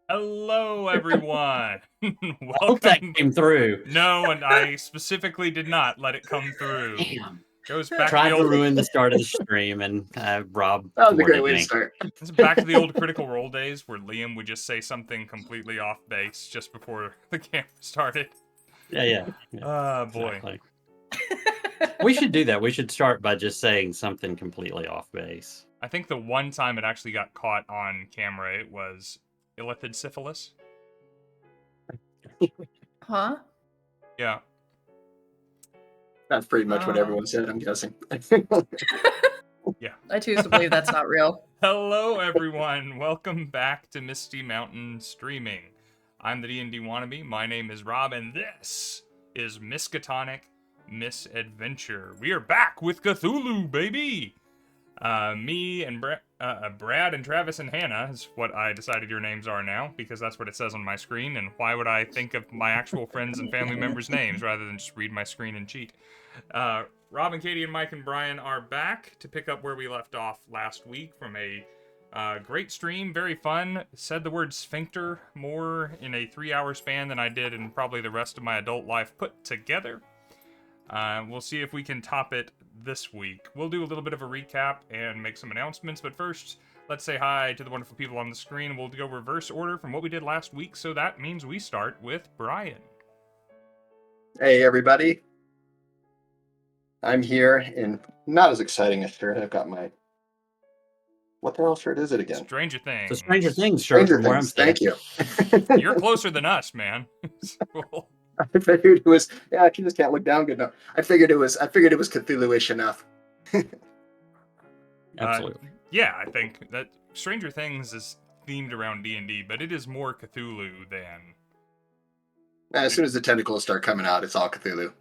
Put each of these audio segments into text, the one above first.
Hello, everyone. I hope that Welcome. came through. No, and I specifically did not let it come through. Damn. Goes back to Tried the to old. ruin the start of the stream, and Rob That was a great thwarted way to me. start. This is back to the old Critical Role days where Liam would just say something completely off base just before the camera started. Yeah. Boy. Exactly. We should do that. We should start by just saying something completely off base. I think the one time it actually got caught on camera, it was illithid syphilis. Huh? Yeah. That's pretty much what everyone said, I'm guessing. Yeah. I choose to believe that's not real. Hello, everyone. Welcome back to Misty Mountain Streaming. I'm the D&D-Wannabe. My name is Rob, and this is Miskatonic Misadventure. We are back with Cthulhu, baby! Me and Brad and Travis and Hannah is what I decided your names are now, because that's what it says on my screen, and why would I think of my actual friends and family members' names rather than just read my screen and cheat? Rob and Katie and Mike and Brian are back to pick up where we left off last week from a great stream, very fun. Said the word sphincter more in a 3-hour span than I did in probably the rest of my adult life put together. We'll see if we can top it this week. We'll do a little bit of a recap and make some announcements, but first, let's say hi to the wonderful people on the screen. We'll go reverse order from what we did last week, so that means we start with Brian. Hey, everybody. I'm here in not as exciting a shirt. I've got my... What the hell shirt is it again? Stranger Things. The Stranger Things shirt. Stranger Things, thank you. You're closer than us, man. Cool. I figured it was... Yeah, I just can't look down good enough. I figured it was Cthulhu-ish enough. Absolutely. Yeah, I think that Stranger Things is themed around D&D, but it is more Cthulhu than... As soon as the tentacles start coming out, it's all Cthulhu.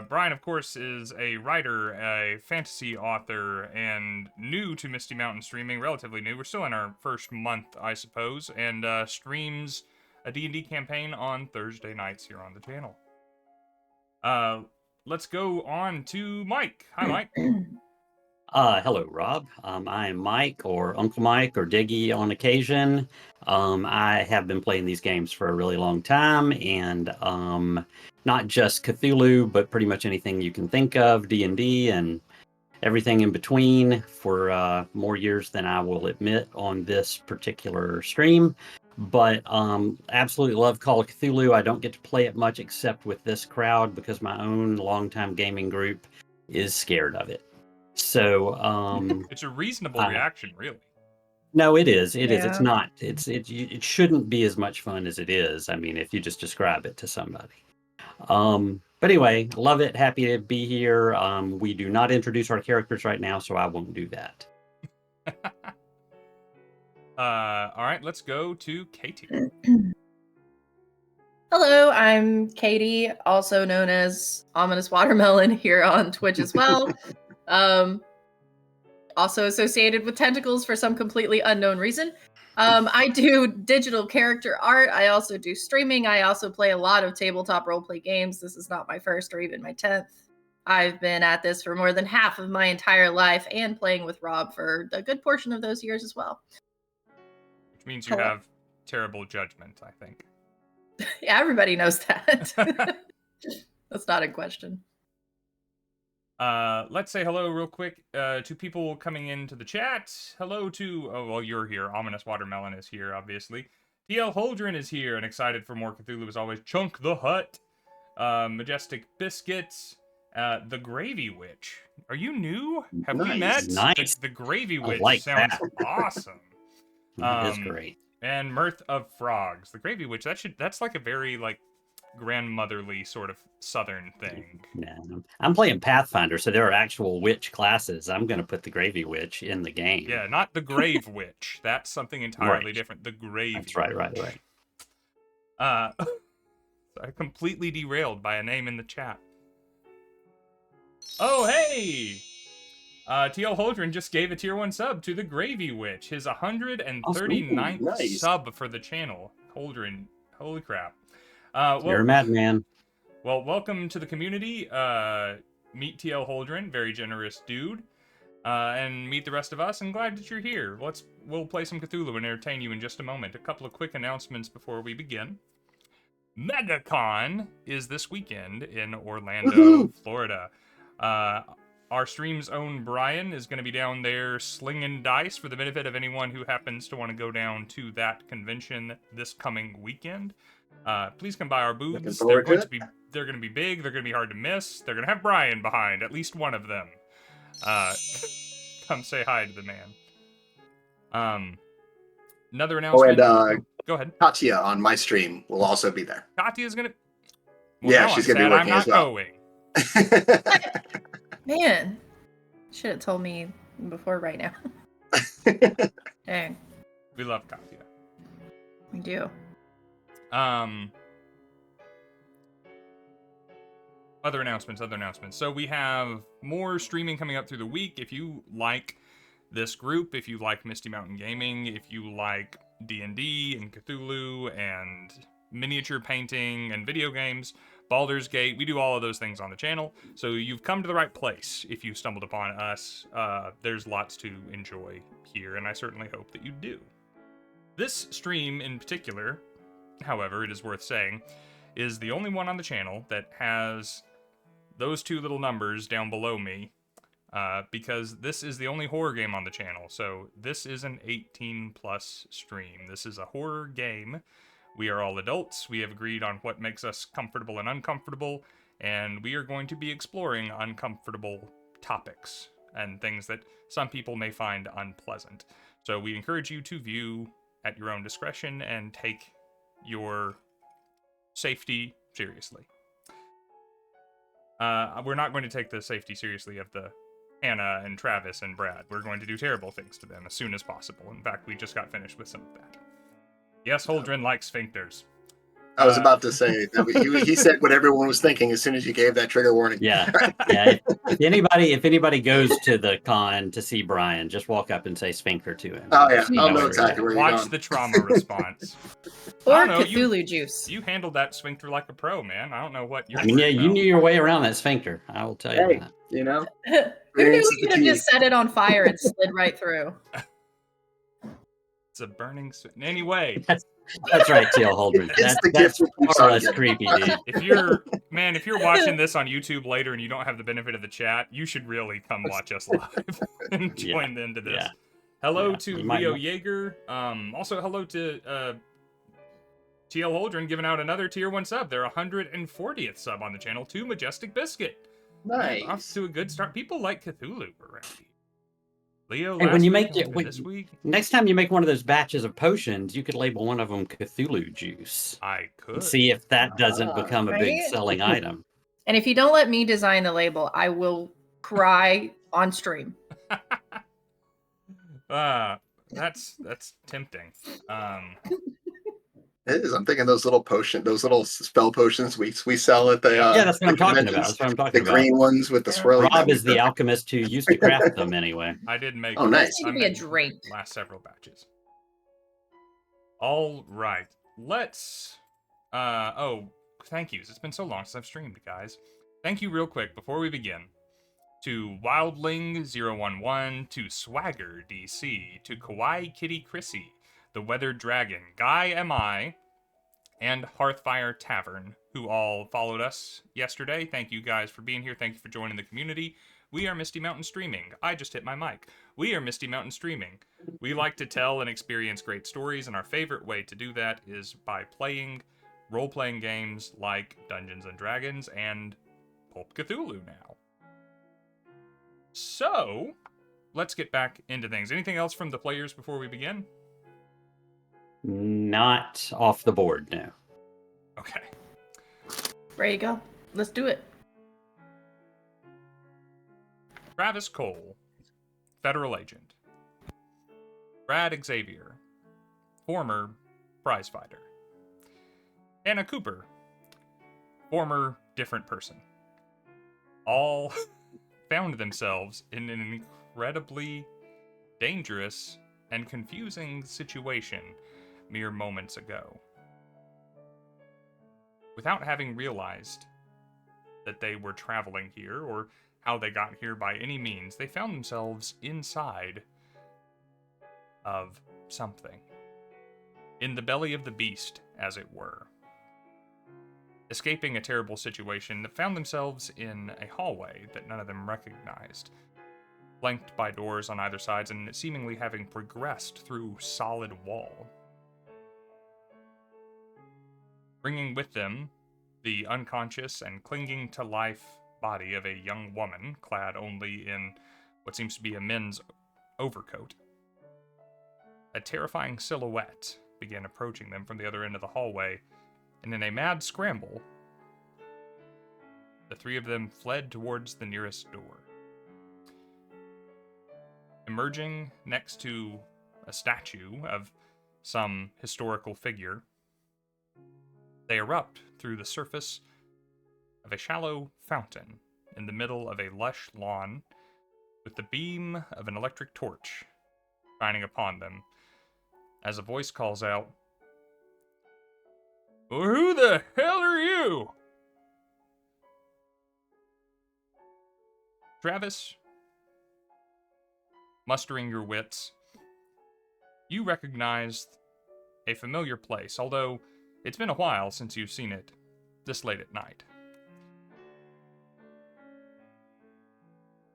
Brian, of course, is a writer, a fantasy author, and new to Misty Mountain streaming, relatively new. We're still in our first month, I suppose, and streams a D&D campaign on Thursday nights here on the channel. Let's go on to Mike. Hi, Mike. Hello, Rob. I am Mike, or Uncle Mike, or Diggy on occasion. I have been playing these games for a really long time, and not just Cthulhu, but pretty much anything you can think of, D&D, and everything in between for more years than I will admit on this particular stream. But absolutely love Call of Cthulhu. I don't get to play it much except with this crowd because my own longtime gaming group is scared of it. So it's a reasonable reaction, really. No, it is. It is. It's not. It shouldn't be as much fun as it is. I mean, if you just describe it to somebody. But anyway, love it. Happy to be here. We do not introduce our characters right now, so I won't do that. All right, let's go to Katie. Hello, I'm Katie, also known as Ominous Watermelon here on Twitch as well. Also associated with tentacles for some completely unknown reason. I do digital character art. I also do streaming. I also play a lot of tabletop roleplay games. This is not my first or even my 10th. I've been at this for more than half of my entire life and playing with Rob for a good portion of those years as well. Which means you have terrible judgment, I think. Yeah, everybody knows that. That's not in question. Let's say hello real quick to people coming into the chat. Hello to, oh, well, you're here. Ominous Watermelon is here, obviously. TL Holdren is here and excited for more Cthulhu as always. Chunk the Hut. Majestic Biscuits. The Gravy Witch. Are you new? Have we met? Nice. The Gravy Witch sounds awesome. That is great. And Mirth of Frogs. The Gravy Witch, that's like a very, like, grandmotherly sort of southern thing. Yeah, I'm playing Pathfinder, so there are actual witch classes. I'm going to put the Gravy Witch in the game. Yeah, not the Grave Witch. That's something entirely different. The Gravy That's right, Witch. right. I completely derailed by a name in the chat. Oh, hey! TL Holdren just gave a tier 1 sub to the Gravy Witch. His 139th sub for the channel. Holdren, holy crap. Well, you're a madman. Well, welcome to the community. Meet TL Holdren, very generous dude. And meet the rest of us, and glad that you're here. we'll play some Cthulhu and entertain you in just a moment. A couple of quick announcements before we begin. MegaCon is this weekend in Orlando, Woohoo! Florida. Our stream's own Brian is going to be down there slinging dice for the benefit of anyone who happens to want to go down to that convention this coming weekend. Please come by our booths. They're going to be big. They're going to be hard to miss. They're going to have Brian behind, at least one of them. Come say hi to the man. Another announcement. Oh, and go ahead. Katya on my stream will also be there. Katya's gonna. Yeah, she's gonna be working I'm as not well. going. Man, should have told me before right now. Dang, We love Katya. we do. Other announcements. So we have more streaming coming up through the week. If you like this group, if you like Misty Mountain Gaming, if you like D&D and Cthulhu and miniature painting and video games, Baldur's Gate, we do all of those things on the channel. So you've come to the right place if you stumbled upon us. There's lots to enjoy here, and I certainly hope that you do. This stream in particular, however, it is worth saying, is the only one on the channel that has those two little numbers down below me, because this is the only horror game on the channel. So this is an 18+ stream. This is a horror game. We are all adults. We have agreed on what makes us comfortable and uncomfortable, and we are going to be exploring uncomfortable topics and things that some people may find unpleasant. So we encourage you to view at your own discretion and take your safety seriously. We're not going to take the safety seriously of the Hannah and Travis and Brad. We're going to do terrible things to them as soon as possible. In fact, we just got finished with some of that. Yes, Holdren likes sphincters. I was about to say that he said what everyone was thinking as soon as you gave that trigger warning. Yeah. If anybody goes to the con to see Brian, just walk up and say sphincter to him. Oh yeah, You I'll know where exactly you're where you're Watch going. the trauma response. Or I don't know, Cthulhu juice. You handled that sphincter like a pro, man. I don't know what you're at. I mean, yeah, worried you about. knew your way around that sphincter. I will tell you Hey, that. you know, Who knew Experience we is could the have key. just set it on fire and slid right through? It's a burning... Anyway, That's right, Teal Holdren. It's the That's gift that keeps far on less giving. creepy, dude. if you're watching this on YouTube later and you don't have the benefit of the chat, you should really come watch us live and join into this. Yeah. Hello Yeah, to you might Leo not- Yeager. Also, hello to TL Holdren giving out another tier 1 sub. Their 140th sub on the channel to Majestic Biscuit. Off Nice. to a good start. People like Cthulhu around here. Leo, Hey, last when you week, make and it, this week, next time you make one of those batches of potions, you could label one of them Cthulhu juice. I could. See if that doesn't become a big Right? selling item. And if you don't let me design the label, I will cry on stream. That's tempting. It is. I'm thinking those little spell potions we sell at the Yeah, that's what I'm the talking about. conventions. That's what I'm The talking about. green ones with the Yeah. swirly. Rob is the alchemist who used to craft them anyway. I did make. Oh, nice. Need to be a drink. Last several batches. All right, let's. Oh, thank yous. It's been so long since I've streamed, guys. Thank you, real quick, before we begin, to Wildling011, to Swagger DC, to Kawaii Kitty Chrissy, the Weathered Dragon, Guy MI, and Hearthfire Tavern, who all followed us yesterday. Thank you guys for being here. Thank you for joining the community. We are Misty Mountain Streaming. I just hit my mic. We are Misty Mountain Streaming. We like to tell and experience great stories, and our favorite way to do that is by playing role-playing games like Dungeons & Dragons and Pulp Cthulhu now. So, let's get back into things. Anything else from the players before we begin? Not off the board, no. Okay. Ready to go? Let's do it. Travis Cole, federal agent. Brad Xavier, former prizefighter. Anna Cooper, former different person. All found themselves in an incredibly dangerous and confusing situation mere moments ago. Without having realized that they were traveling here or how they got here by any means, they found themselves inside of something. In the belly of the beast, as it were. Escaping a terrible situation, they found themselves in a hallway that none of them recognized, flanked by doors on either side and seemingly having progressed through solid wall. Bringing with them the unconscious and clinging to life body of a young woman, clad only in what seems to be a men's overcoat. A terrifying silhouette began approaching them from the other end of the hallway, and in a mad scramble, the three of them fled towards the nearest door. Emerging next to a statue of some historical figure, they erupt through the surface of a shallow fountain in the middle of a lush lawn with the beam of an electric torch shining upon them as a voice calls out, "Well, who the hell are you?" Travis, mustering your wits, you recognize a familiar place, although it's been a while since you've seen it this late at night.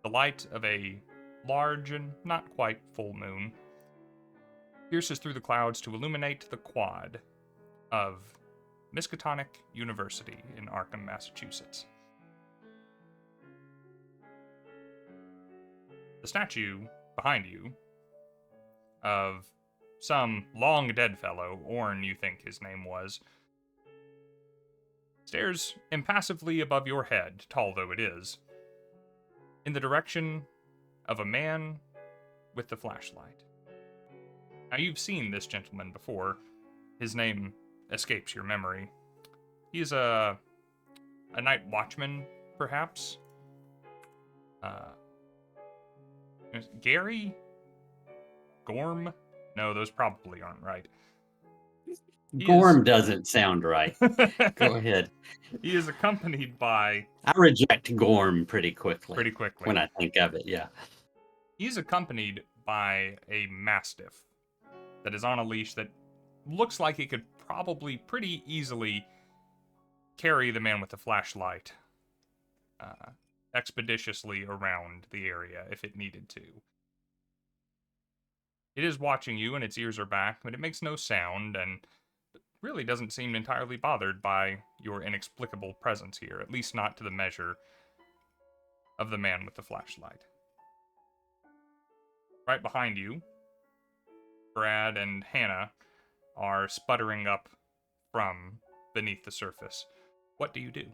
The light of a large and not quite full moon pierces through the clouds to illuminate the quad of Miskatonic University in Arkham, Massachusetts. The statue behind you of some long-dead fellow, Orne you think his name was, stares impassively above your head, tall though it is, in the direction of a man with the flashlight. Now, you've seen this gentleman before. His name escapes your memory. He's a night watchman, perhaps? Gary? Gorm? No, those probably aren't right. Gorm doesn't sound right. Go ahead. He is accompanied by... I reject Gorm pretty quickly. Pretty quickly. When I think of it, yeah. He's accompanied by a mastiff that is on a leash that looks like it could probably pretty easily carry the man with the flashlight expeditiously around the area if it needed to. It is watching you and its ears are back, but it makes no sound and really doesn't seem entirely bothered by your inexplicable presence here, at least not to the measure of the man with the flashlight. Right behind you, Brad and Hannah are sputtering up from beneath the surface. What do you do?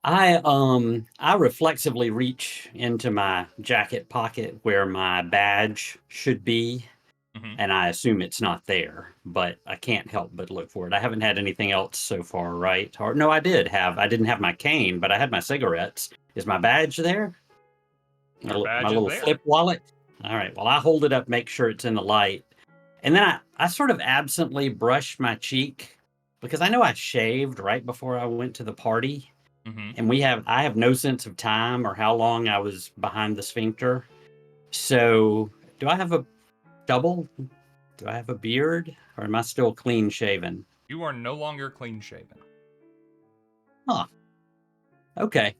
I reflexively reach into my jacket pocket where my badge should be, and I assume it's not there, but I can't help but look for it. I haven't had anything else so far, right? Or no, I didn't have my cane, but I had my cigarettes. Is my badge there? My little there. flip wallet? All right, well, I hold it up, make sure it's in the light. And then I sort of absently brush my cheek because I know I shaved right before I went to the party. And I have no sense of time or how long I was behind the sphincter. So do I have a beard, or am I still clean shaven? You are no longer clean shaven. Huh. Okay.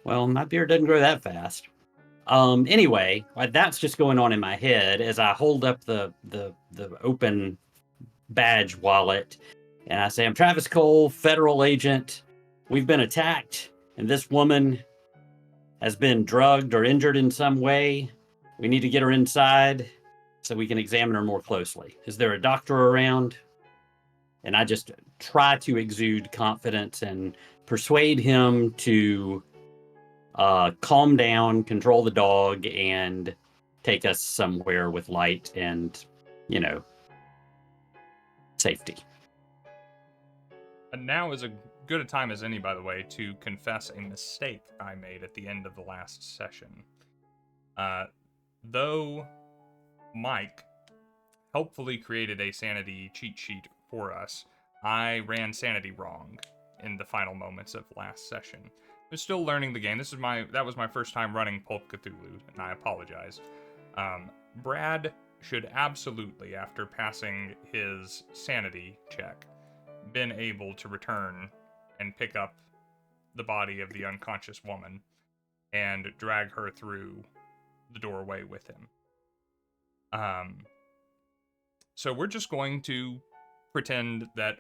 Well, my beard doesn't grow that fast. Anyway, that's just going on in my head as I hold up the open badge wallet and I say, "I'm Travis Cole, federal agent. We've been attacked, and this woman has been drugged or injured in some way. We need to get her inside so we can examine her more closely. Is there a doctor around?" And I just try to exude confidence and persuade him to calm down, control the dog, and take us somewhere with light and, safety. And now is as good a time as any, by the way, to confess a mistake I made at the end of the last session. Though Mike helpfully created a sanity cheat sheet for us, I ran sanity wrong in the final moments of last session. I'm still learning the game. That was my first time running Pulp Cthulhu, and I apologize. Brad should absolutely, after passing his sanity check, been able to return and pick up the body of the unconscious woman and drag her through the doorway with him. So we're just going to pretend that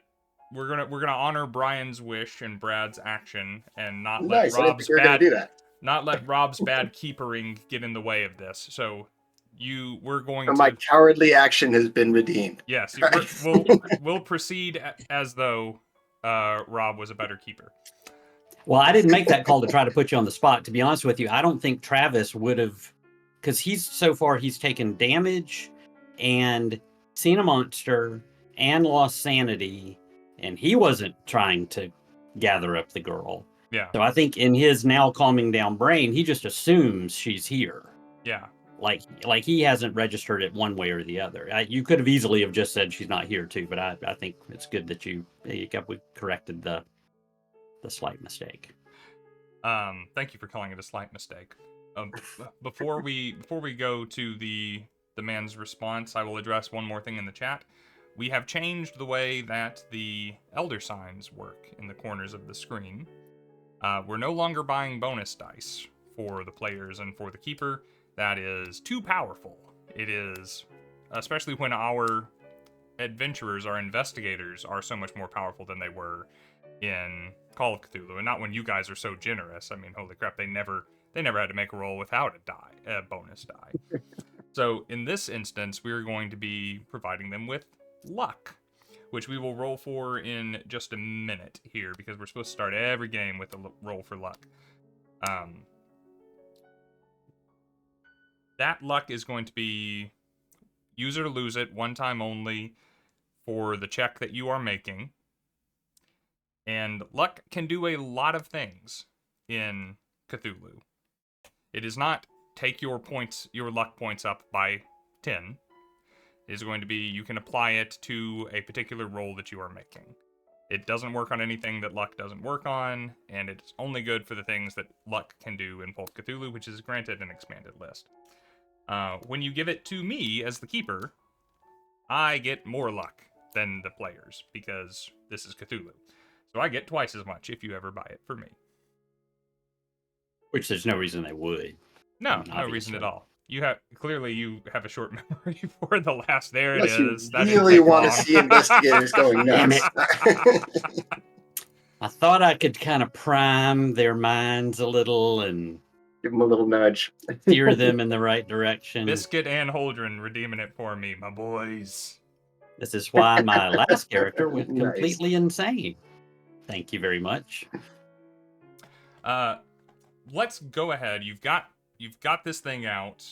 we're gonna honor Brian's wish and Brad's action, and not let Nice. I didn't Rob's think you were gonna bad do that. not let Rob's bad keepering get in the way of this. So we're going So to my cowardly action has been redeemed. yes, we'll proceed as though Rob was a better keeper. Well, I didn't make that call to try to put you on the spot. To be honest with you, I don't think Travis would have, because he's taken damage and seen a monster and lost sanity, and he wasn't trying to gather up the girl. Yeah. So I think in his now calming down brain, he just assumes she's here. Yeah. Like he hasn't registered it one way or the other. You could have easily have just said she's not here too, but I think it's good that we corrected the slight mistake. Thank you for calling it a slight mistake. Before we go to the man's response, I will address one more thing in the chat. We have changed the way that the elder signs work in the corners of the screen. We're no longer buying bonus dice for the players and for the keeper. That is too powerful. It is, especially when our adventurers, our investigators, are so much more powerful than they were in Call of Cthulhu, and not when you guys are so generous. I mean, holy crap, they never had to make a roll without a bonus die. So in this instance, we're going to be providing them with luck, which we will roll for in just a minute here, because we're supposed to start every game with a roll for luck. That luck is going to be use it or lose it, one time only, for the check that you are making. And luck can do a lot of things in Cthulhu. It is not take your luck points up by 10. It is going to be you can apply it to a particular roll that you are making. It doesn't work on anything that luck doesn't work on, and it's only good for the things that luck can do in Call of Cthulhu, which is granted an expanded list. When you give it to me as the keeper, I get more luck than the players, because this is Cthulhu. So I get twice as much if you ever buy it for me. Which there's no reason they would. No, no reason at all. You have a short memory for the last. There it is. You really want to see investigators going nuts. I thought I could kind of prime their minds a little and give them a little nudge, steer them in the right direction. Biscuit and Holdren redeeming it for me, my boys. This is why my last character went completely insane. Thank you very much. Let's go ahead. You've got this thing out.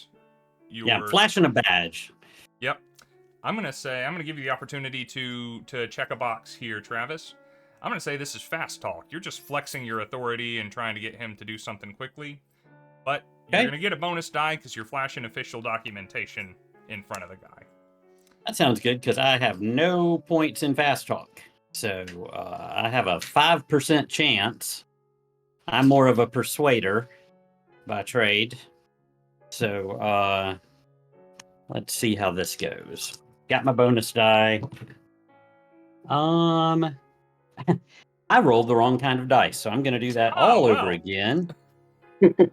Yeah, I'm flashing a badge. Yep. I'm gonna give you the opportunity to check a box here, Travis. I'm gonna say this is fast talk. You're just flexing your authority and trying to get him to do something quickly. But you're gonna get a bonus die because you're flashing official documentation in front of the guy. That sounds good, because I have no points in fast talk. So I have a 5% chance. I'm more of a persuader by trade. So let's see how this goes. Got my bonus die. I rolled the wrong kind of dice, so I'm going to do that all over again.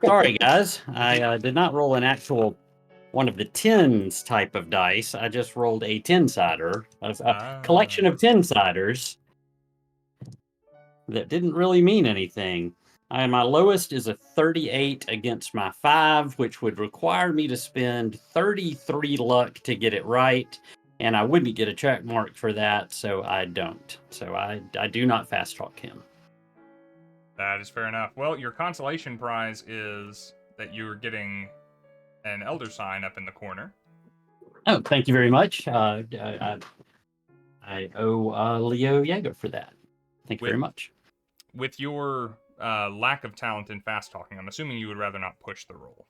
Sorry, guys. I did not roll an actual one of the tens type of dice. I just rolled a 10-sider, a collection of 10-siders that didn't really mean anything. My lowest is a 38 against my 5, which would require me to spend 33 luck to get it right, and I wouldn't get a check mark for that, so I don't. So I do not fast talk him. That is fair enough. Well, your consolation prize is that you're getting an elder sign up in the corner. Oh, thank you very much. I owe Leo Yeager for that. Thank you very much. With your lack of talent in fast talking, I'm assuming you would rather not push the roll.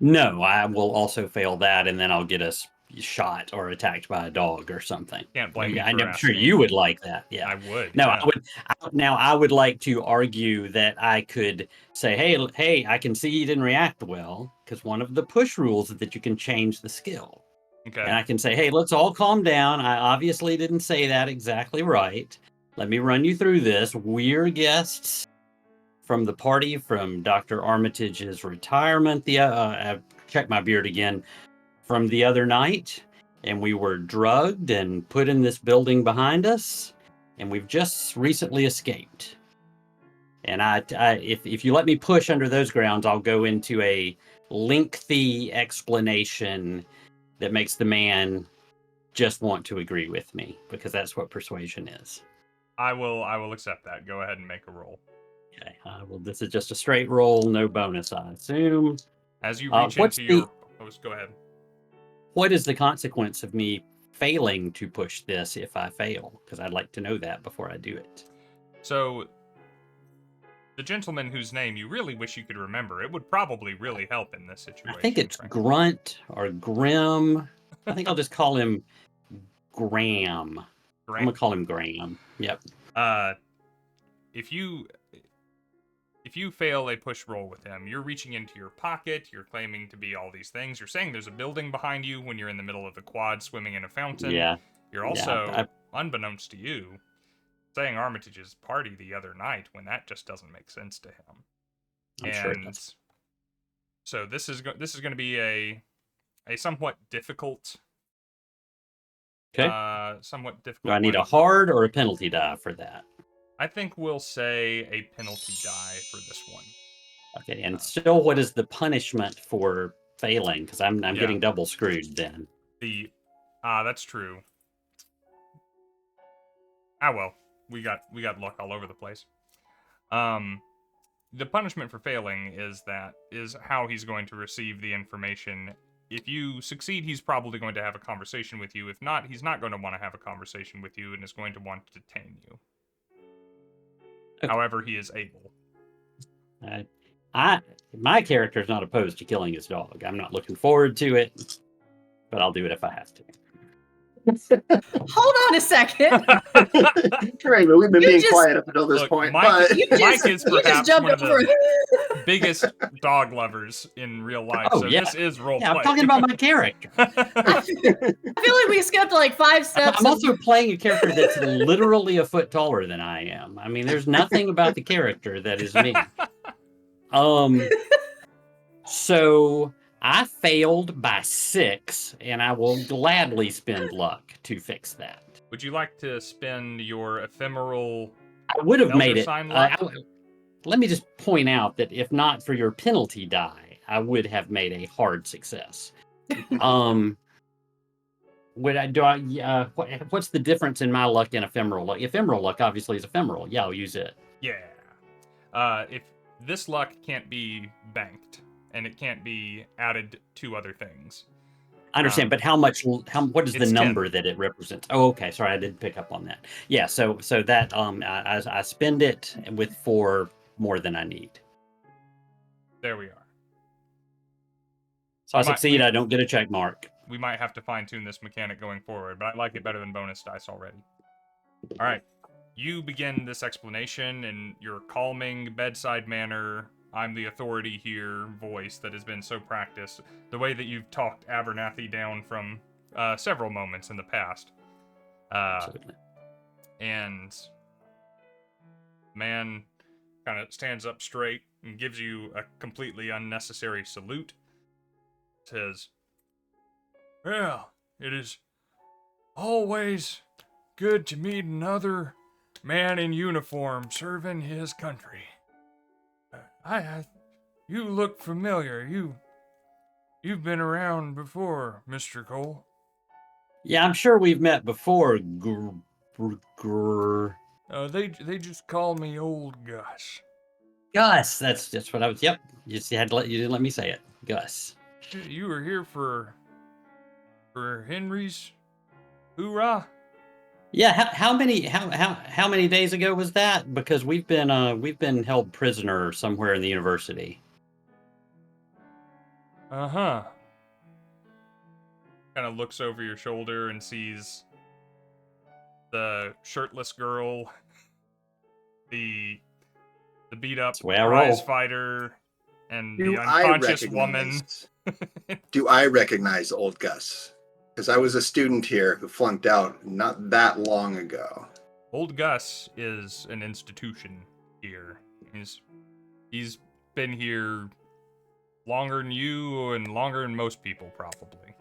No, I will also fail that, and then I'll get us shot or attacked by a dog or something. Can't blame me Yeah, for I'm sure asking. you would like that. Yeah, I would. No, yeah. I would like to argue that I could say, hey, I can see you didn't react well, because one of the push rules is that you can change the skill. Okay. And I can say, hey, let's all calm down. I obviously didn't say that exactly right. Let me run you through this. We're guests from the party from Dr. Armitage's retirement. I checked my beard again from the other night, and we were drugged and put in this building behind us, and we've just recently escaped. And if you let me push under those grounds, I'll go into a lengthy explanation that makes the man just want to agree with me, because that's what persuasion is. I will accept that. Go ahead and make a roll. Okay. Well, this is just a straight roll, no bonus, I assume. As you reach into your go ahead. What is the consequence of me failing to push this if I fail? Because I'd like to know that before I do it. So, the gentleman whose name you really wish you could remember, it would probably really help in this situation. I think it's Grunt or Grim. I think I'll just call him Graham. I'm going to call him Graham. Yep. If you fail a push roll with him, you're reaching into your pocket, you're claiming to be all these things, you're saying there's a building behind you when you're in the middle of the quad swimming in a fountain. Yeah. You're also, unbeknownst to you, saying Armitage's party the other night when that just doesn't make sense to him. I'm sure it does. So this is going to be a somewhat difficult. Okay. Somewhat difficult. Do I need a hard or a penalty die for that? I think we'll say a penalty die for this one. Okay, and still, what is the punishment for failing? Because I'm getting double screwed then. That's true. Well, we got luck all over the place. The punishment for failing is how he's going to receive the information. If you succeed, he's probably going to have a conversation with you. If not, he's not going to want to have a conversation with you and is going to want to detain you. Okay. However, he is able. My character is not opposed to killing his dog. I'm not looking forward to it, but I'll do it if I have to. Hold on a second. Great, but we've been being quiet up until this point. Mike But is perhaps one of the biggest dog lovers in real life. Oh, so yeah. This is role play. I'm talking about my character. I feel like we skipped like 5 steps. I'm also playing a character that's literally a foot taller than I am. I mean, there's nothing about the character that is me. So I failed by 6, and I will gladly spend luck to fix that. Would you like to spend your ephemeral? I would have made it. Let me just point out that if not for your penalty die, I would have made a hard success. What's the difference in my luck and ephemeral luck? Ephemeral luck obviously is ephemeral. Yeah, I'll use it. Yeah. If this luck can't be banked and it can't be added to other things. I understand, but what is the number 10. That it represents? Oh, okay. Sorry, I did pick up on that. Yeah, so that I spend it with 4 more than I need. There we are. So I succeed, I don't get a check mark. We might have to fine-tune this mechanic going forward, but I like it better than bonus dice already. All right. You begin this explanation in your calming, bedside manner, I'm the authority here voice that has been so practiced. The way that you've talked Abernathy down from several moments in the past. Absolutely. And man kind of stands up straight and gives you a completely unnecessary salute. Says, well, it is always good to meet another man in uniform serving his country. You look familiar. You've been around before, Mr. Cole. Yeah, I'm sure we've met before. They just call me Old Gus. Gus, that's just what I was. Yep, you didn't let me say it. Gus. You were here for Henry's hoorah? Yeah, how many days ago was that? Because we've been held prisoner somewhere in the university. Uh-huh. kind of looks over your shoulder and sees the shirtless girl, the beat up That's the way I prize roll. fighter, and Do the I unconscious woman. recognize? Do I recognize old Gus? Because I was a student here who flunked out not that long ago. Old Gus is an institution here. He's been here longer than you and longer than most people, probably.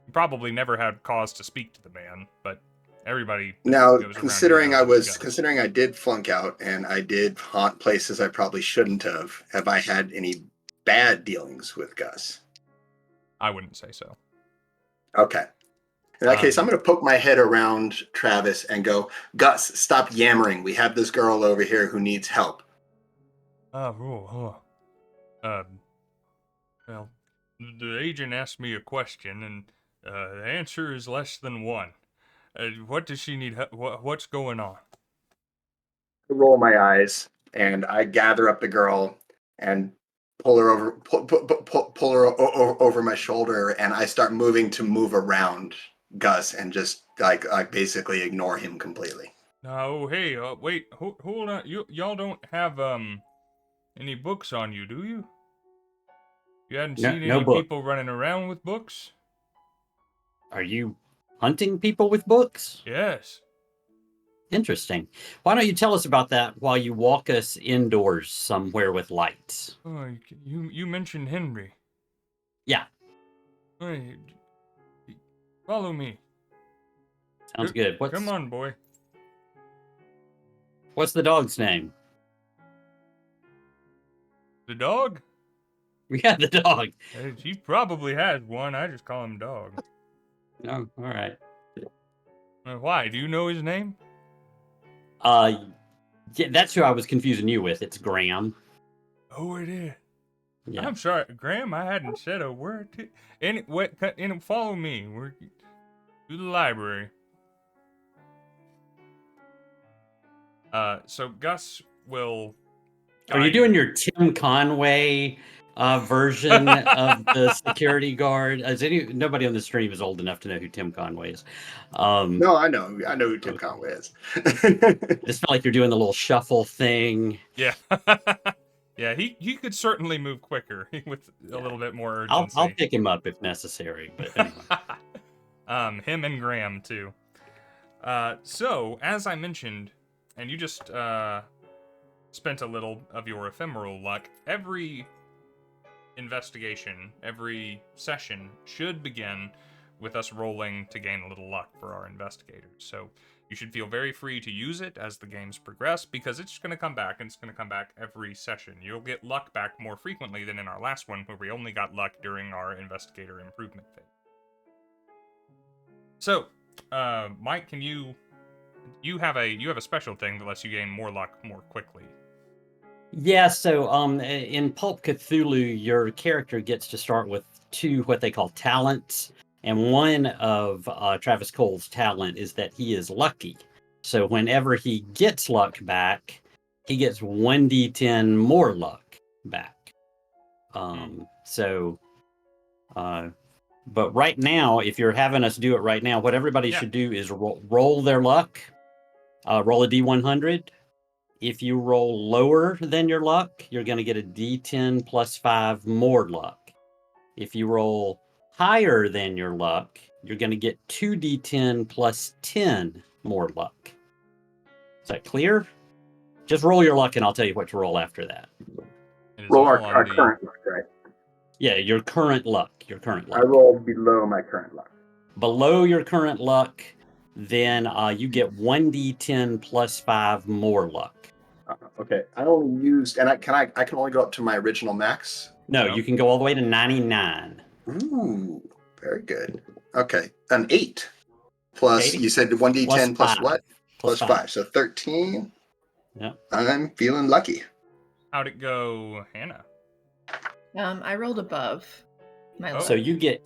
You probably never had cause to speak to the man, but everybody Now, goes around considering here I knows was Gus. considering I did flunk out and I did haunt places I probably shouldn't have I had any bad dealings with Gus? I wouldn't say so. Okay. In that case, I'm going to poke my head around Travis and go, Gus, stop yammering. We have this girl over here who needs help. Well, the agent asked me a question, and the answer is less than one. What does she need? What's going on? I roll my eyes and I gather up the girl and pull her over, pull her over my shoulder, and I start to move around Gus and just like basically ignore him completely. No, hey, wait, hold on. Y'all don't have any books on you, do you? You hadn't seen No any book. people running around with books? Are you hunting people with books? Yes. Interesting. Why don't you tell us about that while you walk us indoors somewhere with lights? Oh, you mentioned Henry. Yeah. Hey, follow me. Sounds good. Come on, boy. What's the dog's name? The dog? Yeah, the dog. He probably has one. I just call him Dog. Oh, all right. Why? Do you know his name? Yeah, that's who I was confusing you with. It's Graham. Oh, it is. Yeah. I'm sorry, Graham. I hadn't said a word to. Follow me. We're to the library. So Gus will. Are you doing your Tim Conway version of the security guard? Nobody on the stream is old enough to know who Tim Conway is. No, I know who Tim Conway is. I just felt like you're doing the little shuffle thing. Yeah. Yeah, he could certainly move quicker with a little bit more urgency. I'll pick him up if necessary, but anyway. Him and Graham too. So as I mentioned, and you just spent a little of your ephemeral luck, every investigation, every session should begin with us rolling to gain a little luck for our investigators. So you should feel very free to use it as the games progress, because it's going to come back, and it's going to come back every session. You'll get luck back more frequently than in our last one, where we only got luck during our investigator improvement phase. So, Mike, you have a special thing that lets you gain more luck more quickly. Yeah, so in Pulp Cthulhu, your character gets to start with 2 what they call talents. And one of Travis Cole's talent is that he is lucky. So whenever he gets luck back, he gets 1d10 more luck back. But right now, if you're having us do it right now, what everybody should do is roll their luck. Roll a d100. If you roll lower than your luck, you're going to get a d10 plus 5 more luck. If you roll higher than your luck, you're going to get 2d10 plus 10 more luck. Is that clear? Just roll your luck and I'll tell you what to roll after that. Roll our current luck, right? Yeah, your current luck. I roll below my current luck. Below your current luck, then you get 1d10 plus 5 more luck. Okay, I only used, and I can only go up to my original max. No, you can go all the way to 99. Ooh, very good. Okay, an 8 plus. 80? You said 1d10 plus what? Plus 5. So 13. Yep. I'm feeling lucky. How'd it go, Hannah? I rolled above my luck. So you get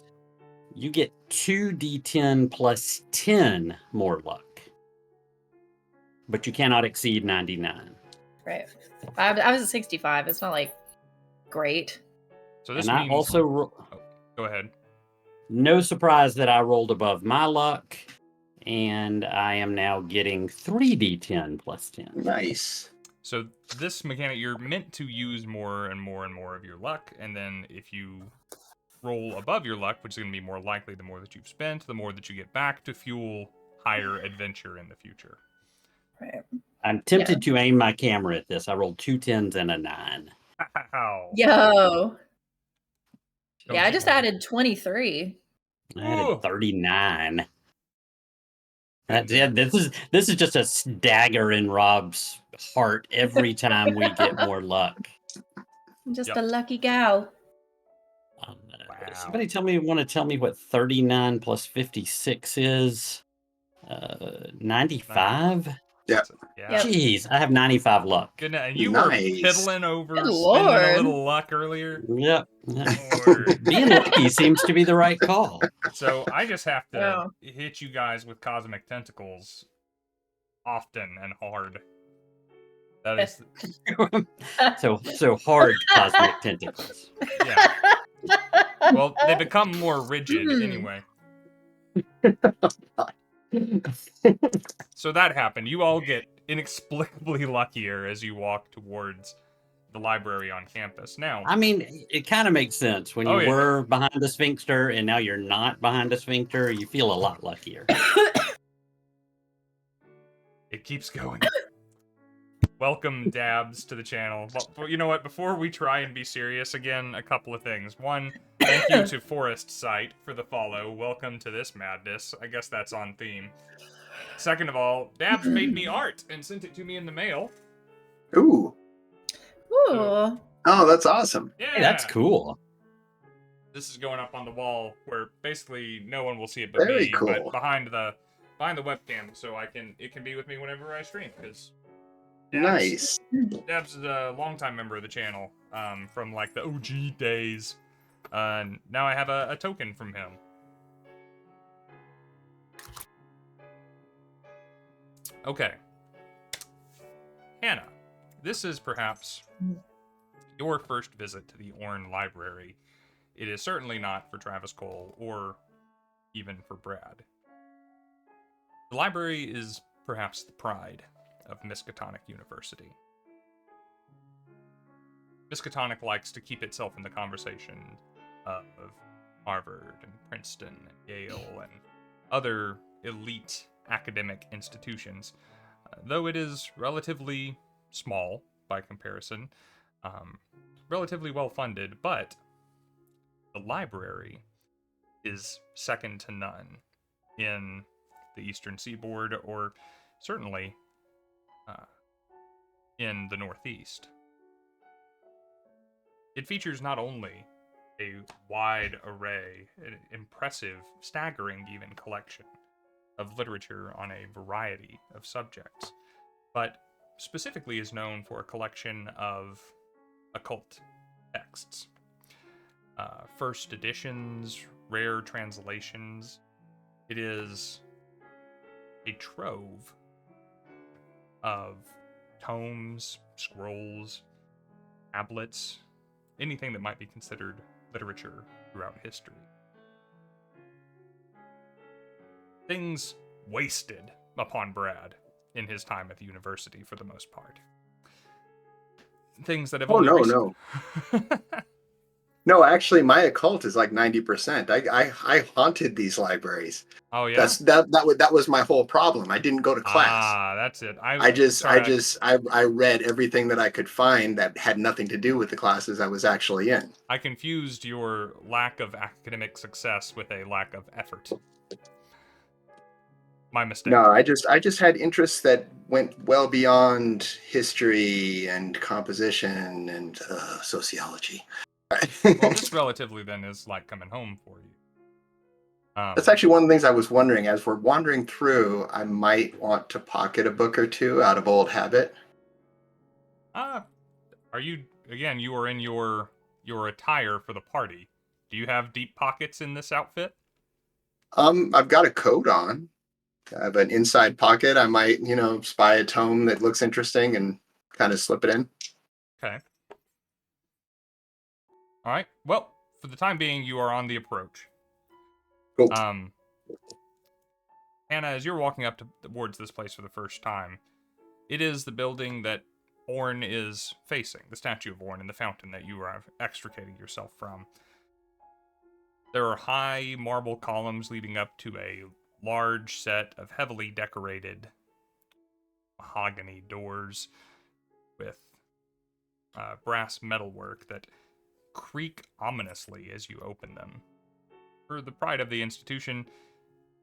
2d10 plus 10 more luck, but you cannot exceed 99. Right. I was at 65. It's not like great. So this and means... I also go ahead. no surprise that I rolled above my luck, and I am now getting 3d10 plus 10. Nice. So this mechanic, you're meant to use more and more and more of your luck, and then if you roll above your luck, which is going to be more likely the more that you've spent, the more that you get back to fuel higher adventure in the future. Right. I'm tempted to aim my camera at this. I rolled 2 10s and a 9. Ow. Yo. Don't Yeah, I you just worry. added 23. I added 39. Goodness. Yeah, this is just a dagger in Rob's heart every time we get more luck. I'm just Yep. a lucky gal. Wow. Somebody want to tell me what 39 plus 56 is? 95? Yeah. Yeah. Yep. Jeez, I have 95 luck. Good. And you Nice. were piddling over Good spending a Lord. little luck earlier. Yep. Lord. Being lucky seems to be the right call. So I just have to Yeah. hit you guys with cosmic tentacles often and hard. That is, So hard cosmic tentacles. yeah. Well, they become more rigid anyway. So that happened. You all get inexplicably luckier as you walk towards the library on campus. Now, I mean, it kind of makes sense. When you Oh, yeah. were behind the sphincter and now you're not behind the sphincter, you feel a lot luckier. it keeps going. Welcome, Dabs, to the channel. Well, you know what? Before we try and be serious again, a couple of things. One, thank you to Forest Sight for the follow. Welcome to this madness. I guess that's on theme. Second of all, Dabs made me art and sent it to me in the mail. Ooh. Ooh. Oh, that's awesome. Yeah, Hey, that's cool. This is going up on the wall where basically no one will see it but Very me, cool. but behind the webcam, so it can be with me whenever I stream, because Nice. Dabs is a longtime member of the channel, from like the OG days. And now I have a token from him. Okay. Hannah, this is perhaps your first visit to the Orne Library. It is certainly not for Travis Cole or even for Brad. The library is perhaps the pride of Miskatonic University. Miskatonic likes to keep itself in the conversation of Harvard and Princeton and Yale and other elite academic institutions, though it is relatively small by comparison, relatively well funded, but the library is second to none in the Eastern Seaboard, or certainly in the Northeast. It features not only a wide array, an impressive, staggering even collection of literature on a variety of subjects, but specifically is known for a collection of occult texts. First editions, rare translations. It is a trove of tomes, scrolls, tablets, anything that might be considered literature throughout history. Things wasted upon Brad in his time at the university, for the most part. Things that have only No. No, actually, my occult is like 90%. I haunted these libraries. Oh yeah. That was my whole problem. I didn't go to class. Ah, that's it. I read everything that I could find that had nothing to do with the classes I was actually in. I confused your lack of academic success with a lack of effort. My mistake. No, I just had interests that went well beyond history and composition and sociology. Well, this relatively then is like coming home for you. That's actually one of the things I was wondering. As we're wandering through, I might want to pocket a book or two out of old habit. Are you, again, you are in your attire for the party. Do you have deep pockets in this outfit? I've got a coat on. I have an inside pocket. I might, spy a tome that looks interesting and kind of slip it in. Okay. All right. Well, for the time being, you are on the approach. Cool. Hannah, as you're walking up towards this place for the first time, it is the building that Orne is facing, the statue of Orne and the fountain that you are extricating yourself from. There are high marble columns leading up to a large set of heavily decorated mahogany doors with brass metalwork that creak ominously as you open them. For the pride of the institution,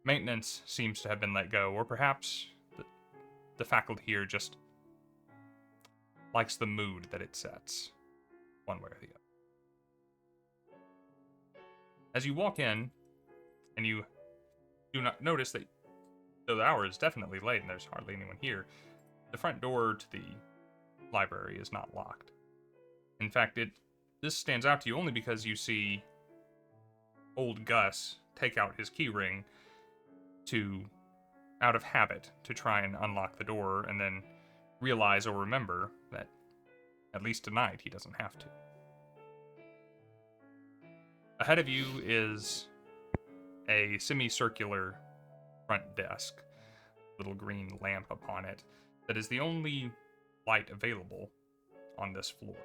maintenance seems to have been let go, or perhaps the faculty here just likes the mood that it sets, one way or the other. As you walk in, and you do not notice that, though the hour is definitely late and there's hardly anyone here, the front door to the library is not locked. In fact, this stands out to you only because you see old Gus take out his key ring out of habit, to try and unlock the door, and then realize or remember that, at least tonight, he doesn't have to. Ahead of you is a semicircular front desk, little green lamp upon it, that is the only light available on this floor.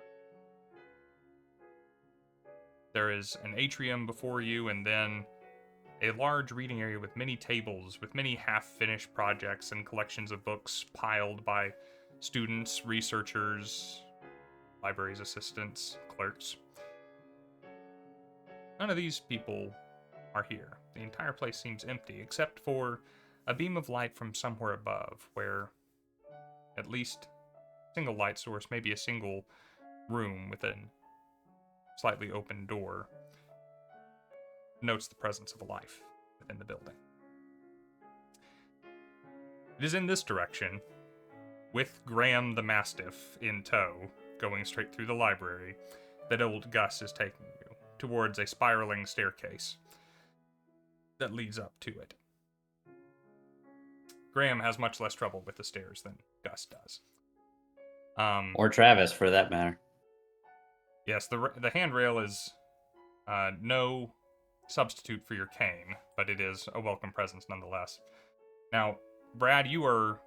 There is an atrium before you, and then a large reading area with many tables, with many half-finished projects and collections of books piled by students, researchers, libraries assistants, clerks. None of these people are here. The entire place seems empty, except for a beam of light from somewhere above, where at least a single light source, maybe a single room with a slightly open door, notes the presence of a life within the building. It is in this direction, with Graham the Mastiff in tow, going straight through the library, that old Gus is taking you, towards a spiraling staircase that leads up to it. Graham has much less trouble with the stairs than Gus does. Or Travis, for that matter. Yes, the handrail is no substitute for your cane, but it is a welcome presence nonetheless. Now, Brad, you are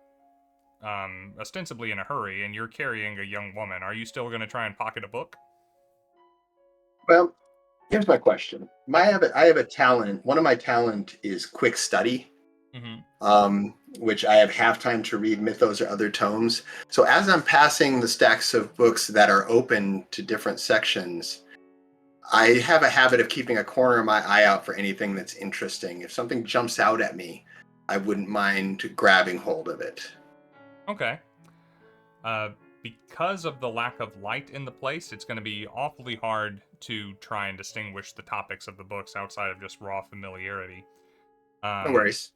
ostensibly in a hurry, and you're carrying a young woman. Are you still going to try and pocket a book? Well, here's my question. I have a talent. One of my talent is quick study, which I have half time to read mythos or other tomes. So as I'm passing the stacks of books that are open to different sections, I have a habit of keeping a corner of my eye out for anything that's interesting. If something jumps out at me, I wouldn't mind grabbing hold of it. Okay. Because of the lack of light in the place, it's going to be awfully hard to try and distinguish the topics of the books outside of just raw familiarity. No worries.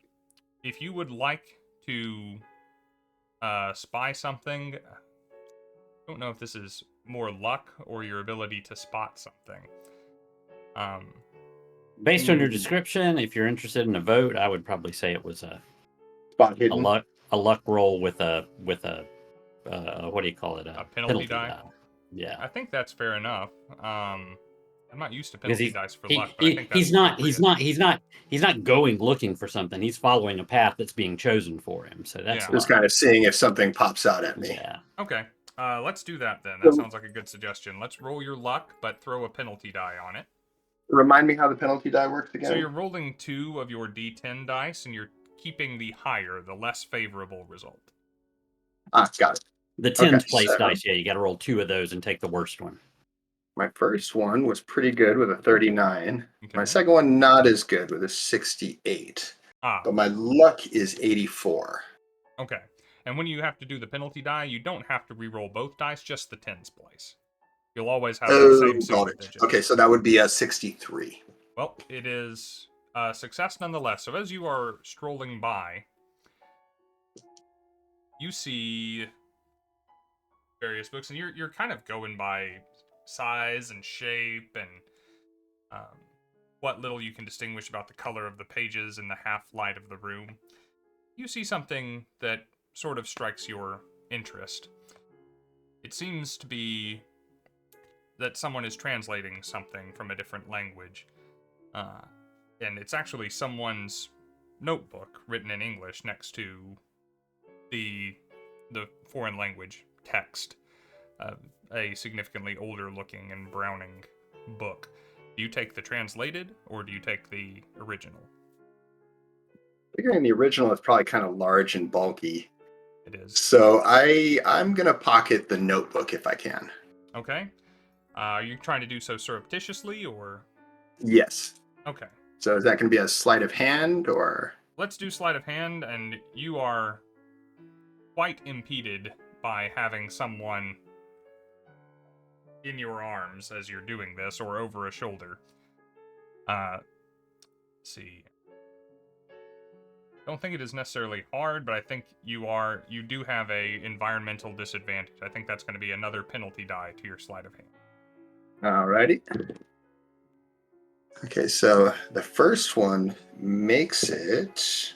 If you would like to spy something, I don't know if this is more luck or your ability to spot something. Based on your description, if you're interested in a vote, I would probably say it was a luck roll with a what do you call it? A penalty die? Yeah. I think that's fair enough. I'm not used to penalty dice for luck, but I think that's he's not going looking for something. He's following a path that's being chosen for him. So that's just kind of seeing if something pops out at me. Yeah. Okay. Let's do that then. That sounds like a good suggestion. Let's roll your luck, but throw a penalty die on it. Remind me how the penalty die works again. So you're rolling 2 of your D10 dice, and you're keeping the higher, the less favorable result. Got it. The 10th place dice, yeah, you got to roll 2 of those and take the worst one. My first one was pretty good with a 39. Okay. My second one not as good with a 68. But my luck is 84. Okay. And when you have to do the penalty die, you don't have to re-roll both dice, just the 10s place. You'll always have the same super digits. Okay, so that would be a 63. Well, it is a success nonetheless. So as you are strolling by, you see various books, and you're kind of going by size and shape and what little you can distinguish about the color of the pages in the half light of the room. You see something that sort of strikes your interest. It seems to be that someone is translating something from a different language. and it's actually someone's notebook written in English next to the foreign language text. A significantly older looking and browning book. Do you take the translated or do you take the original? Figuring the original is probably kind of large and bulky. It is. So I'm gonna pocket the notebook if I can. Okay. Are you trying to do so surreptitiously or? Yes. Okay. So is that gonna be a sleight of hand or? Let's do sleight of hand, and you are quite impeded by having someone in your arms as you're doing this, or over a shoulder. Let's see. Don't think it is necessarily hard, but I think you do have a environmental disadvantage. I think that's going to be another penalty die to your sleight of hand. Alrighty. Okay, so the first one makes it.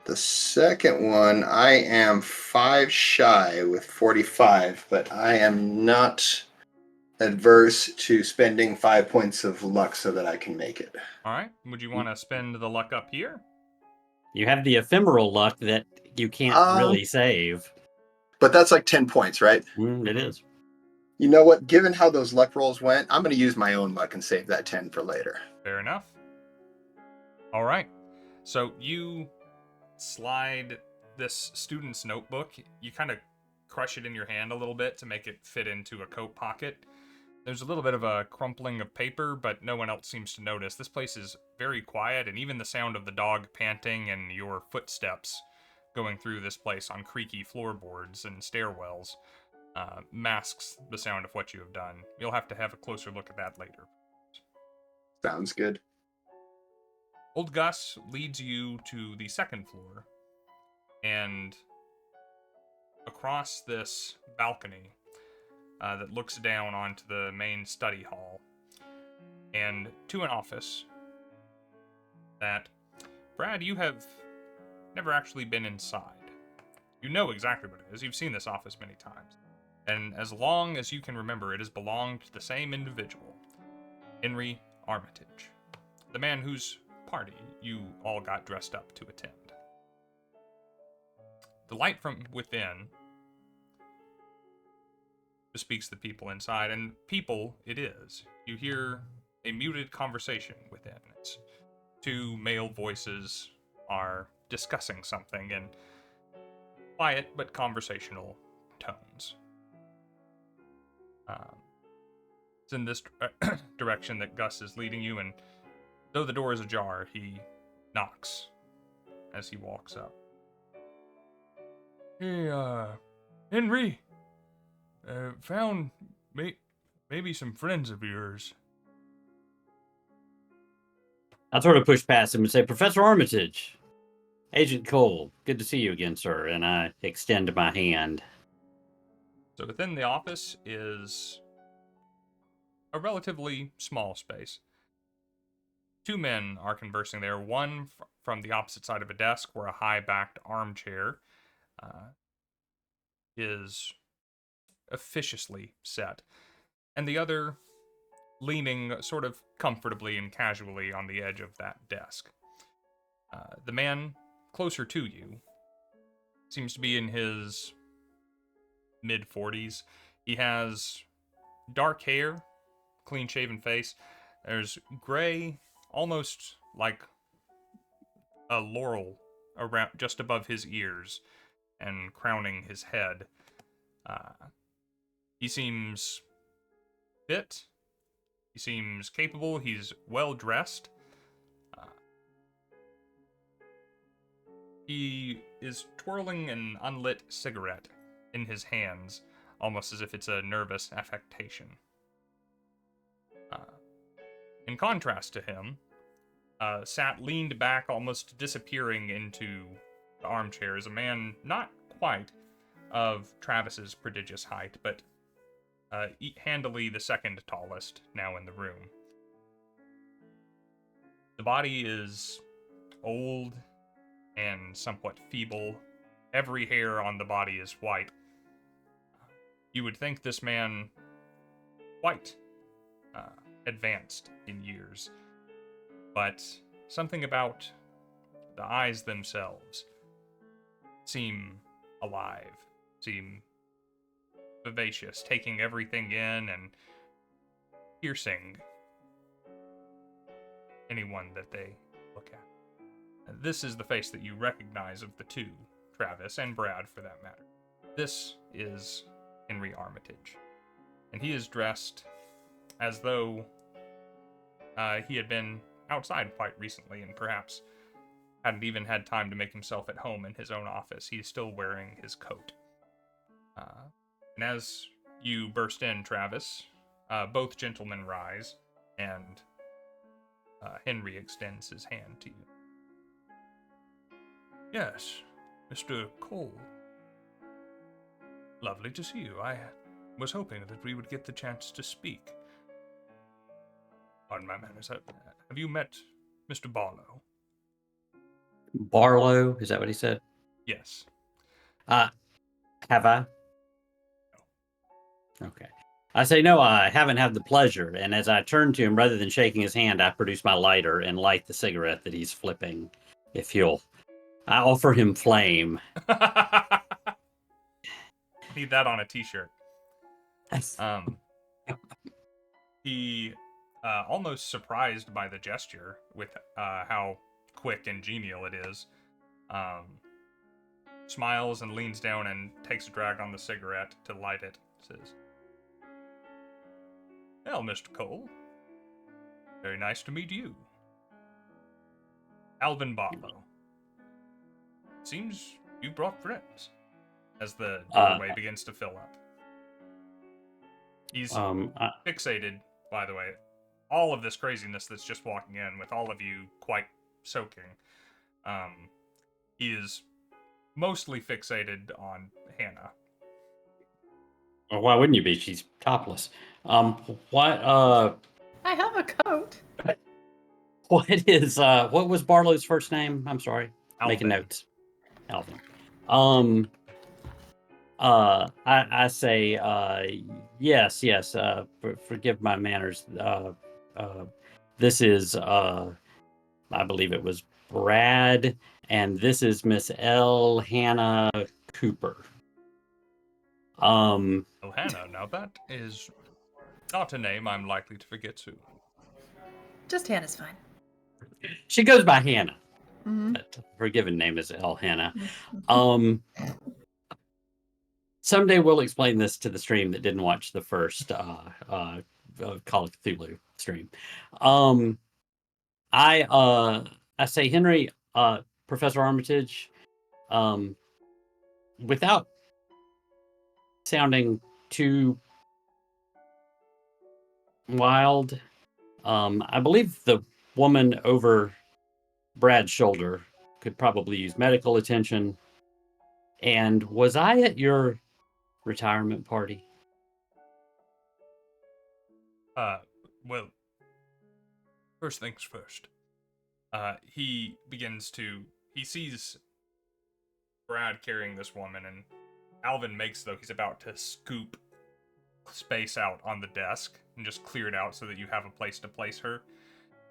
The second one, I am 5 shy with 45, but I am not adverse to spending 5 points of luck so that I can make it. All right. Would you want to spend the luck up here? You have the ephemeral luck that you can't really save. But that's like 10 points, right? It is. You know what? Given how those luck rolls went, I'm going to use my own luck and save that 10 for later. Fair enough. All right. So you slide this student's notebook. You kind of crush it in your hand a little bit to make it fit into a coat pocket. There's a little bit of a crumpling of paper, but no one else seems to notice. This place is very quiet, and even the sound of the dog panting and your footsteps going through this place on creaky floorboards and stairwells masks the sound of what you have done. You'll have to have a closer look at that later. Sounds good. Old Gus leads you to the second floor, and across this balcony that looks down onto the main study hall, and to an office that, Brad, you have never actually been inside. You know exactly what it is. You've seen this office many times. And as long as you can remember, it has belonged to the same individual, Henry Armitage, the man whose party you all got dressed up to attend. The light from within bespeaks the people inside, and people it is. You hear a muted conversation within. It's two male voices are discussing something in quiet but conversational tones. It's in this direction that Gus is leading you, and though the door is ajar, he knocks as he walks up. Hey, Henry, found maybe some friends of yours. I sort of push past him and say, Professor Armitage, Agent Cole, good to see you again, sir. And I extend my hand. So within the office is a relatively small space. Two men are conversing there, one from the opposite side of a desk where a high-backed armchair is officiously set, and the other leaning sort of comfortably and casually on the edge of that desk. The man closer to you seems to be in his mid-40s. He has dark hair, clean-shaven face. There's gray, almost like a laurel around just above his ears and crowning his head. He seems fit. He seems capable. He's well dressed. He is twirling an unlit cigarette in his hands, almost as if it's a nervous affectation. In contrast to him, sat leaned back, almost disappearing into the armchair, is a man not quite of Travis's prodigious height, but handily the second tallest now in the room. The body is old and somewhat feeble. Every hair on the body is white. You would think this man quite advanced in years, but something about the eyes themselves seem alive, seem vivacious, taking everything in and piercing anyone that they look at. This is the face that you recognize of the two, Travis and Brad for that matter. This is Henry Armitage, and he is dressed as though he had been outside quite recently and perhaps hadn't even had time to make himself at home in his own office. He is still wearing his coat. And as you burst in, Travis, both gentlemen rise, and Henry extends his hand to you. Yes, Mr. Cole. Lovely to see you. I was hoping that we would get the chance to speak. Pardon my manners. Have you met Mr. Barlow? Barlow, is that what he said? Yes. Have I? No. Okay. I say, no, I haven't had the pleasure. And as I turn to him, rather than shaking his hand, I produce my lighter and light the cigarette that he's flipping. I offer him flame. Need that on a t-shirt. He, almost surprised by the gesture with how quick and genial it is, smiles and leans down and takes a drag on the cigarette to light it. Says, "Well, Mr. Cole, very nice to meet you. Alvin Barlow. Seems you brought friends." As the doorway begins to fill up. He's fixated, by the way, all of this craziness that's just walking in, with all of you quite soaking. He is mostly fixated on Hannah. Well, why wouldn't you be? She's topless. What I have a coat. what was Barlow's first name? I'm sorry. Alvin. Making notes. Alvin. I say, yes. Forgive my manners. This is, I believe it was Brad, and this is Miss L. Hannah Cooper. Oh, Hannah, now that is not a name I'm likely to forget soon. Just Hannah's fine. She goes by Hannah. Mm-hmm. But her given name is L. Hannah. Someday we'll explain this to the stream that didn't watch the first Call of Cthulhu stream. I say, Henry, Professor Armitage, without sounding too wild, I believe the woman over Brad's shoulder could probably use medical attention. And was I at your retirement party? Well, first things first. He sees Brad carrying this woman, and Alvin makes though he's about to scoop space out on the desk and just clear it out so that you have a place to place her.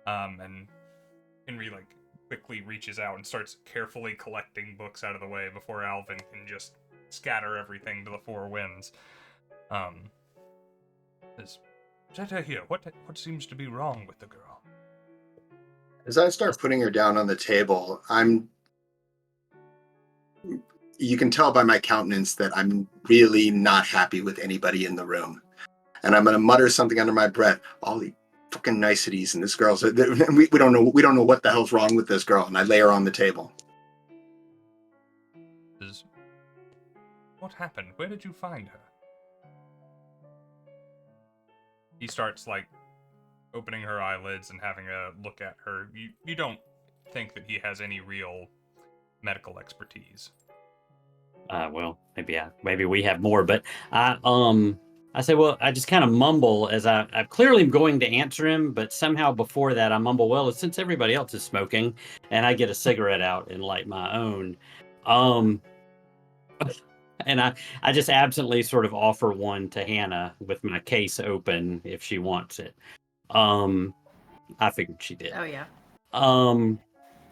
And Henry quickly reaches out and starts carefully collecting books out of the way before Alvin can just scatter everything to the four winds. Zeta here, what seems to be wrong with the girl? As I start putting her down on the table, you can tell by my countenance that I'm really not happy with anybody in the room. And I'm going to mutter something under my breath. All the fucking niceties, and this girl's, we don't know what the hell's wrong with this girl. And I lay her on the table. What happened? Where did you find her? He starts opening her eyelids and having a look at her. You don't think that he has any real medical expertise. Well, maybe we have more, but I say, well, I just kind of mumble as I clearly am going to answer him, but somehow before that I mumble, well, since everybody else is smoking, and I get a cigarette out and light my own. And I just absently sort of offer one to Hannah with my case open if she wants it. I figured she did. Oh, yeah. And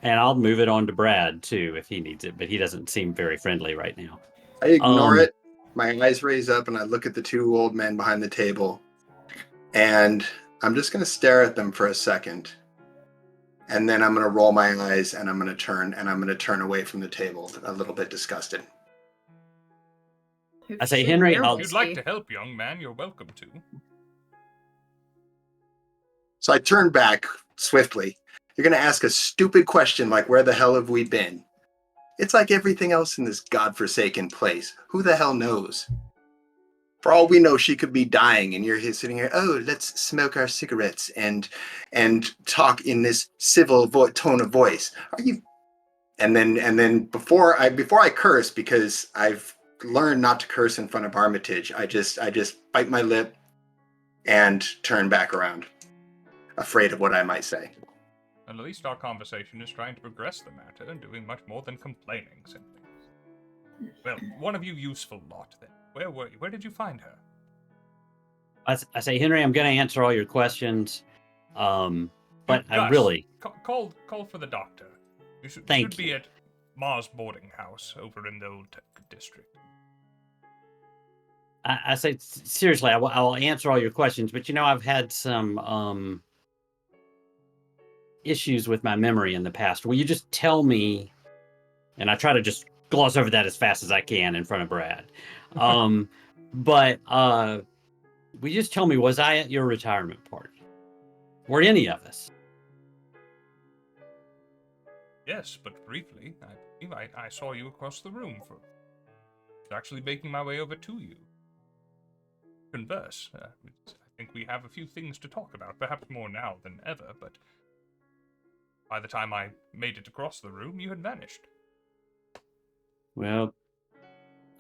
I'll move it on to Brad too if he needs it, but he doesn't seem very friendly right now. I ignore it. My eyes raise up and I look at the two old men behind the table. And I'm just going to stare at them for a second. And then I'm going to roll my eyes and I'm going to turn away from the table, a little bit disgusted. I say, Henry, If you'd like to help, young man, you're welcome to. So I turn back swiftly. You're going to ask a stupid question like, where the hell have we been? It's like everything else in this godforsaken place. Who the hell knows? For all we know, she could be dying, and you're here sitting here. Oh, let's smoke our cigarettes and talk in this civil tone of voice. Are you? And then before I curse, because I've learned not to curse in front of Armitage, I just bite my lip and turn back around, afraid of what I might say. At least our conversation is trying to progress the matter and doing much more than complaining, simply. Well, one of you useful lot, then. Where were you? Where did you find her? I say, Henry, I'm going to answer all your questions, but Gus, I really... Call for the doctor. You should be at Mars boarding house over in the Old Tech District. I say, seriously, I'll answer all your questions, but I've had some issues with my memory in the past. Will you just tell me, and I try to just gloss over that as fast as I can in front of Brad, but will you just tell me, was I at your retirement party? Were any of us? Yes, but briefly. I believe I saw you across the room. I was actually making my way over to you. Converse. I think we have a few things to talk about, perhaps more now than ever, but by the time I made it across the room, you had vanished. Well,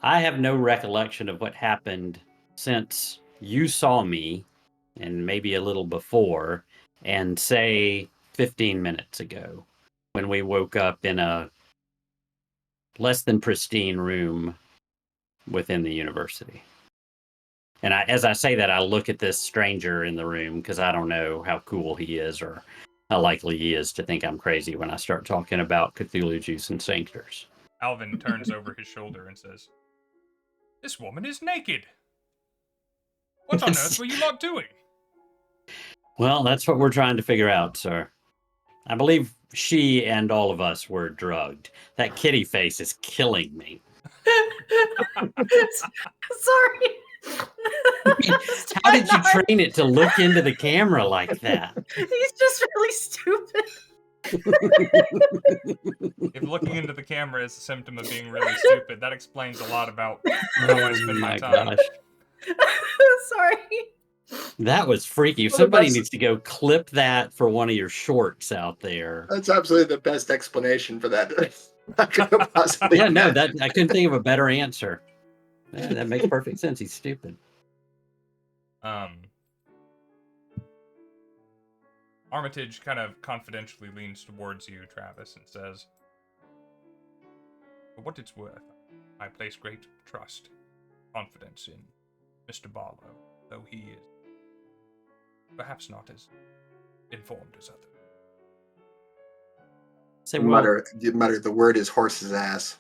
I have no recollection of what happened since you saw me, and maybe a little before, and say 15 minutes ago, when we woke up in a less than pristine room within the university. And as I say that, I look at this stranger in the room because I don't know how cool he is or how likely he is to think I'm crazy when I start talking about Cthulhu juice and sphincters. Alvin turns over his shoulder and says, "This woman is naked. What on earth were you lot doing?" Well, that's what we're trying to figure out, sir. I believe she and all of us were drugged. That kitty face is killing me. Sorry. How did you train it to look into the camera like that? He's just really stupid. If looking into the camera is a symptom of being really stupid, that explains a lot about how I spend my time. Gosh. Sorry. That was freaky. Somebody needs to go clip that for one of your shorts out there. That's absolutely the best explanation for that. I could have possibly Yeah, no, I couldn't think of a better answer. Yeah, that makes perfect sense. He's stupid. Armitage kind of confidentially leans towards you, Travis, and says, "For what it's worth, I place great trust, confidence in Mr. Barlow, though he is perhaps not as informed as others." Say, You mutter, the word is horse's ass.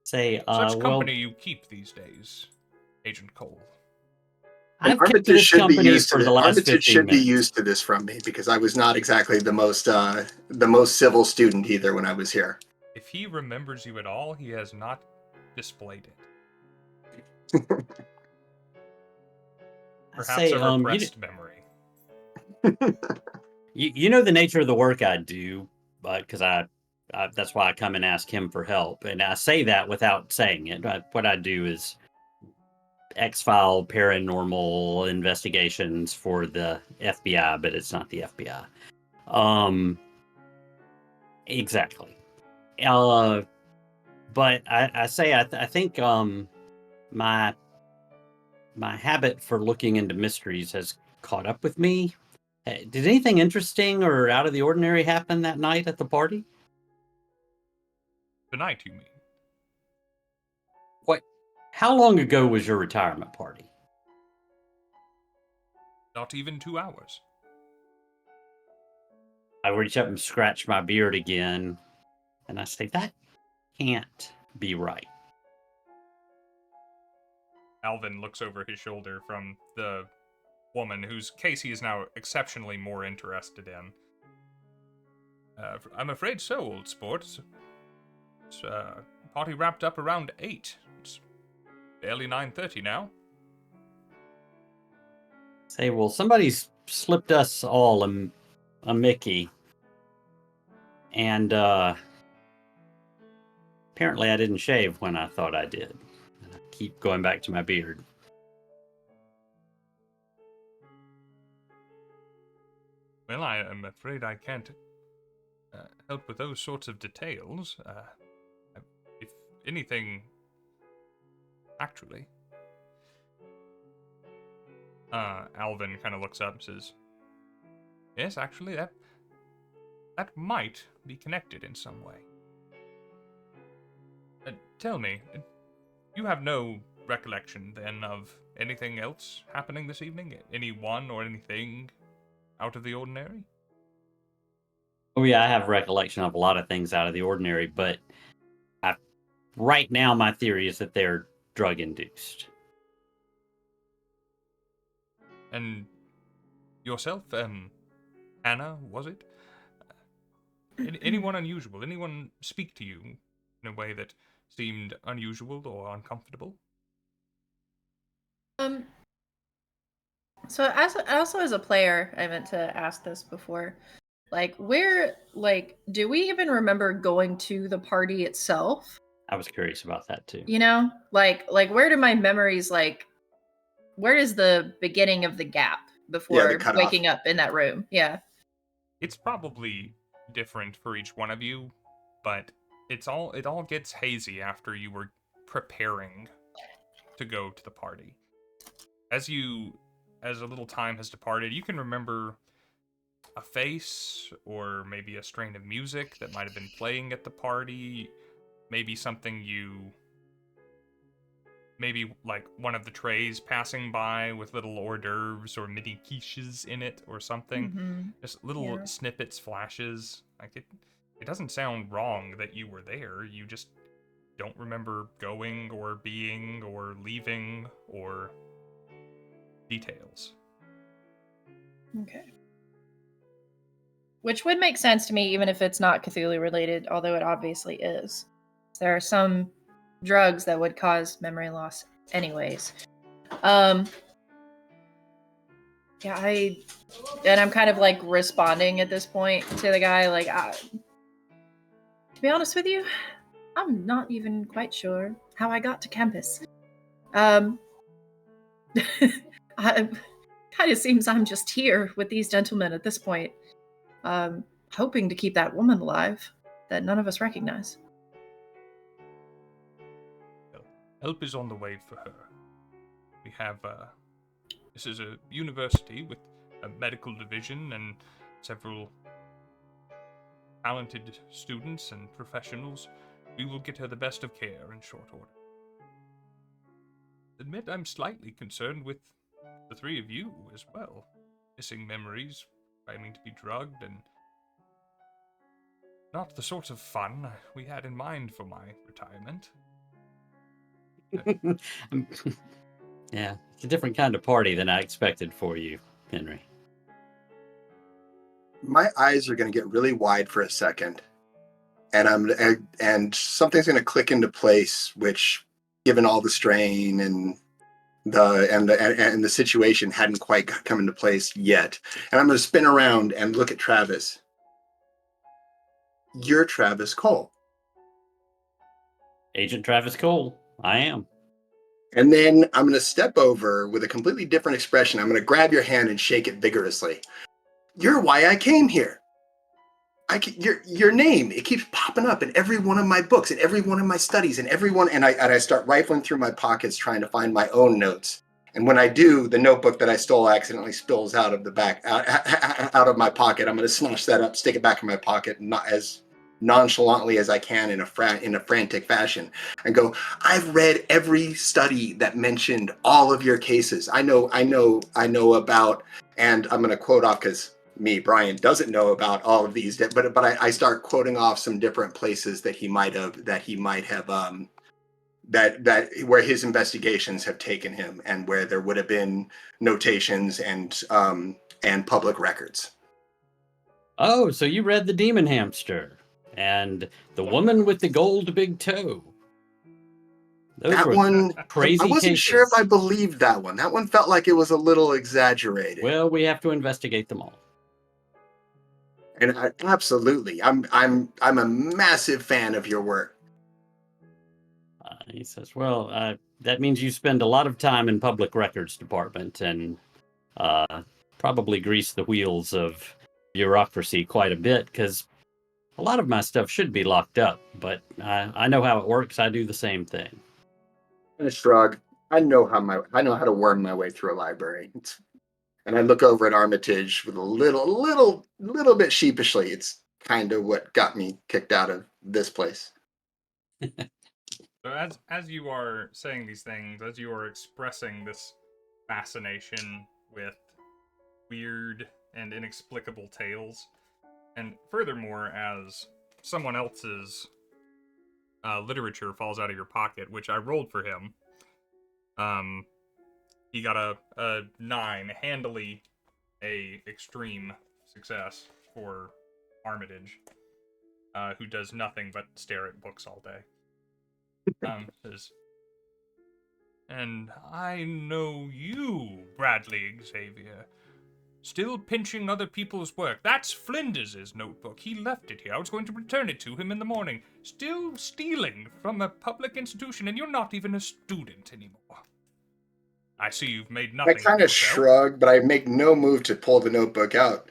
Say, Such company you keep these days, Agent Cole. I've kept Armitage this should be company used to for this. the last Armitage 15 should be minutes. used to this from me because I was not exactly the most civil student either when I was here. If he remembers you at all, he has not displayed it. Perhaps a repressed memory. You know the nature of the work I do, because that's why I come and ask him for help. And I say that without saying it. What I do is X-File paranormal investigations for the FBI, but it's not the FBI. Exactly. But I say I think my habit for looking into mysteries has caught up with me. Did anything interesting or out of the ordinary happen that night at the party? Tonight, you mean? What? How long ago was your retirement party? Not even 2 hours. I reach up and scratch my beard again, and I say, that can't be right. Alvin looks over his shoulder from the woman whose case he is now exceptionally more interested in. I'm afraid so, old sport. Party wrapped up around 8. It's barely 9:30 now. Say, well, somebody's slipped us all a Mickey. And apparently I didn't shave when I thought I did. And I keep going back to my beard. Well, I am afraid I can't help with those sorts of details. If anything, actually. Alvin kind of looks up and says, yes, actually, that might be connected in some way. Tell me, you have no recollection, then, of anything else happening this evening? Anyone or anything out of the ordinary? Oh, yeah, I have recollection of a lot of things out of the ordinary, but right now my theory is that they're drug-induced. And yourself, Anna, was it? Anyone unusual? Anyone speak to you in a way that seemed unusual or uncomfortable? So as a player, I meant to ask this before. Like, do we even remember going to the party itself? I was curious about that too. You know, like where do my memories where is the beginning of the gap before waking up in that room? Yeah. It's probably different for each one of you, but it all gets hazy after you were preparing to go to the party. As a little time has departed, you can remember a face or maybe a strain of music that might have been playing at the party, maybe maybe like one of the trays passing by with little hors d'oeuvres or mini quiches in it or something. Mm-hmm. Just little snippets, flashes. Like it doesn't sound wrong that you were there. You just don't remember going or being or leaving or details. Okay. Which would make sense to me even if it's not Cthulhu related, although it obviously is. There are some drugs that would cause memory loss anyways. I'm kind of like responding at this point to the guy, like, to be honest with you, I'm not even quite sure how I got to campus. It kind of seems I'm just here with these gentlemen at this point, hoping to keep that woman alive that none of us recognize. Help is on the way for her. We have, this is a university with a medical division and several talented students and professionals. We will get her the best of care in short order. Admit I'm slightly concerned with the three of you as well. Missing memories, claiming to be drugged, and not the sort of fun we had in mind for my retirement. Yeah, it's a different kind of party than I expected for you, Henry. My eyes are going to get really wide for a second, and something's going to click into place. Which, given all the strain and the situation, hadn't quite come into place yet. And I'm going to spin around and look at Travis. You're Travis Cole. Agent Travis Cole. I am. And then I'm going to step over with a completely different expression. I'm going to grab your hand and shake it vigorously. You're why I came here. Your name, it keeps popping up in every one of my books, in every one of my studies, and I start rifling through my pockets trying to find my own notes. And when I do, the notebook that I stole accidentally spills out of the back, out of my pocket. I'm going to snatch that up, stick it back in my pocket, not as nonchalantly as I can in a frantic fashion, and go, I've read every study that mentioned all of your cases. I know about, and I'm going to quote off because me, Brian, doesn't know about all of these, but I start quoting off some different places that he might have that where his investigations have taken him, and where there would have been notations and public records. Oh, so you read The Demon Hamster and The Woman with the Gold Big Toe. Those That were one, crazy I wasn't cases. sure if I believed that one. That one felt like it was a little exaggerated. Well, we have to investigate them all. And absolutely, I'm a massive fan of your work. He says, well, that means you spend a lot of time in public records department and probably grease the wheels of bureaucracy quite a bit, because a lot of my stuff should be locked up, but I know how it works. I do the same thing. And a shrug. I know how to worm my way through a library. And I look over at Armitage with a little bit sheepishly. It's kind of what got me kicked out of this place. So as you are saying these things, as you are expressing this fascination with weird and inexplicable tales, and furthermore, as someone else's literature falls out of your pocket, which I rolled for him, he got a 9, handily a extreme success for Armitage, who does nothing but stare at books all day. Says, and I know you, Bradley Xavier. Still pinching other people's work. That's Flinders' notebook. He left it here. I was going to return it to him in the morning. Still stealing from a public institution, and you're not even a student anymore. I see you've made nothing. I kind of shrug, but I make no move to pull the notebook out.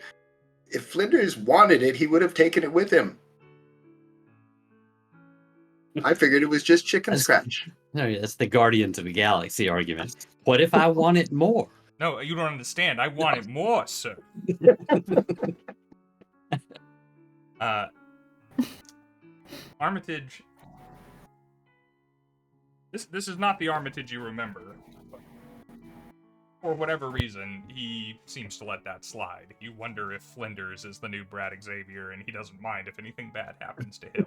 If Flinders wanted it, he would have taken it with him. I figured it was just chicken scratch. No, that's the Guardians of the Galaxy argument. What if I want it more? No, you don't understand. I want it more, sir. Armitage. This is not the Armitage you remember. For whatever reason, he seems to let that slide. You wonder if Flinders is the new Brad Xavier, and he doesn't mind if anything bad happens to him.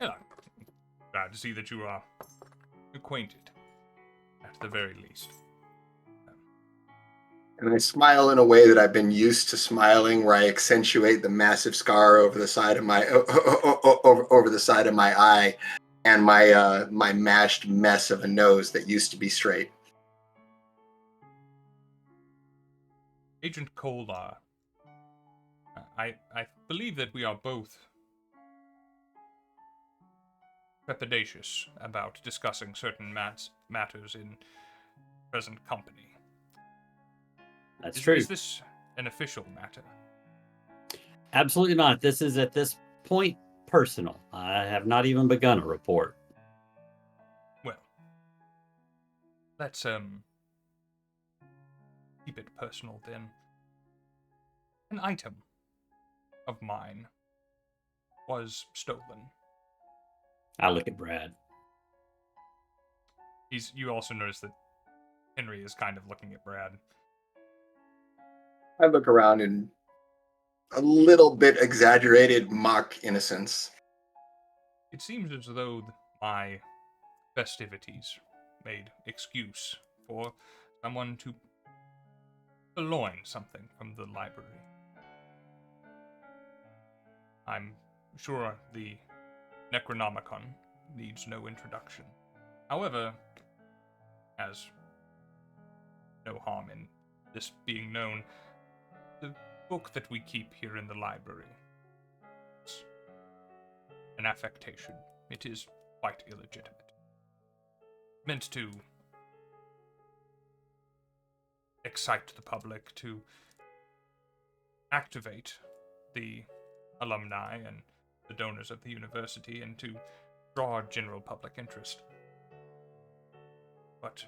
Yeah, glad to see that you are acquainted, at the very least. And I smile in a way that I've been used to smiling, where I accentuate the massive scar over the side of my over the side of my eye, and my mashed mess of a nose that used to be straight. Agent Kolar, I believe that we are both trepidatious about discussing certain matters in present company. That's true. Is this an official matter? Absolutely not. This is at this point personal. I have not even begun a report. Well, let's keep it personal then. An item of mine was stolen. I look at Brad. You also notice that Henry is kind of looking at Brad. I look around in a little bit exaggerated mock innocence. It seems as though my festivities made excuse for someone to purloin something from the library. I'm sure the Necronomicon needs no introduction. However, has no harm in this being known, the book that we keep here in the library is an affectation. It is quite illegitimate. Meant to excite the public, to activate the alumni and the donors of the university, and to draw general public interest. But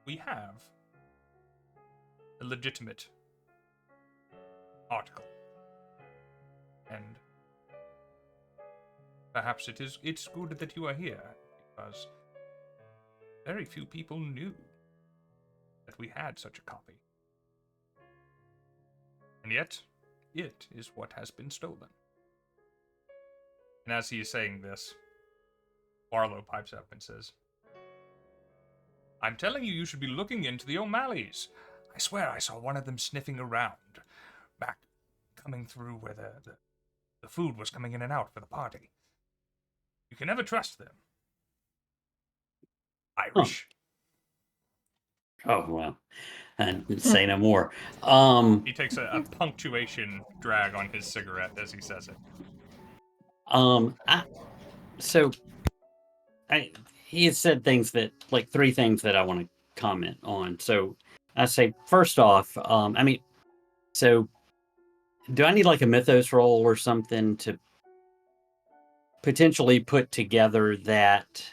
we have a legitimate article, and perhaps it's good that you are here, because very few people knew that we had such a copy. And yet, it is what has been stolen. And as he is saying this, Barlow pipes up and says, I'm telling you, you should be looking into the O'Malleys. I swear I saw one of them sniffing around, back coming through where the food was coming in and out for the party. You can never trust them. Irish. Oh, well. And say no more. He takes a punctuation drag on his cigarette as he says it. He has said things that, like, 3 things that I want to comment on. So I say, first off, so do I need like a mythos roll or something to potentially put together that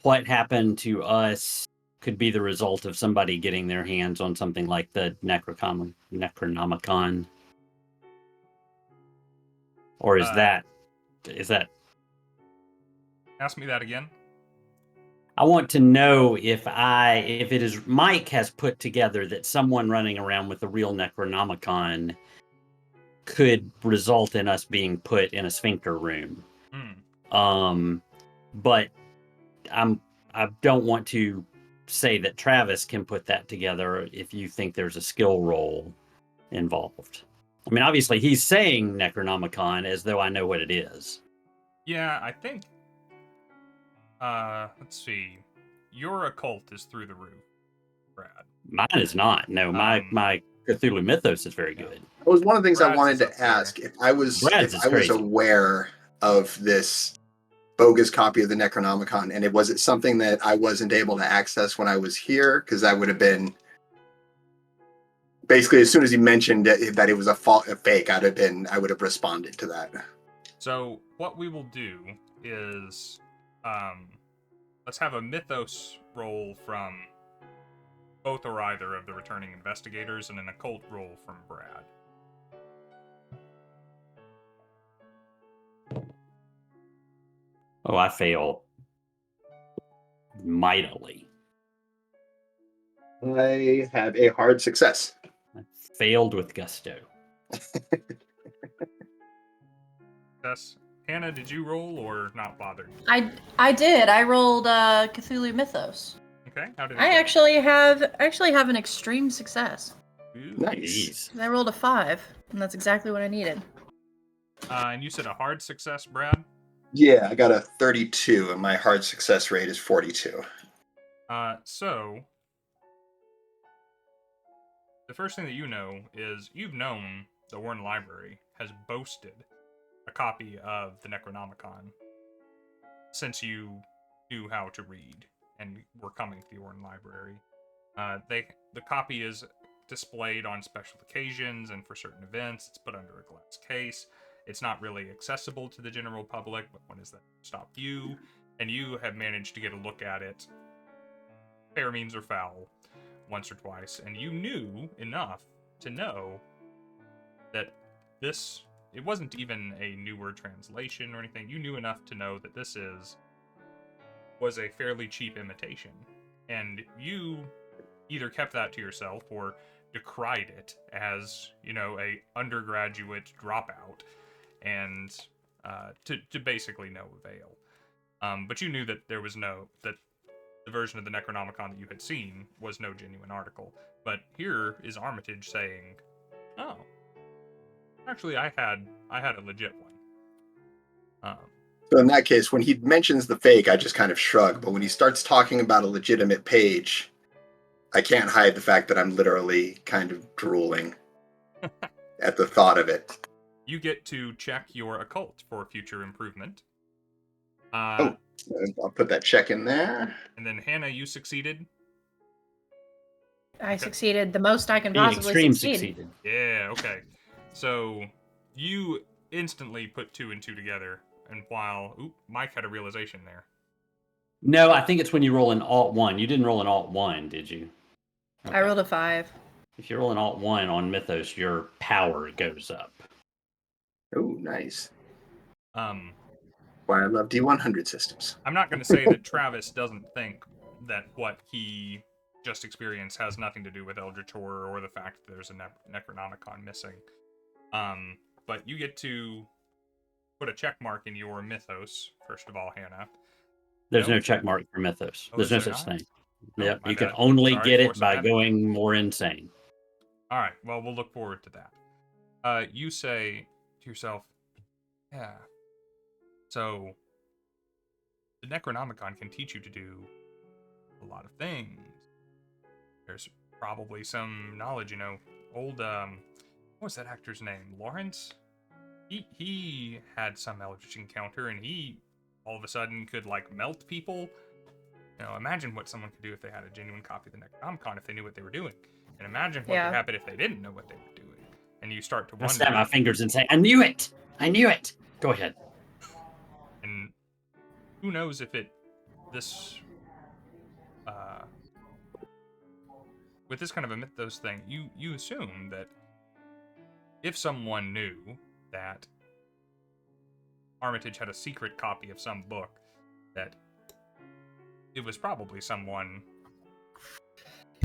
what happened to us could be the result of somebody getting their hands on something like the Necronomicon? Or is that... Ask me that again. I want to know if it is Mike has put together that someone running around with the real Necronomicon could result in us being put in a sphincter room. But I don't want to say that Travis can put that together if you think there's a skill roll involved. I mean, obviously he's saying Necronomicon as though I know what it is. Yeah, I think... let's see. Your occult is through the roof, Brad. Mine is not. No, my Cthulhu Mythos is very good. It was one of the things Brad's I wanted is up to ask. there. If I was Crazy. aware of this bogus copy of the Necronomicon, and was it something that I wasn't able to access when I was here? Because that would have been basically as soon as he mentioned that it was a fake, I would have responded to that. So what we will do is, let's have a mythos roll from both or either of the returning investigators, and an occult roll from Brad. Oh, I fail mightily. I have a hard success. I failed with gusto. Yes. Hannah, did you roll or not bothered? I did. I rolled Cthulhu Mythos. Okay. How did it I go? actually have an extreme success. Ooh. Nice. I rolled a 5, and that's exactly what I needed. And you said a hard success, Brad? Yeah, I got a 32, and my hard success rate is 42. So the first thing that you know is you've known the Orne Library has boasted a copy of the Necronomicon since you knew how to read and were coming to the Orne Library. The copy is displayed on special occasions and for certain events. It's put under a glass case. It's not really accessible to the general public, but when does that stop you? And you have managed to get a look at it, fair means or foul, once or twice, and you knew enough to know that it wasn't even a newer translation or anything. You knew enough to know that this was a fairly cheap imitation, and you either kept that to yourself or decried it as, a undergraduate dropout, and to basically no avail. But you knew that that the version of the Necronomicon that you had seen was no genuine article. But here is Armitage saying, "Oh, actually, I had a legit one." So in that case, when he mentions the fake, I just kind of shrug. But when he starts talking about a legitimate page, I can't hide the fact that I'm literally kind of drooling at the thought of it. You get to check your occult for future improvement. I'll put that check in there. And then Hannah, you succeeded. I succeeded the most I can He possibly extreme succeed. succeeded. Yeah, okay. So you instantly put 2 and 2 together, and while Mike had a realization there. No, I think it's when you roll an Alt-1. You didn't roll an Alt-1, did you? Okay. I rolled a 5. If you roll an Alt-1 on Mythos, your power goes up. Oh, nice. Why I love D100 systems. I'm not going to say that Travis doesn't think that what he just experience, has nothing to do with Eldritch Horror or the fact that there's a Necronomicon missing. But you get to put a check mark in your mythos, first of all, Hannah. There's no check mark for mythos. Oh, There's no is there such not? thing. Oh, Yep, my you can bad. only Sorry, get it force by that. going more insane. All right, well, we'll look forward to that. You say to yourself, yeah, so the Necronomicon can teach you to do a lot of things. There's probably some knowledge, old, what was that actor's name? Lawrence? He had some eldritch encounter, and he all of a sudden could, like, melt people. Imagine what someone could do if they had a genuine copy of the Necronomicon, if they knew what they were doing. And imagine what would happen if they didn't know what they were doing. And you start to I wonder. snap my fingers and say, I knew it! I knew it! Go ahead. And who knows if with this kind of a mythos thing, you assume that if someone knew that Armitage had a secret copy of some book, that it was probably someone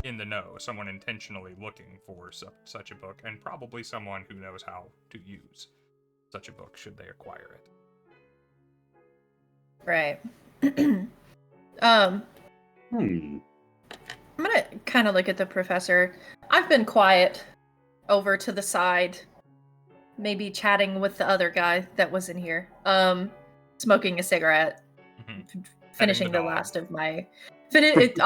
in the know, someone intentionally looking for such a book, and probably someone who knows how to use such a book should they acquire it. Right. Hmm. I'm gonna kind of look at the professor. I've been quiet over to the side, maybe chatting with the other guy that was in here. Smoking a cigarette, finishing the last of my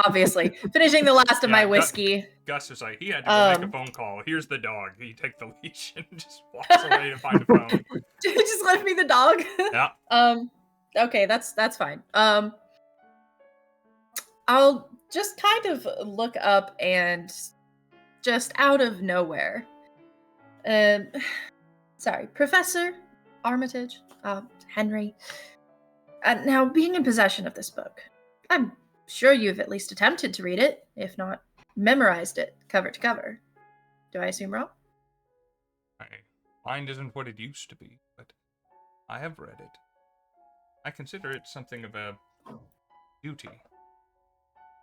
obviously finishing the last of my whiskey. Gus is like, he had to go make a phone call. Here's the dog. He take the leash and just walks away to find a phone. Just left me the dog. Yeah. Okay, that's fine. I'll just kind of look up and just out of nowhere. Sorry, Professor Armitage, Henry. Now, being in possession of this book, I'm sure you've at least attempted to read it, if not memorized it cover to cover. Do I assume wrong? My mind isn't what it used to be, but I have read it. I consider it something of a duty.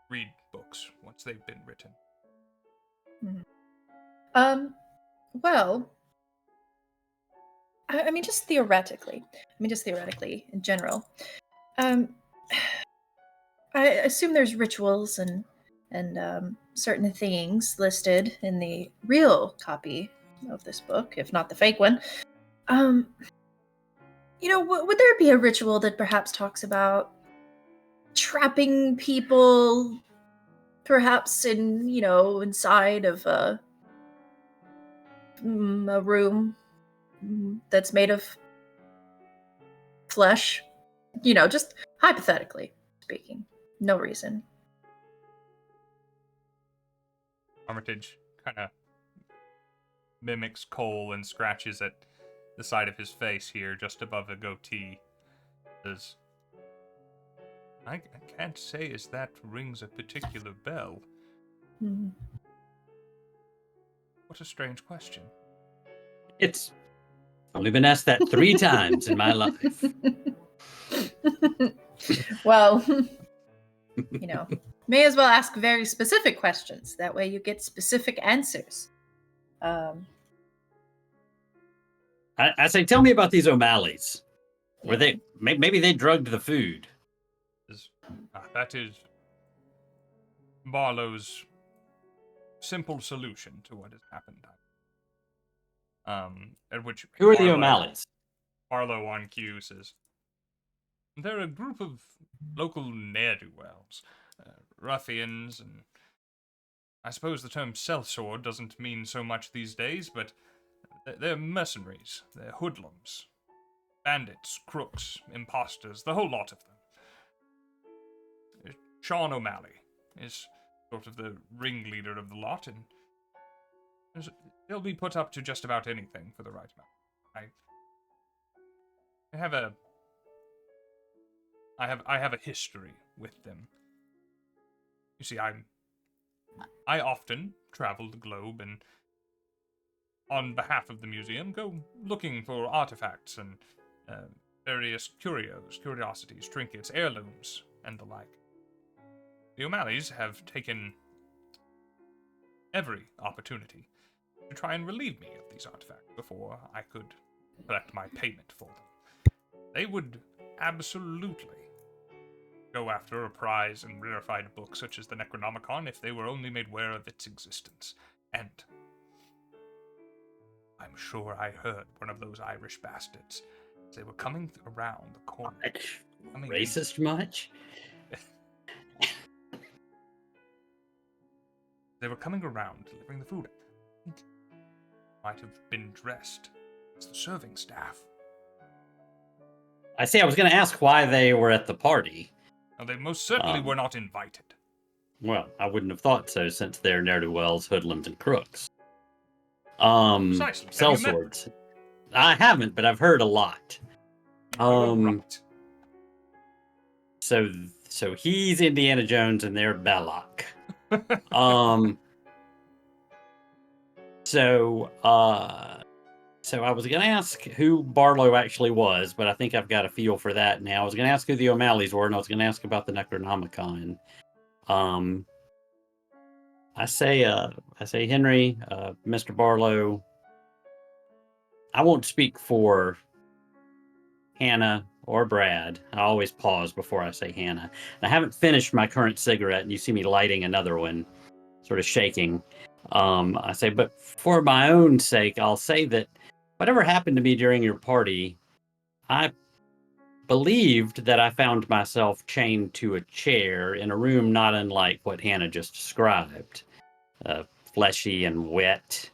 Read books once they've been written. Well, I mean, just theoretically. In general. I assume there's rituals and certain things listed in the real copy of this book, if not the fake one. Would there be a ritual that perhaps talks about trapping people, perhaps inside of a room that's made of flesh? Just hypothetically speaking. No reason. Armitage kind of mimics Cole and scratches at the side of his face here, just above the goatee. Says, I can't say as that rings a particular bell. Mm-hmm. What a strange question. It's only been asked that 3 times in my life. Well, may as well ask very specific questions. That way you get specific answers. I say, tell me about these O'Malleys. Were they maybe they drugged the food? That is Barlow's simple solution to what has happened. At which Who are the O'Malleys? Barlow on cue says, they're a group of local ne'er-do-wells, ruffians, and I suppose the term sellsword doesn't mean so much these days, but they're mercenaries, they're hoodlums, bandits, crooks, imposters, the whole lot of them. Sean O'Malley is sort of the ringleader of the lot, and they'll be put up to just about anything for the right amount. I have a history with them. You see, I often travel the globe and, on behalf of the museum, go looking for artifacts and various curiosities, trinkets, heirlooms, and the like. The O'Malleys have taken every opportunity to try and relieve me of these artifacts before I could collect my payment for them. They would absolutely go after a prize and rarefied book such as the Necronomicon if they were only made aware of its existence. And I'm sure I heard one of those Irish bastards as they were coming around the corner. Racist much? They were coming around delivering the food. I think might have been dressed as the serving staff. I see. I was going to ask why they were at the party. Now, they most certainly were not invited. Well, I wouldn't have thought so, since they're ne'er-do-wells, hoodlums, and crooks. Precisely. Sell Have you met swords. I haven't, but I've heard a lot. right. So he's Indiana Jones and they're Belloc. So I was going to ask who Barlow actually was, but I think I've got a feel for that now. I was going to ask who the O'Malleys were, and I was going to ask about the Necronomicon. I say Henry, Mr. Barlow. I won't speak for Hannah or Brad. I always pause before I say Hannah. And I haven't finished my current cigarette, and you see me lighting another one, sort of shaking. I say, but for my own sake, I'll say that whatever happened to me during your party, I believed that I found myself chained to a chair in a room not unlike what Hannah just described. Fleshy and wet.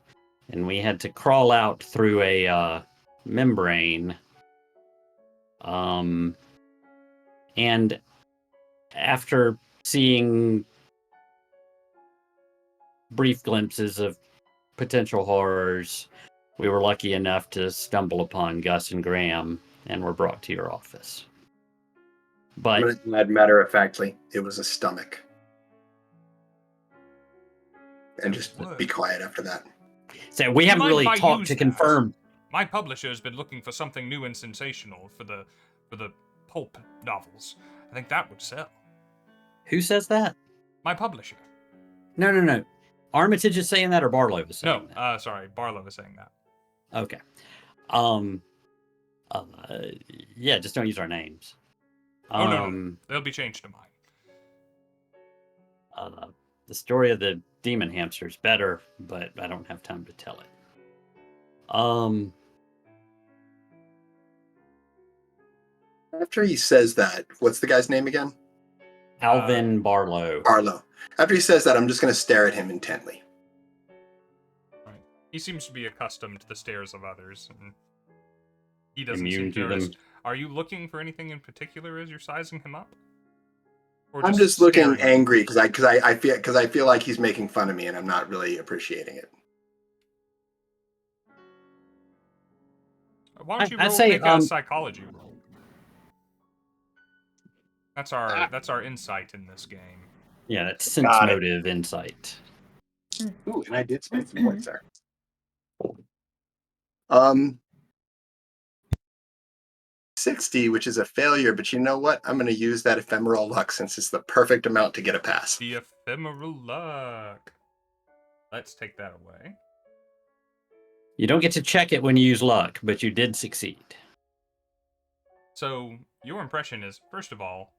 And we had to crawl out through a membrane. And after seeing brief glimpses of potential horrors, we were lucky enough to stumble upon Gus and Graham and were brought to your office. But I'm going to add matter-of-factly, it was a stomach. And just be quiet after that. So we haven't really talked to confirm. My publisher has been looking for something new and sensational for the pulp novels. I think that would sell. Who says that? My publisher. No. Armitage is saying that, or Barlow is saying that? No, sorry, Barlow is saying that. Okay. Yeah, just don't use our names. No. They'll be changed to mine. The story of the demon hamster is better, but I don't have time to tell it. After he says that, what's the guy's name again? Alvin Barlow. Barlow. After he says that, I'm just going to stare at him intently. Right. He seems to be accustomed to the stares of others, and he doesn't Immune seem to noticed. them. Are you looking for anything in particular as you're sizing him up? I'm just looking angry because I feel like he's making fun of me, and I'm not really appreciating it. Why don't you make a psychology roll? That's our insight in this game. Yeah, that's sense motive insight. Ooh, and I did spend some points there. 60, which is a failure, but you know what? I'm going to use that ephemeral luck since it's the perfect amount to get a pass. The ephemeral luck. Let's take that away. You don't get to check it when you use luck, but you did succeed. So, your impression is, first of all,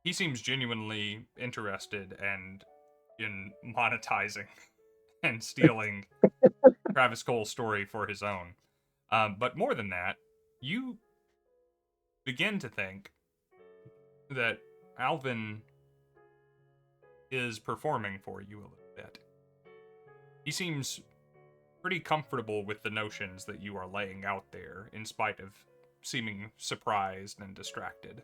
he seems genuinely interested and in monetizing and stealing Travis Cole's story for his own. But more than that, you begin to think that Alvin is performing for you a little bit. He seems pretty comfortable with the notions that you are laying out there, in spite of seeming surprised and distracted.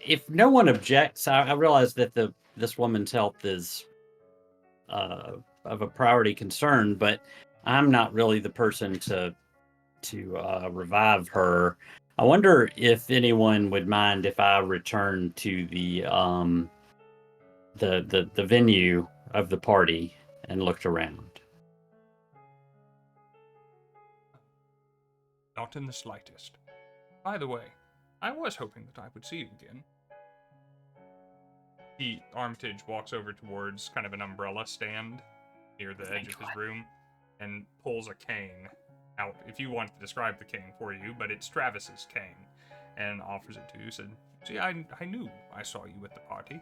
If no one objects, I realize that this woman's health is of a priority concern, but I'm not really the person to revive her. I wonder if anyone would mind if I return to the venue of the party and looked around. Not in the slightest. By the way, I was hoping that I would see you again. Armitage walks over towards kind of an umbrella stand near the edge of his room and pulls a cane out. If you want to describe the cane for you, but it's Travis's cane, and offers it to you. Said, "See, I knew I saw you at the party.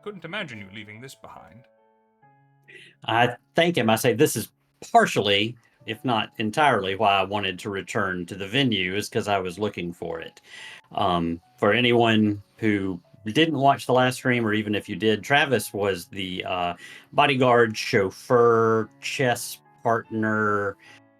Couldn't imagine you leaving this behind." I thank him. I say, this is partially, if not entirely, why I wanted to return to the venue, is because I was looking for it. For anyone who didn't watch the last stream, or even if you did, Travis was the bodyguard, chauffeur, chess partner,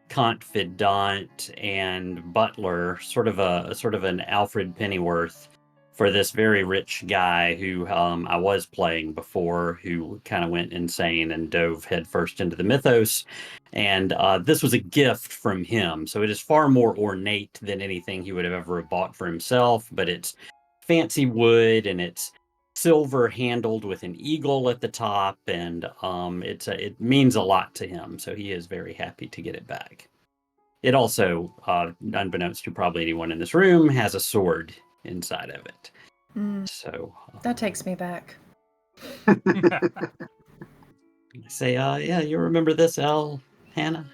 confidant, and butler, sort of an Alfred Pennyworth for this very rich guy who I was playing before, who kind of went insane and dove headfirst into the mythos. And this was a gift from him. So it is far more ornate than anything he would have ever bought for himself, but it's fancy wood and it's silver handled with an eagle at the top. And it means a lot to him. So he is very happy to get it back. It also, unbeknownst to probably anyone in this room, has a sword inside of it. So That takes me back. I say, yeah, you remember this, Hannah?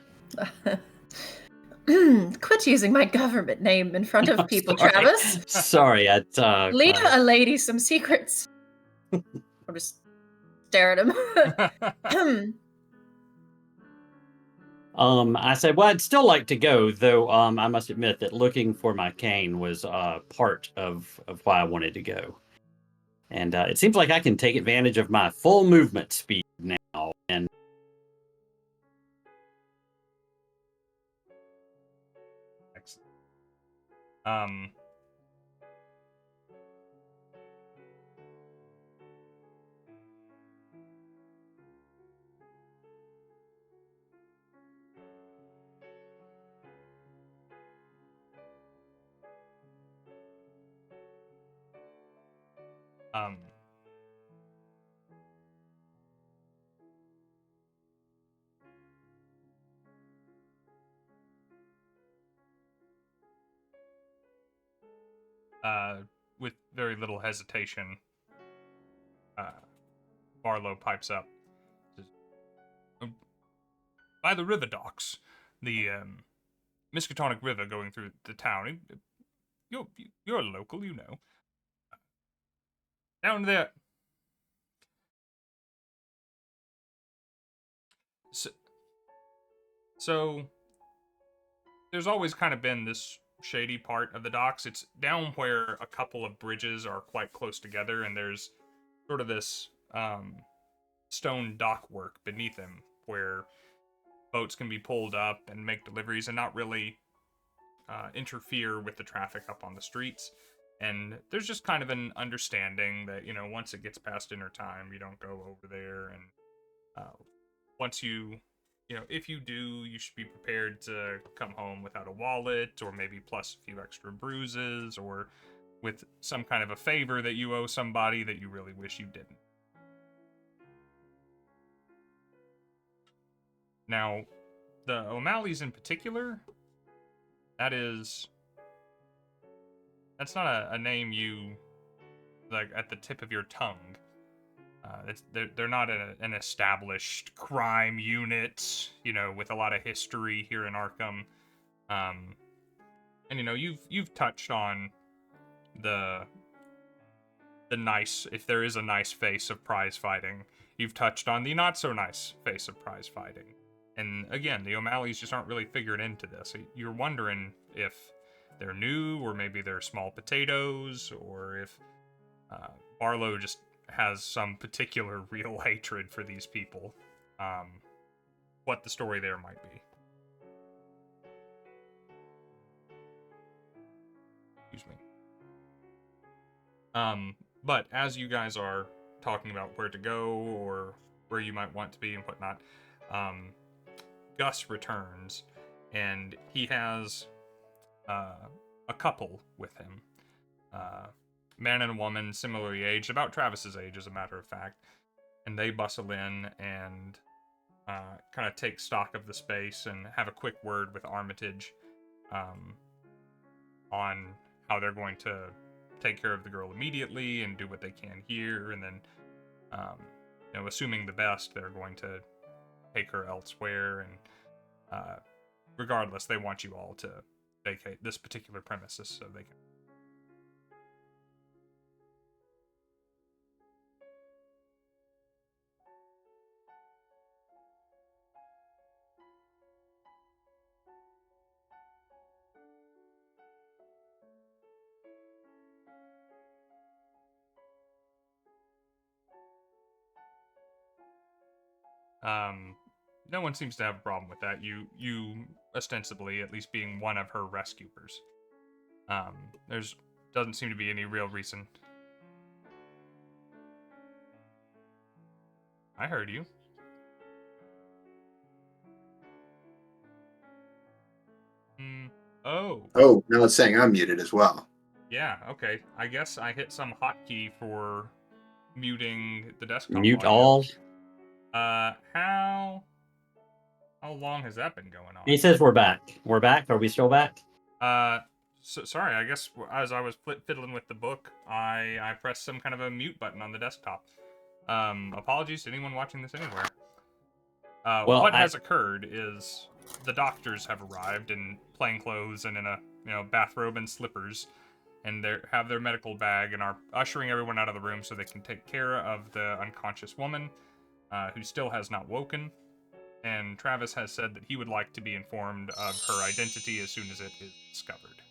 Quit using my government name in front of people, Sorry. Travis. Sorry, Leave a lady some secrets. I'll just stare at him. I said, well, I'd still like to go, though I must admit that looking for my cane was part of why I wanted to go. And it seems like I can take advantage of my full movement speed now. And Excellent. With very little hesitation, Barlow pipes up. By the river docks, the Miskatonic River going through the town. You're a local, you know. Down there. So there's always kind of been this shady part of the docks. It's down where a couple of bridges are quite close together, and there's sort of this stone dock work beneath them where boats can be pulled up and make deliveries and not really interfere with the traffic up on the streets. And there's just kind of an understanding that, once it gets past dinner time, you don't go over there. And once if you do, you should be prepared to come home without a wallet, or maybe plus a few extra bruises, or with some kind of a favor that you owe somebody that you really wish you didn't. Now, the O'Malley's in particular, that's not a name you, like, at the tip of your tongue. They're not an established crime unit, with a lot of history here in Arkham. And you've touched on the nice, if there is a nice face of prize fighting, you've touched on the not so nice face of prize fighting. And again, the O'Malleys just aren't really figured into this. You're wondering if they're new, or maybe they're small potatoes, or if Barlow just has some particular real hatred for these people. What the story there might be. Excuse me. But as you guys are talking about where to go, or where you might want to be and whatnot, Gus returns, and he has a couple with him. Man and a woman, similarly aged, about Travis's age, as a matter of fact. And they bustle in, and kind of take stock of the space and have a quick word with Armitage on how they're going to take care of the girl immediately and do what they can here, and then, assuming the best, they're going to take her elsewhere, and regardless, they want you all to vacate this particular premises so they can. No one seems to have a problem with that. You ostensibly, at least being one of her rescuers. There's doesn't seem to be any real reason. I heard you. Oh. Oh, now it's saying I'm muted as well. Yeah, okay. I guess I hit some hotkey for muting the desktop Mute audio. all. How long has that been going on? He says we're back. We're back. Are we still back? Sorry, I guess as I was fiddling with the book, I pressed some kind of a mute button on the desktop. Apologies to anyone watching this anywhere. What has occurred is the doctors have arrived in plain clothes and in a bathrobe and slippers, and they have their medical bag and are ushering everyone out of the room so they can take care of the unconscious woman, who still has not woken. And Travis has said that he would like to be informed of her identity as soon as it is discovered.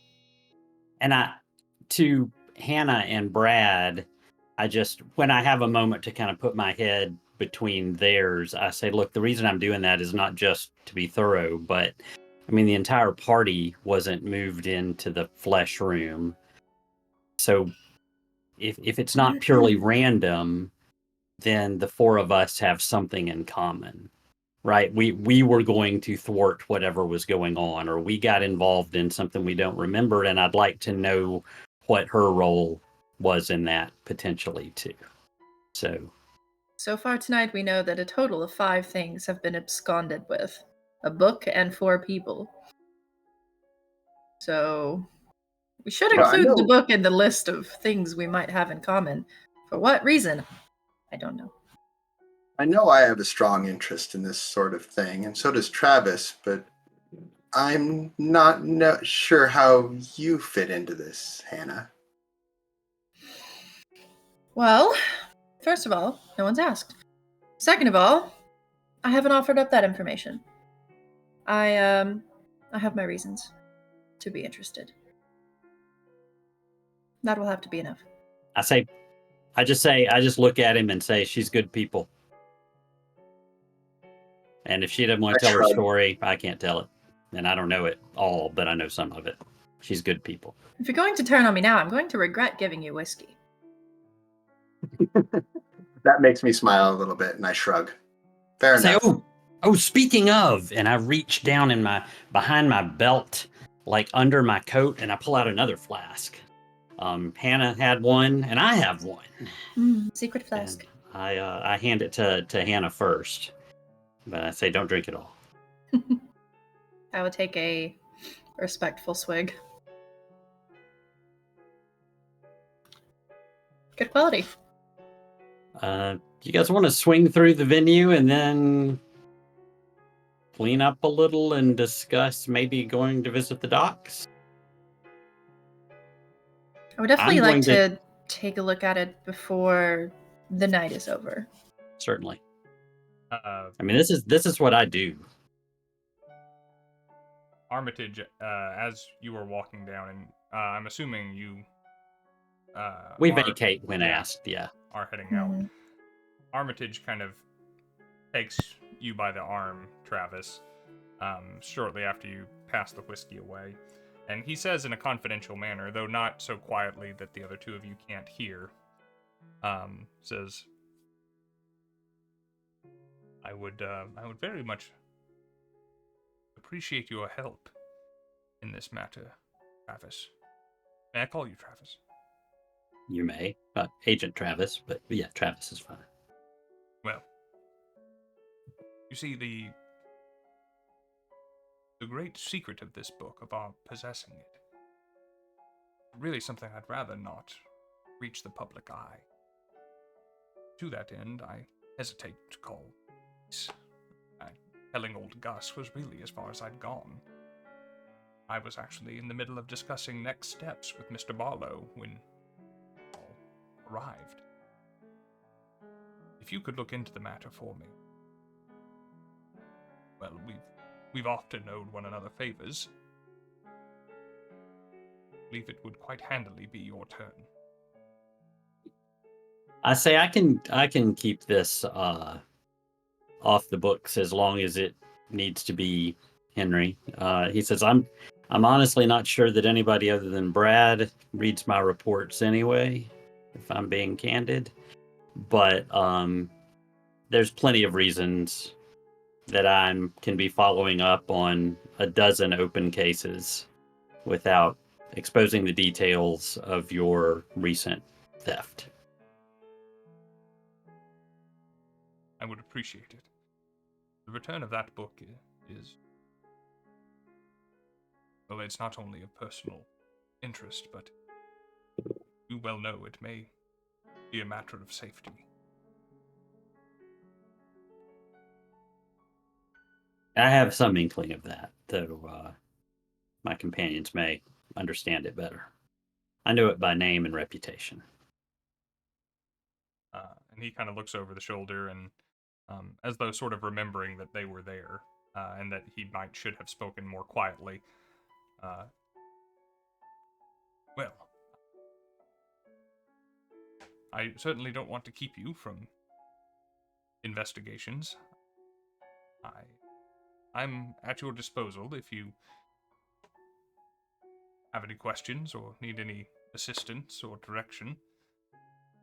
And to Hannah and Brad, when I have a moment to kind of put my head between theirs, I say, look, the reason I'm doing that is not just to be thorough, but I mean, the entire party wasn't moved into the flesh room. So if it's not purely random, then the four of us have something in common, right? We were going to thwart whatever was going on, or we got involved in something we don't remember, and I'd like to know what her role was in that potentially too. So far tonight, we know that a total of 5 things have been absconded with. A book and 4 people. So we should include the book in the list of things we might have in common. For what reason? I don't know. I know I have a strong interest in this sort of thing, and so does Travis, but I'm not sure how you fit into this, Hannah. Well, first of all, no one's asked. Second of all, I haven't offered up that information. I have my reasons to be interested. That will have to be enough. I just look at him and say, she's good people. And if she doesn't want to tell her story, I can't tell it. And I don't know it all, but I know some of it. She's good people. If you're going to turn on me now, I'm going to regret giving you whiskey. That makes me smile a little bit, and I shrug. Fair enough. Speaking of, and I reach down behind my belt, like under my coat, and I pull out another flask. Hannah had one, and I have one. Secret flask. And I hand it to Hannah first, but I say, don't drink it all. I will take a respectful swig. Good quality. You guys want to swing through the venue and then clean up a little and discuss maybe going to visit the docks? I would definitely like to take a look at it before the night is over. Certainly. I mean, this is what I do. Armitage, as you were walking down, and I'm assuming you we vacate when asked, yeah. Are heading out. Armitage kind of takes you by the arm, Travis, shortly after you pass the whiskey away. And he says in a confidential manner, though not so quietly that the other two of you can't hear, says, I would very much appreciate your help in this matter, Travis. May I call you Travis? You may. Agent Travis, but yeah, Travis is fine. Well, you You see, the great secret of this book, of our possessing it, really something I'd rather not reach the public eye. To that end, I hesitate to call police. Telling old Gus was really as far as I'd gone. I was actually in the middle of discussing next steps with Mr. Barlow when all arrived. If you could look into the matter for me. Well, we've often owed one another favors. I believe it would quite handily be your turn. I say I can keep this off the books as long as it needs to be, Henry. He says, I'm honestly not sure that anybody other than Brad reads my reports anyway, if I'm being candid. But there's plenty of reasons that I can be following up on a dozen open cases without exposing the details of your recent theft. I would appreciate it. The return of that book is... Well, it's not only of personal interest, but you well know it may be a matter of safety. I have some inkling of that, though my companions may understand it better. I know it by name and reputation. And he kind of looks over the shoulder and, as though sort of remembering that they were there, and that he should have spoken more quietly. Well, I certainly don't want to keep you from investigations. I'm at your disposal if you have any questions or need any assistance or direction.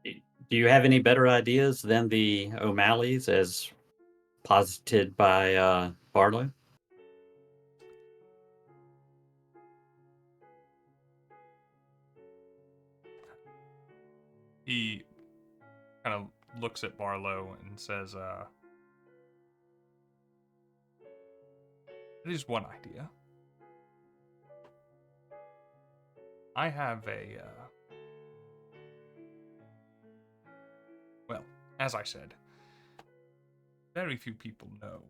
Do you have any better ideas than the O'Malleys as posited by Barlow? He kind of looks at Barlow and says, "It is one idea. I have well, as I said, very few people know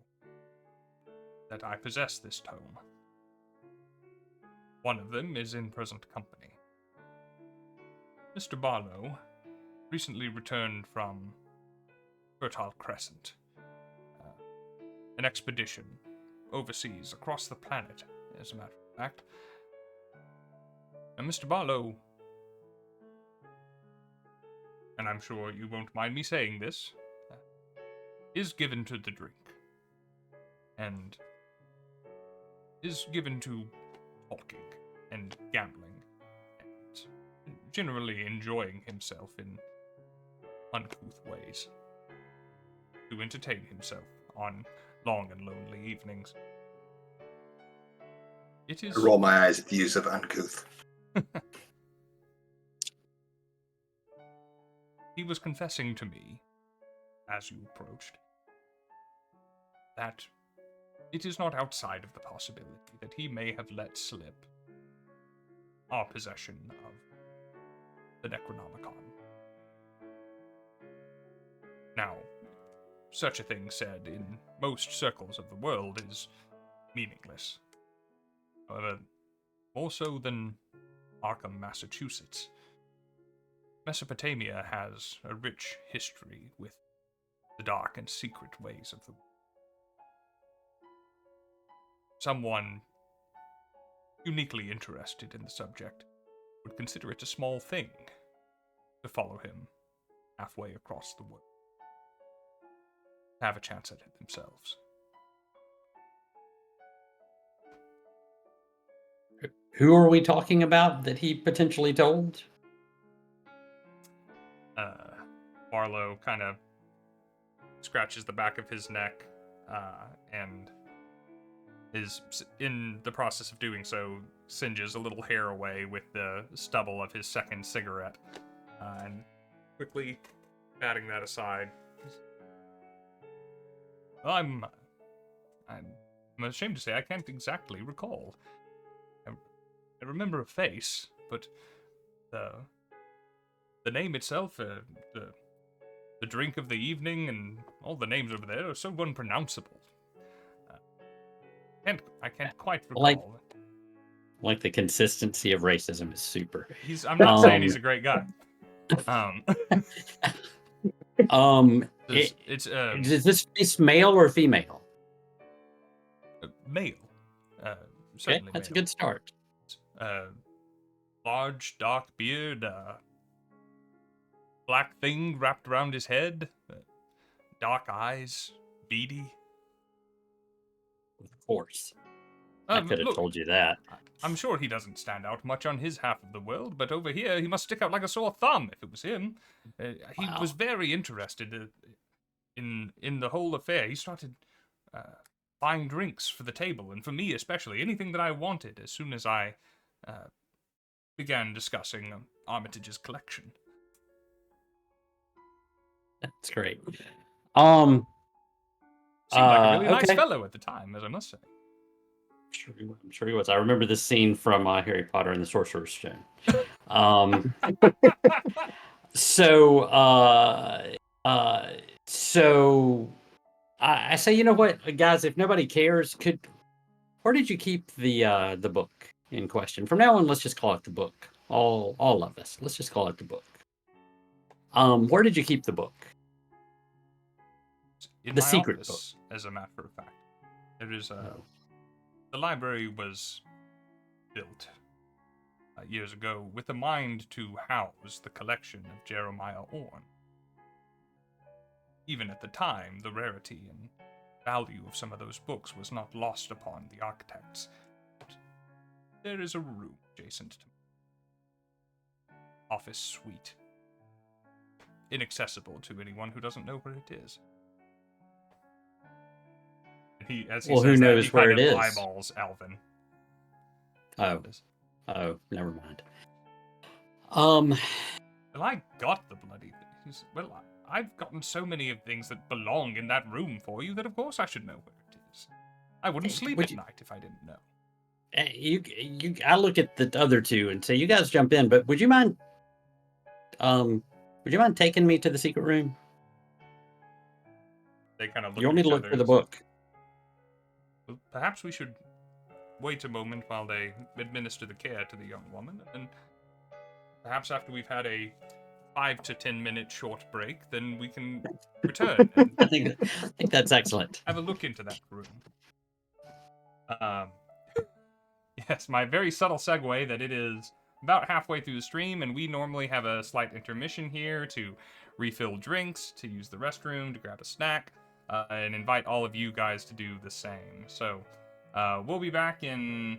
that I possess this tome. One of them is in present company. Mr. Barlow recently returned from Fertile Crescent, an expedition overseas, across the planet, as a matter of fact. And Mr. Barlow, and I'm sure you won't mind me saying this, is given to the drink, and is given to talking and gambling, and generally enjoying himself in uncouth ways, to entertain himself on long and lonely evenings. It is... I roll my eyes at the use of uncouth. He was confessing to me, as you approached, that it is not outside of the possibility that he may have let slip our possession of the Necronomicon. Now, such a thing said in most circles of the world is meaningless. However, more so than Arkham, Massachusetts, Mesopotamia has a rich history with the dark and secret ways of the world. Someone uniquely interested in the subject would consider it a small thing to follow him halfway across the world, have a chance at it themselves. Who are we talking about that he potentially told? Barlow kind of scratches the back of his neck, and is in the process of doing so, singes a little hair away with the stubble of his second cigarette, and quickly batting that aside. I'm I'm ashamed to say I can't exactly recall. I remember a face, but the name itself, the drink of the evening, and all the names over there are so unpronounceable. I can't quite recall. Like the consistency of racism is super. I'm not saying he's a great guy. Is this face male or female? Male. Okay, that's a good start. Large, dark beard, black thing wrapped around his head, dark eyes, beady. Of course. I could have told you that. I'm sure he doesn't stand out much on his half of the world, but over here he must stick out like a sore thumb if it was him. He was very interested in the whole affair. He started buying drinks for the table, and for me especially, anything that I wanted as soon as I began discussing Armitage's collection. That's great. Seemed like a really nice okay. fellow at the time, as I must say. I'm sure he was. I remember this scene from Harry Potter and the Sorcerer's Stone. So I say, you know what, guys? If nobody cares, where did you keep the book in question? From now on, let's just call it the book. All of us. Let's just call it the book. Where did you keep the book? In the my secret office, book, as a matter of fact. There is the library was built years ago with a mind to house the collection of Jeremiah Orne. Even at the time, the rarity and value of some of those books was not lost upon the architects. But there is a room adjacent to me. Office suite. Inaccessible to anyone who doesn't know where it is. Who knows where it is? Eyeballs Alvin. Oh, never mind. Well, I got the bloody things. Well, I've gotten so many of things that belong in that room for you that of course I should know where it is. I wouldn't sleep at night if I didn't know. I look at the other two and say, you guys jump in, but would you mind taking me to the secret room? They kind of look. You want me to look for the book? Well, perhaps we should wait a moment while they administer the care to the young woman, and perhaps after we've had a 5 to 10 minute short break, then we can return. And I think that's excellent. Have a look into that room. Yes, my very subtle segue that it is about halfway through the stream, and we normally have a slight intermission here to refill drinks, to use the restroom, to grab a snack, and invite all of you guys to do the same. So, we'll be back in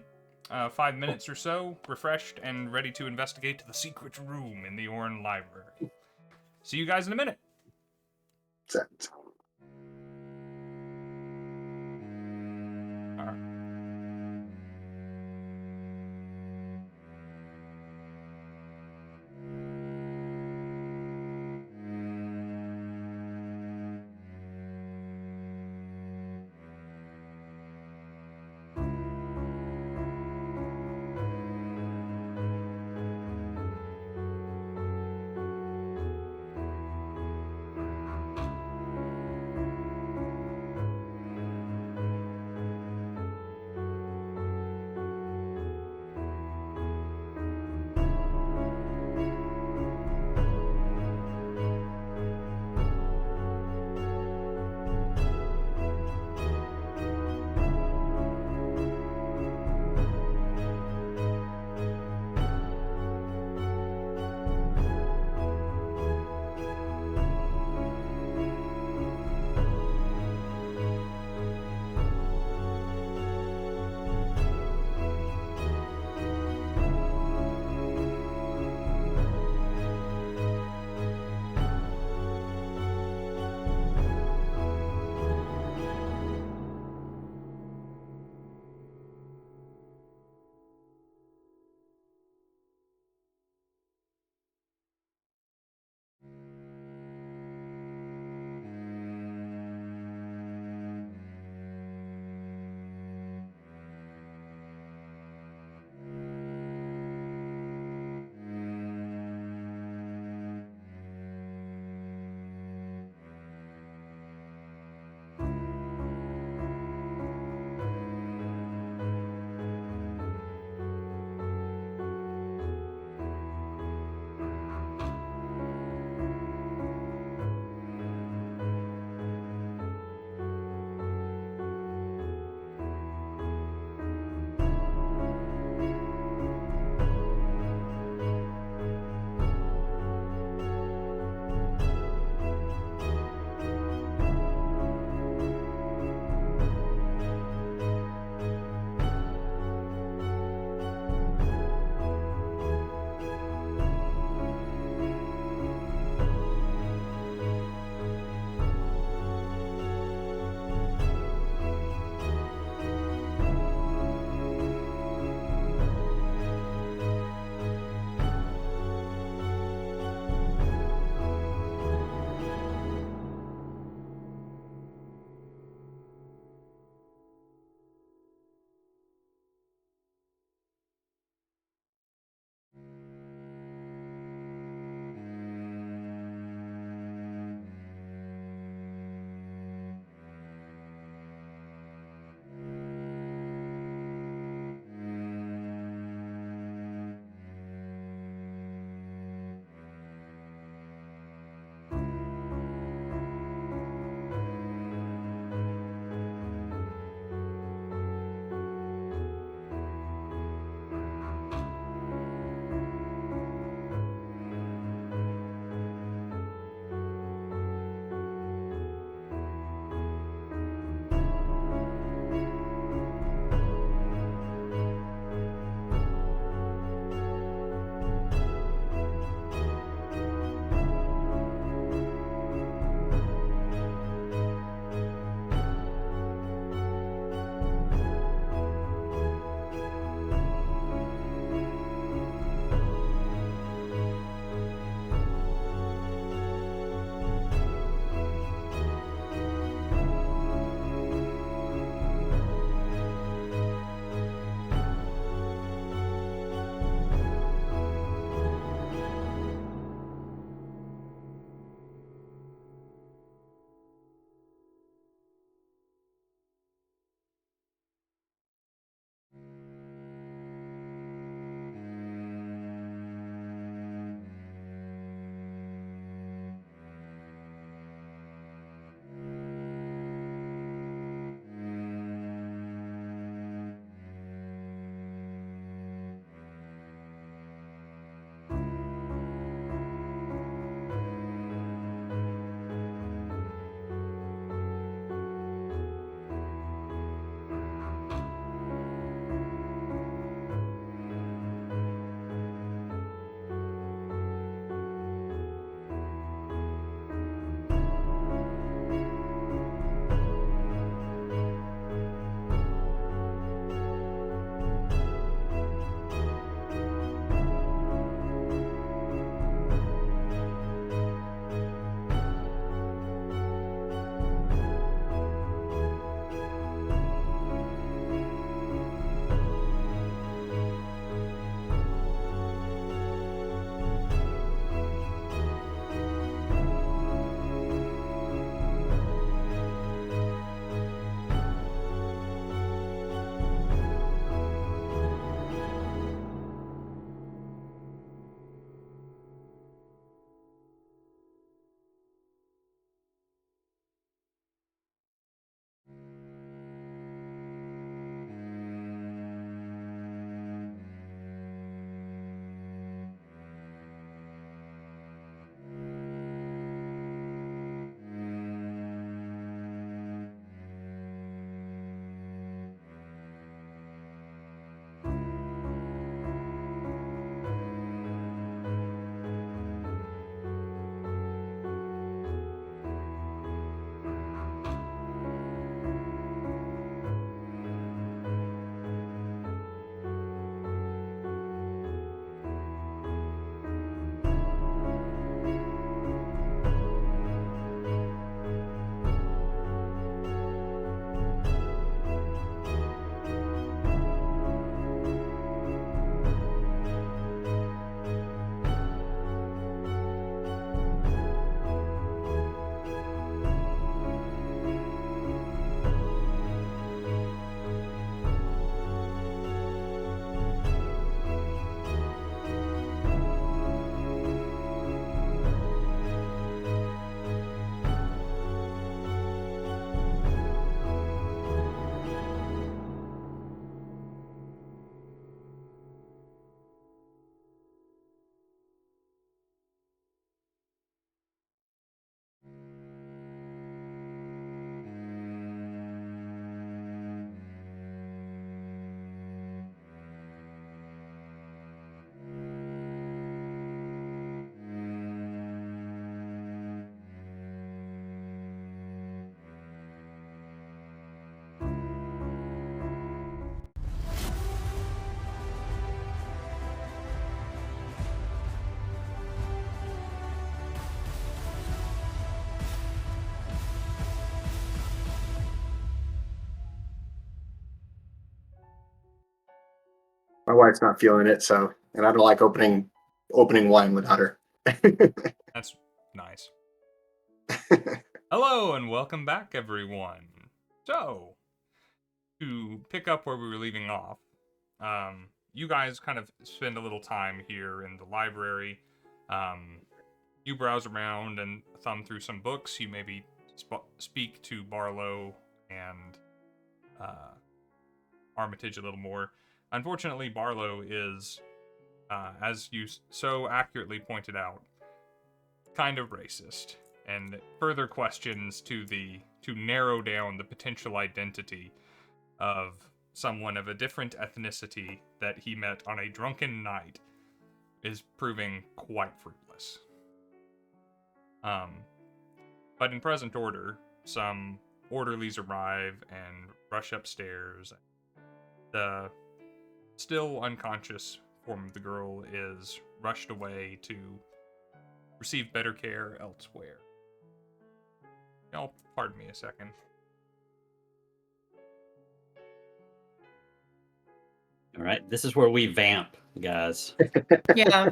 5 minutes or so, refreshed and ready to investigate the secret room in the Orne Library. See you guys in a minute. Set. All right. My wife's not feeling it, and I don't like opening wine without her. That's nice. Hello and welcome back, everyone. So, to pick up where we were leaving off, you guys kind of spend a little time here in the library. You browse around and thumb through some books. You maybe speak to Barlow and Armitage a little more. Unfortunately, Barlow is, as you so accurately pointed out, kind of racist, and further questions to narrow down the potential identity of someone of a different ethnicity that he met on a drunken night is proving quite fruitless. But in present order, some orderlies arrive and rush upstairs. The still unconscious form of the girl is rushed away to receive better care elsewhere. Y'all, pardon me a second. All right, this is where we vamp, guys. Yeah.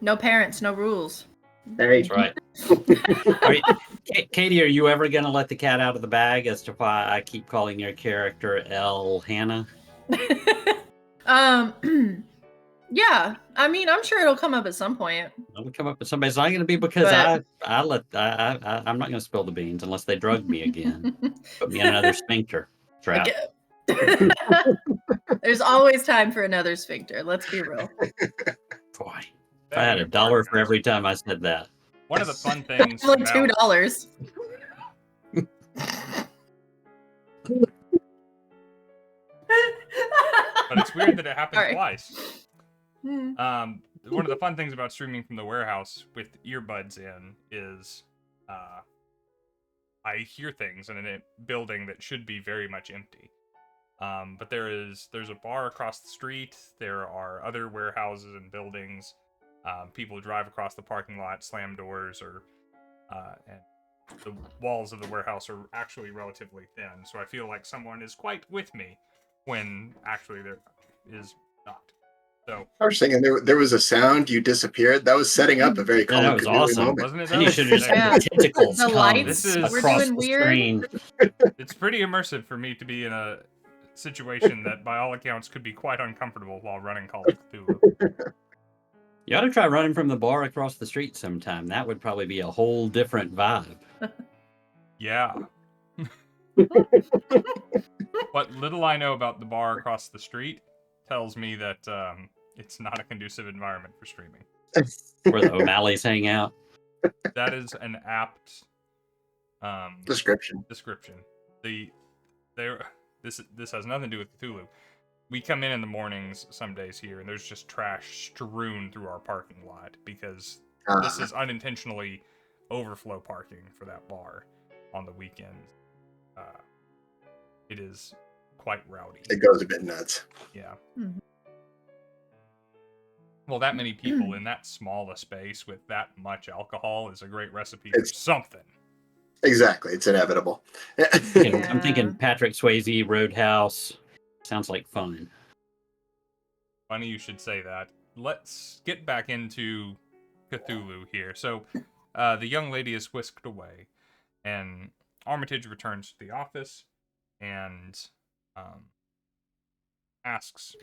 No parents, no rules. Hey, That's right. Katie, are you ever going to let the cat out of the bag as to why I keep calling your character El Hannah? Yeah. I mean, I'm sure it'll come up at some point. It'll come up with somebody. It's not going to be because But- I'm not going to spill the beans unless they drug me again. Put me in another sphincter trap. There's always time for another sphincter. Let's be real. Boy, if I had $1 for every time I said that. One of the fun things Like about, $2. but it's weird that it happened Sorry. twice. One of the fun things about streaming from the warehouse with earbuds in is I hear things in a building that should be very much empty. But there's a bar across the street. There are other warehouses and buildings. People drive across the parking lot, slam doors, and the walls of the warehouse are actually relatively thin. So I feel like someone is quite with me when actually there is not. So I was thinking there was a sound, you disappeared. That was setting up a very Yeah, that was Cthulhu awesome. moment. wasn't it? And you though? should have just Yeah. had the tentacles The come lights were across doing the weird. screen. It's pretty immersive for me to be in a situation that, by all accounts, could be quite uncomfortable while running Call of Cthulhu. You ought to try running from the bar across the street sometime. That would probably be a whole different vibe. Yeah. What little I know about the bar across the street tells me that it's not a conducive environment for streaming. Where the O'Malley's hang out. That is an apt Description. This has nothing to do with Cthulhu. We come in the mornings some days here, and there's just trash strewn through our parking lot because this is unintentionally overflow parking for that bar on the weekends. It is quite rowdy. It goes a bit nuts. Yeah. Mhm. Well, that many people in that small a space with that much alcohol is a great recipe for something. Exactly. It's inevitable. I'm thinking Patrick Swayze, Roadhouse. Sounds like fun. Funny you should say that. Let's get back into Cthulhu here. So, the young lady is whisked away, and Armitage returns to the office and asks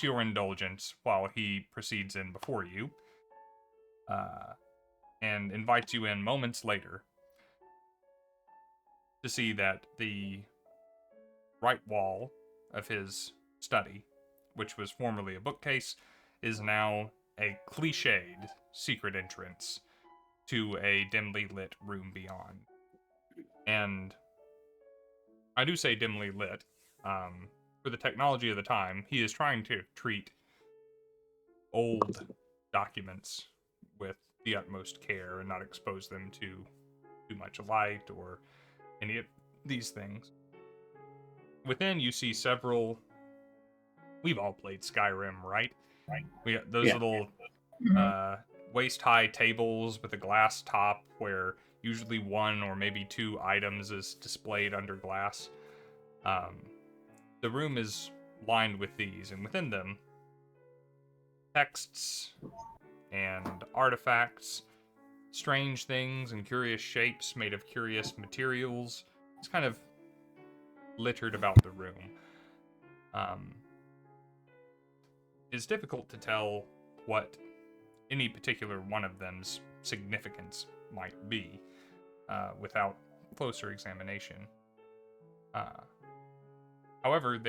your indulgence while he proceeds in before you, and invites you in moments later to see that the right wall of his study, which was formerly a bookcase, is now a cliched secret entrance to a dimly lit room beyond. And I do say dimly lit. For the technology of the time, he is trying to treat old documents with the utmost care and not expose them to too much light or any of these things. Within, you see several. We've all played Skyrim, right? We got those little waist-high tables with a glass top where usually one or maybe two items is displayed under glass. The room is lined with these, and within them, texts and artifacts, strange things and curious shapes made of curious materials. It's kind of littered about the room. It's difficult to tell what any particular one of them's significance might be without closer examination. However,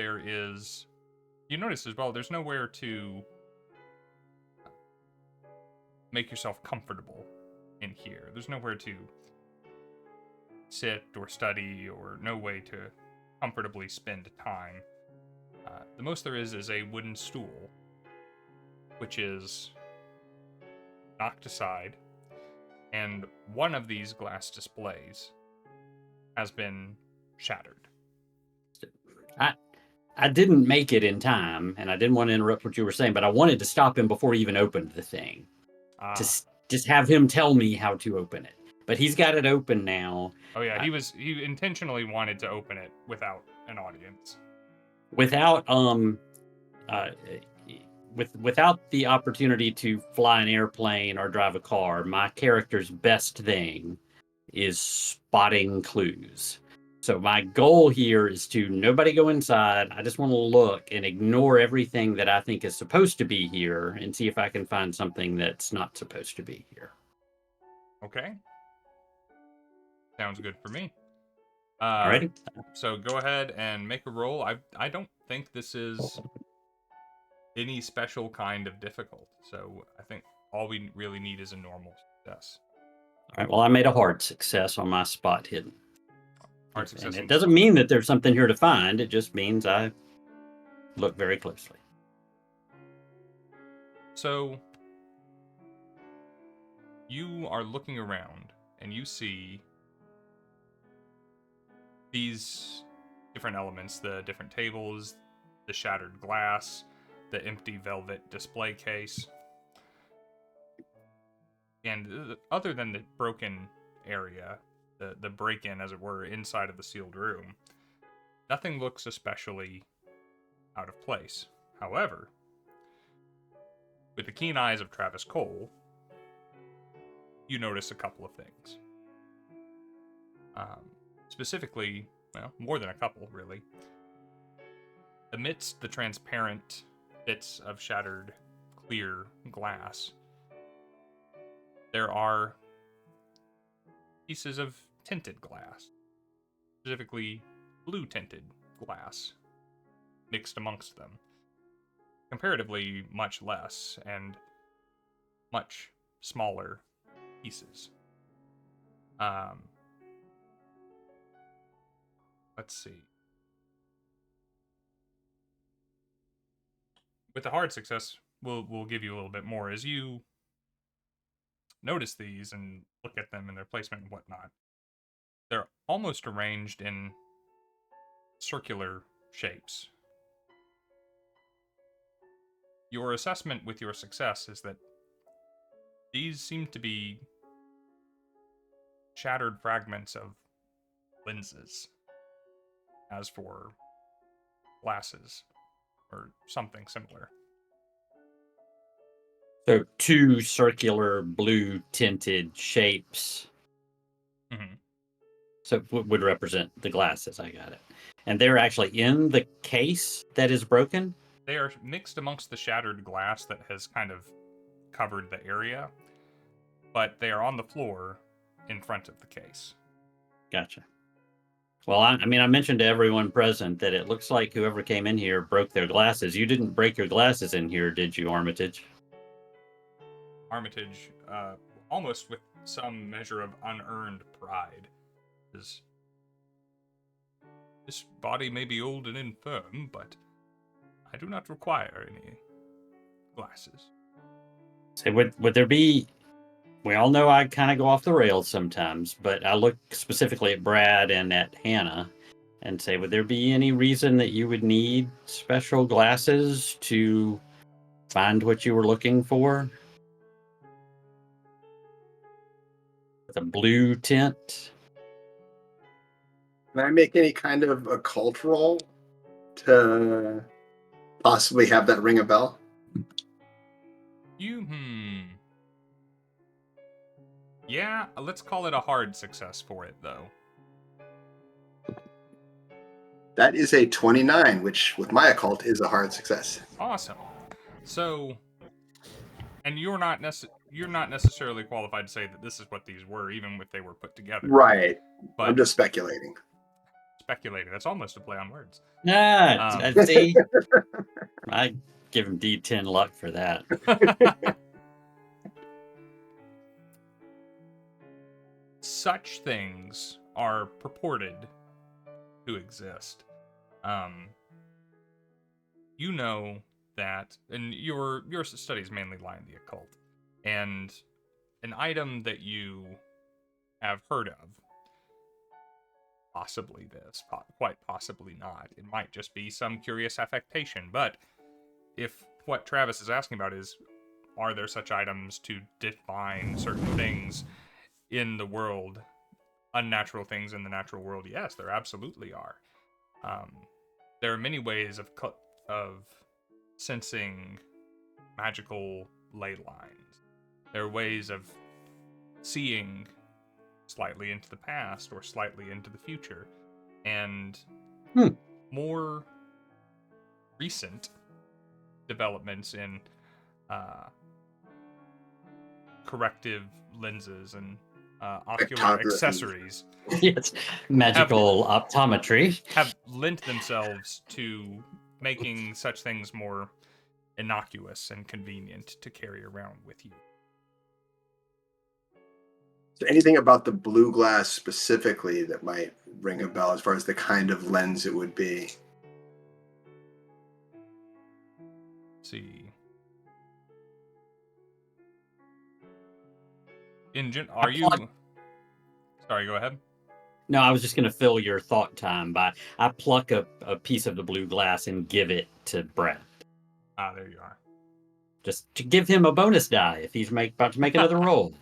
you notice as well, there's nowhere to make yourself comfortable in here. There's nowhere to sit or study, or no way to comfortably spend time. The most there is a wooden stool, which is knocked aside, and one of these glass displays has been shattered. I didn't make it in time, and I didn't want to interrupt what you were saying, but I wanted to stop him before he even opened the thing. To just have him tell me how to open it. But he's got it open now. Oh yeah, he intentionally wanted to open it without an audience. Without without the opportunity to fly an airplane or drive a car, my character's best thing is spotting clues. So my goal here is to nobody go inside. I just want to look and ignore everything that I think is supposed to be here and see if I can find something that's not supposed to be here. Okay. Sounds good for me. Alrighty. So go ahead and make a roll. I don't think this is any special kind of difficult. So I think all we really need is a normal success. All right. Well, I made a hard success on my spot hidden. Hard success. And it doesn't mean that there's something here to find. It just means I look very closely. So you are looking around and you see these different elements, the different tables, the shattered glass, the empty velvet display case. And other than the broken area, the break-in, as it were, inside of the sealed room, nothing looks especially out of place. However, with the keen eyes of Travis Cole, you notice a couple of things. Specifically, well, more than a couple, really. Amidst the transparent bits of shattered, clear glass, there are pieces of tinted glass, specifically blue-tinted glass, mixed amongst them. Comparatively much less and much smaller pieces. Let's see. With a hard success, we'll give you a little bit more as you notice these and look at them and their placement and whatnot. They're almost arranged in circular shapes. Your assessment with your success is that these seem to be shattered fragments of lenses, as for glasses, or something similar. So 2 circular blue tinted shapes. Mm-hmm. So would represent the glasses. I got it. And they're actually in the case that is broken? They are mixed amongst the shattered glass that has kind of covered the area, but they are on the floor in front of the case. Gotcha. Well, I mentioned to everyone present that it looks like whoever came in here broke their glasses. You didn't break your glasses in here, did you, Armitage? Armitage, almost with some measure of unearned pride, is, this body may be old and infirm, but I do not require any glasses. So would there be... We all know I kind of go off the rails sometimes, but I look specifically at Brad and at Hannah and say, would there be any reason that you would need special glasses to find what you were looking for? With a blue tint? Can I make any kind of occult roll to possibly have that ring a bell? Yeah, let's call it a hard success for it, though. That is a 29, which with my occult is a hard success. Awesome. So, and you're not necessarily qualified to say that this is what these were, even if they were put together. Right. But I'm just speculating. speculating. That's almost a play on words. See, I give him D10 luck for that. Such things are purported to exist. You know that, and your studies mainly lie in the occult, and an item that you have heard of, possibly this, quite possibly not. It might just be some curious affectation, but if what Travis is asking about is, are there such items to define certain things in the world, unnatural things in the natural world? Yes, there absolutely are. There are many ways of sensing magical ley lines. There are ways of seeing slightly into the past or slightly into the future. And more recent developments in corrective lenses and ocular accessories. Yes, magical optometry have lent themselves to making such things more innocuous and convenient to carry around with you. Is there anything about the blue glass specifically that might ring a bell as far as the kind of lens it would be? Let's see. Are you... Sorry, go ahead. No, I was just going to fill your thought time by I pluck a piece of the blue glass and give it to Brett. Ah, there you are. Just to give him a bonus die if he's about to make another roll.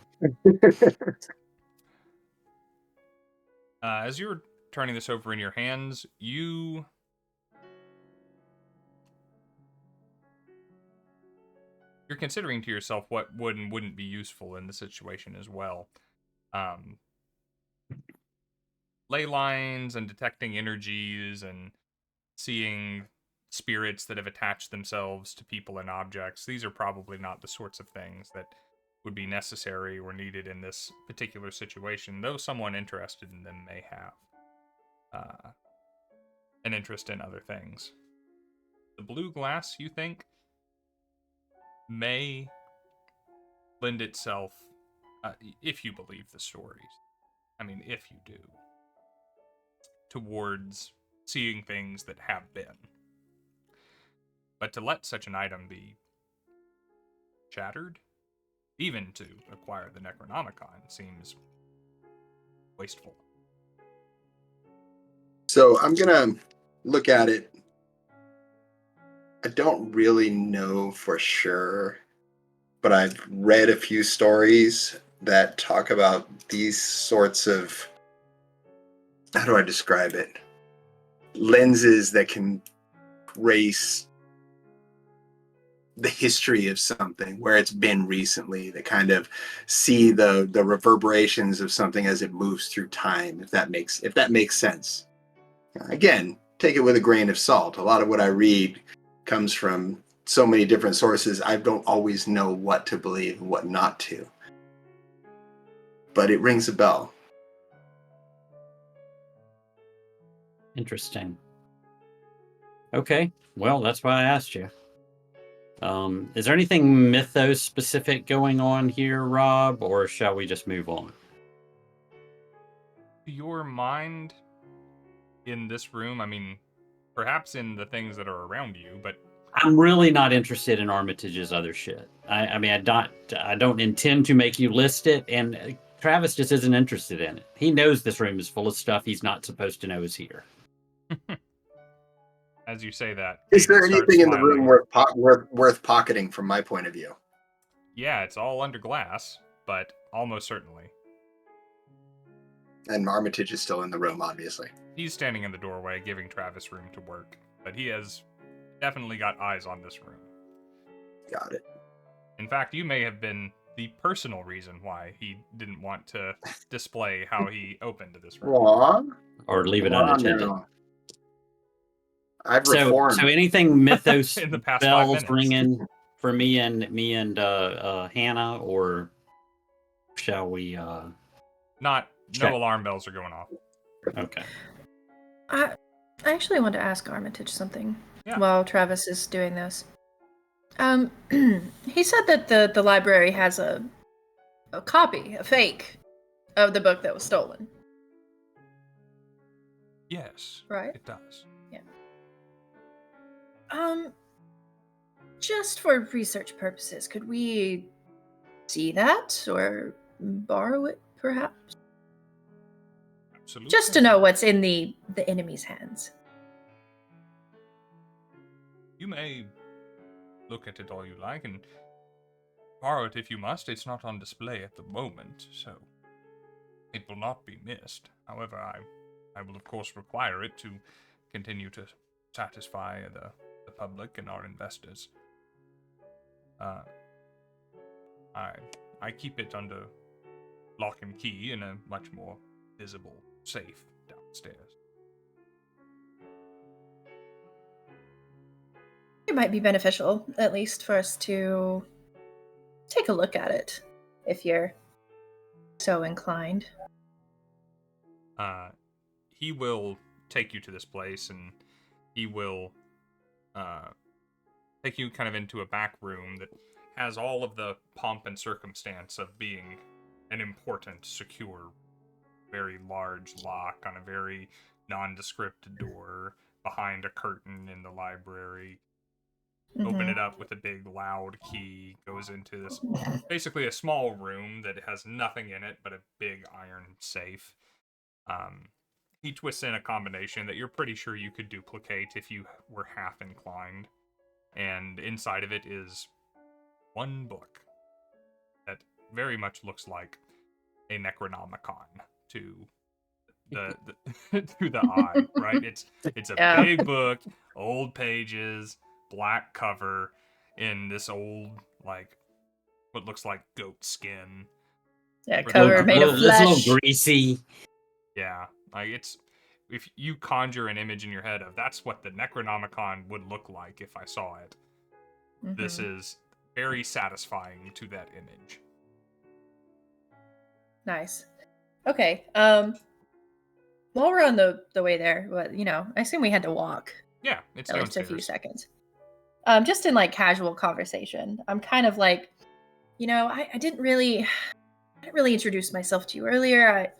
As you're turning this over in your hands, you're considering to yourself what would and wouldn't be useful in the situation as well. Ley lines and detecting energies and seeing spirits that have attached themselves to people and objects. These are probably not the sorts of things that would be necessary or needed in this particular situation, though someone interested in them may have an interest in other things. The blue glass, you think, may lend itself, if you believe the stories, I mean, if you do, towards seeing things that have been. But to let such an item be shattered, even to acquire the Necronomicon, seems wasteful. So I'm going to look at it. I don't really know for sure, but I've read a few stories that talk about these sorts of, how do I describe it? Lenses that can trace the history of something, where it's been recently, that kind of see the reverberations of something as it moves through time, if that makes sense. Again, take it with a grain of salt. A lot of what I read comes from so many different sources. I don't always know what to believe and what not to. But it rings a bell. Interesting. Okay, well, that's why I asked you. Is there anything mythos specific going on here, Rob, or shall we just move on? Your mind in this room, I mean, perhaps in the things that are around you, but I'm really not interested in Armitage's other shit. I mean, I don't intend to make you list it, and Travis just isn't interested in it. He knows this room is full of stuff he's not supposed to know is here. As you say that, Is there Hayden starts anything in the smiling. room worth pocketing from my point of view? Yeah, it's all under glass, but almost certainly. And Armitage is still in the room, obviously. He's standing in the doorway, giving Travis room to work, but he has definitely got eyes on this room. Got it. In fact, you may have been the personal reason why he didn't want to display how he opened this room. Aw. Or leave it Come on unattended. now. I've So reformed. anything mythos In the past 5 bells minutes. ringing for me and Hannah, or shall we? No Check. alarm bells are going off. Okay. I actually want to ask Armitage something Yeah. while Travis is doing this. He said that the library has a copy, a fake, of the book that was stolen. Yes, Right? it does. Just for research purposes, could we see that or borrow it, perhaps? Absolutely. Just to know what's in the enemy's hands. You may look at it all you like and borrow it if you must. It's not on display at the moment, so it will not be missed. However, I will of course require it to continue to satisfy the public and our investors. I keep it under lock and key in a much more visible safe downstairs. It might be beneficial, at least, for us to take a look at it, if you're so inclined. He will take you to this place, and he will take you kind of into a back room that has all of the pomp and circumstance of being an important, secure, very large lock on a very nondescript door behind a curtain in the library. Open it up with a big loud key, goes into this basically a small room that has nothing in it but a big iron safe. He twists in a combination that you're pretty sure you could duplicate if you were half inclined. And inside of it is one book that very much looks like a Necronomicon to the to the eye, right? It's a Yeah. big book, old pages, black cover, in this old, like, what looks like goat skin. Yeah, Or cover the- made of It's a little flesh. greasy. Yeah, like it's, if you conjure an image in your head of that's what the Necronomicon would look like if I saw it, this is very satisfying to that image. Nice. Okay. While we're on the way there, I assume we had to walk Yeah, it's at least a downstairs. few seconds. Just in like casual conversation, I'm kind of like, I didn't really introduce myself to you earlier. I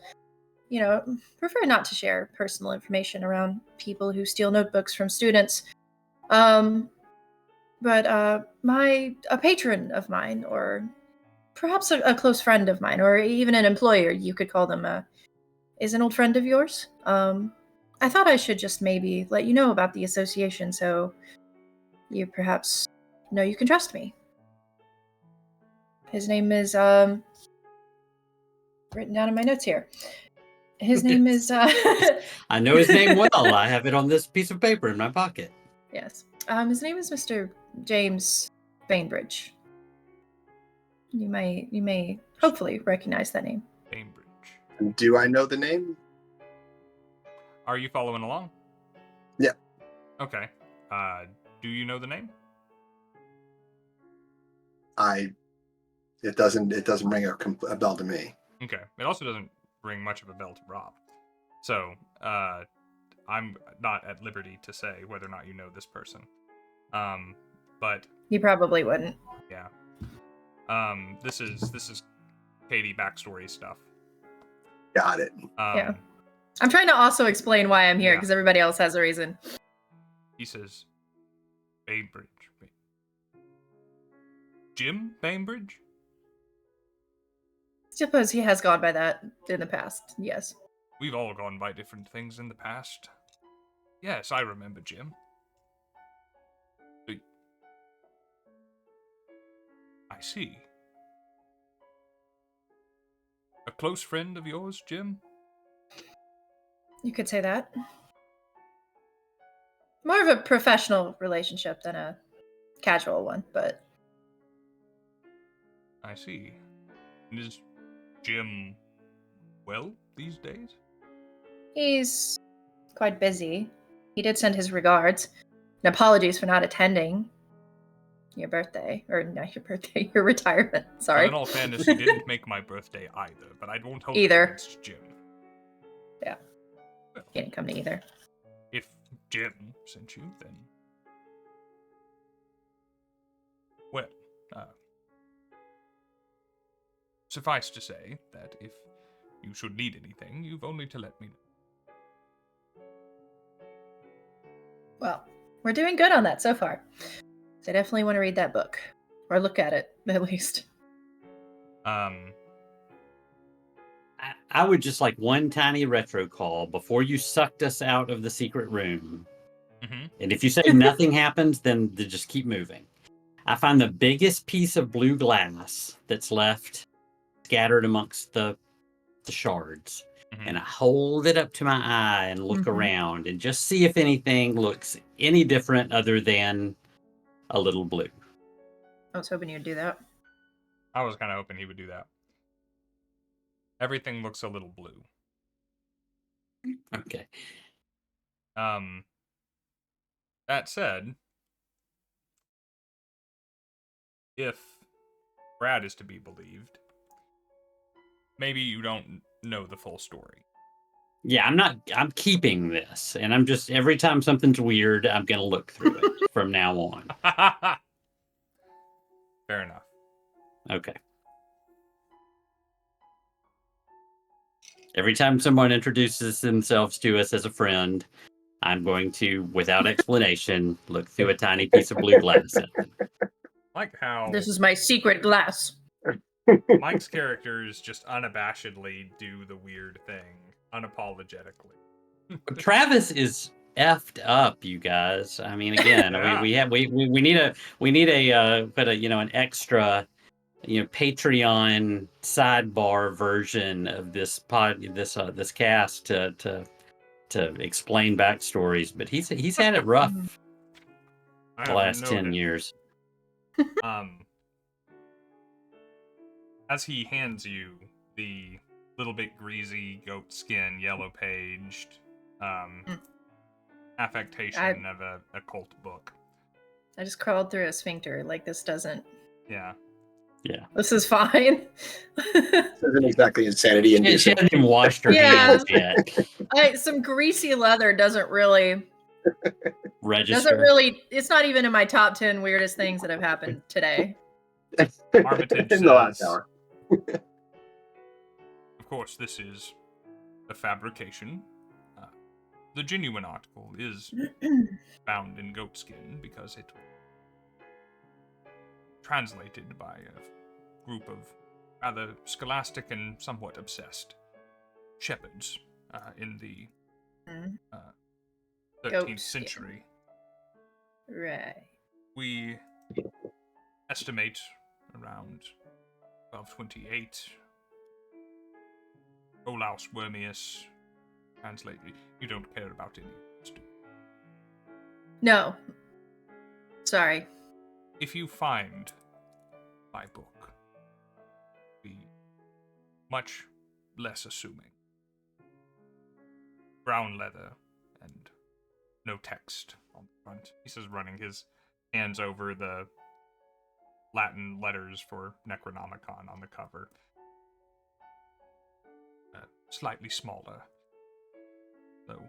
prefer not to share personal information around people who steal notebooks from students. But a patron of mine, or perhaps a close friend of mine, or even an employer, you could call them, is an old friend of yours. I thought I should just maybe let you know about the association, so you perhaps know you can trust me. His name is written down in my notes here. His name is I know his name well. I have it on this piece of paper in my pocket. yes. His name is Mr. James Bainbridge. You may hopefully recognize that name. Bainbridge. Do I know the name? Are you following along? Yeah. Okay. Do you know the name? It doesn't ring a bell to me. Okay. It also doesn't ring much of a bell to Rob. So, I'm not at liberty to say whether or not you know this person. But You probably wouldn't. yeah. This is Katie backstory stuff. Got it. Yeah. I'm trying to also explain why I'm here, Yeah. because everybody else has a reason. He says, Bainbridge. Jim Bainbridge? Suppose he has gone by that in the past, yes. We've all gone by different things in the past. Yes, I remember Jim. I see. A close friend of yours, Jim? You could say that. More of a professional relationship than a casual one, but I see. And is Jim well these days? he's quite busy. He did send his regards and apologies for not attending your birthday. Or not your birthday, your retirement. Sorry. Well, in all fairness, he didn't make my birthday either, but I won't hold it Either. against Jim. Yeah. Well, He didn't come to either. if Jim sent you, then... Well, suffice to say that if you should need anything, you've only to let me know. Well, we're doing good on that so far. So I definitely want to read that book. Or look at it, at least. I would just like one tiny retro call before you sucked us out of the secret room. Mm-hmm. And if you say nothing happens, then just keep moving. I find the biggest piece of blue glass that's left scattered amongst the shards. Mm-hmm. And I hold it up to my eye and look around and just see if anything looks any different other than a little blue. I was hoping you'd do that. I was kind of hoping he would do that. Everything looks a little blue. Okay. That said, if Brad is to be believed, maybe you don't know the full story. Yeah, I'm keeping this. And I'm just, every time something's weird, I'm going to look through it from now on. Fair enough. Okay. Every time someone introduces themselves to us as a friend, I'm going to, without explanation, look through a tiny piece of blue glass at them. Like how This is my secret glass. Mike's characters just unabashedly do the weird thing, unapologetically. Travis is effed up, you guys. I mean, again, Yeah. we need an extra, Patreon sidebar version of this cast to explain backstories. But he's had it rough I the have last 10 noted. years. As he hands you the little bit greasy goat skin, yellow paged, affectation of a occult book. I just crawled through a sphincter. Like, this doesn't... Yeah. Yeah. This is fine. This isn't exactly insanity She inducing. hasn't even washed her hands yet. Some greasy leather doesn't really... Register. It's not even in my top 10 weirdest things that have happened today. Armitage in the last says, hour. of course, this is a fabrication. The genuine article is found in goatskin because it was translated by a group of rather scholastic and somewhat obsessed shepherds in the 13th Goatskin. century. Right. We estimate around 1228. Olaus Wormius translated. You don't care about any of this, do you? No. Sorry. If you find my book, be much less assuming. Brown leather and no text on the front. He says, running his hands over the Latin letters for Necronomicon on the cover. Slightly smaller, though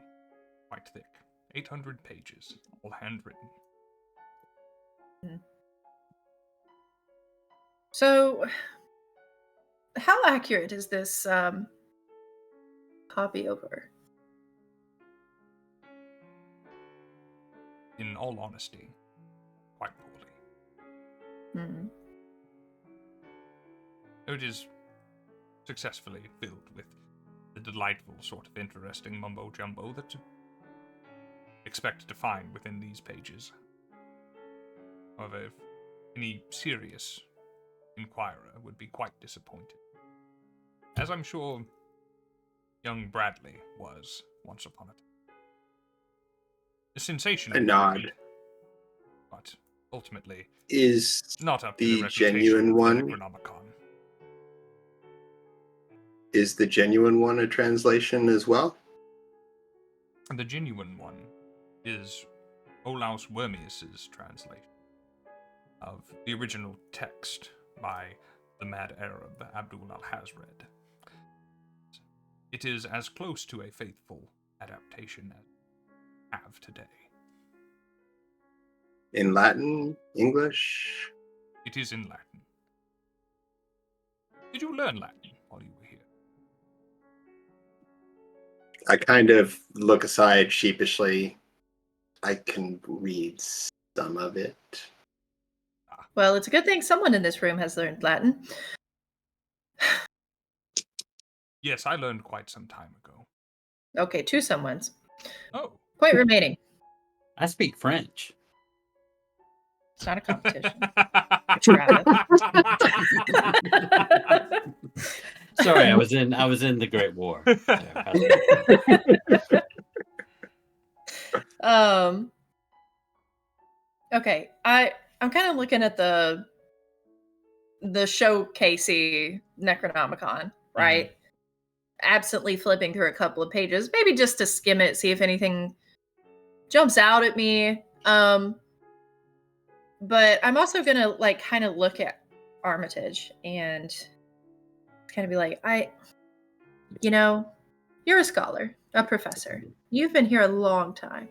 quite thick. 800 pages, all handwritten. So, how accurate is this copy over? In all honesty, quite poorly. It is successfully filled with the delightful sort of interesting mumbo-jumbo that you expect to find within these pages. However, if any serious inquirer would be quite disappointed, as I'm sure young Bradley was once upon a time. A sensation. A nod. But ultimately, Is not up to the the reputation genuine of the one? Necronomicon. Is the genuine one a translation as well? And the genuine one is Olaus Wormius's translation of the original text by the mad Arab Abdul al-Hazred. It is as close to a faithful adaptation as we have today. In Latin? English? It is in Latin. Did you learn Latin while you were here? I kind of look aside sheepishly. I can read some of it. Well, it's a good thing someone in this room has learned Latin. Yes, I learned quite some time ago. Okay, 2 someones. Oh. Point remaining. I speak French. It's not a competition. Travis. Sorry, I was in the Great War. Okay, I'm kind of looking at the showcasey Necronomicon, right? Absently flipping through a couple of pages, maybe just to skim it, see if anything jumps out at me. But I'm also gonna like kind of look at Armitage and kind of be like, you're a scholar, a professor. You've been here a long time.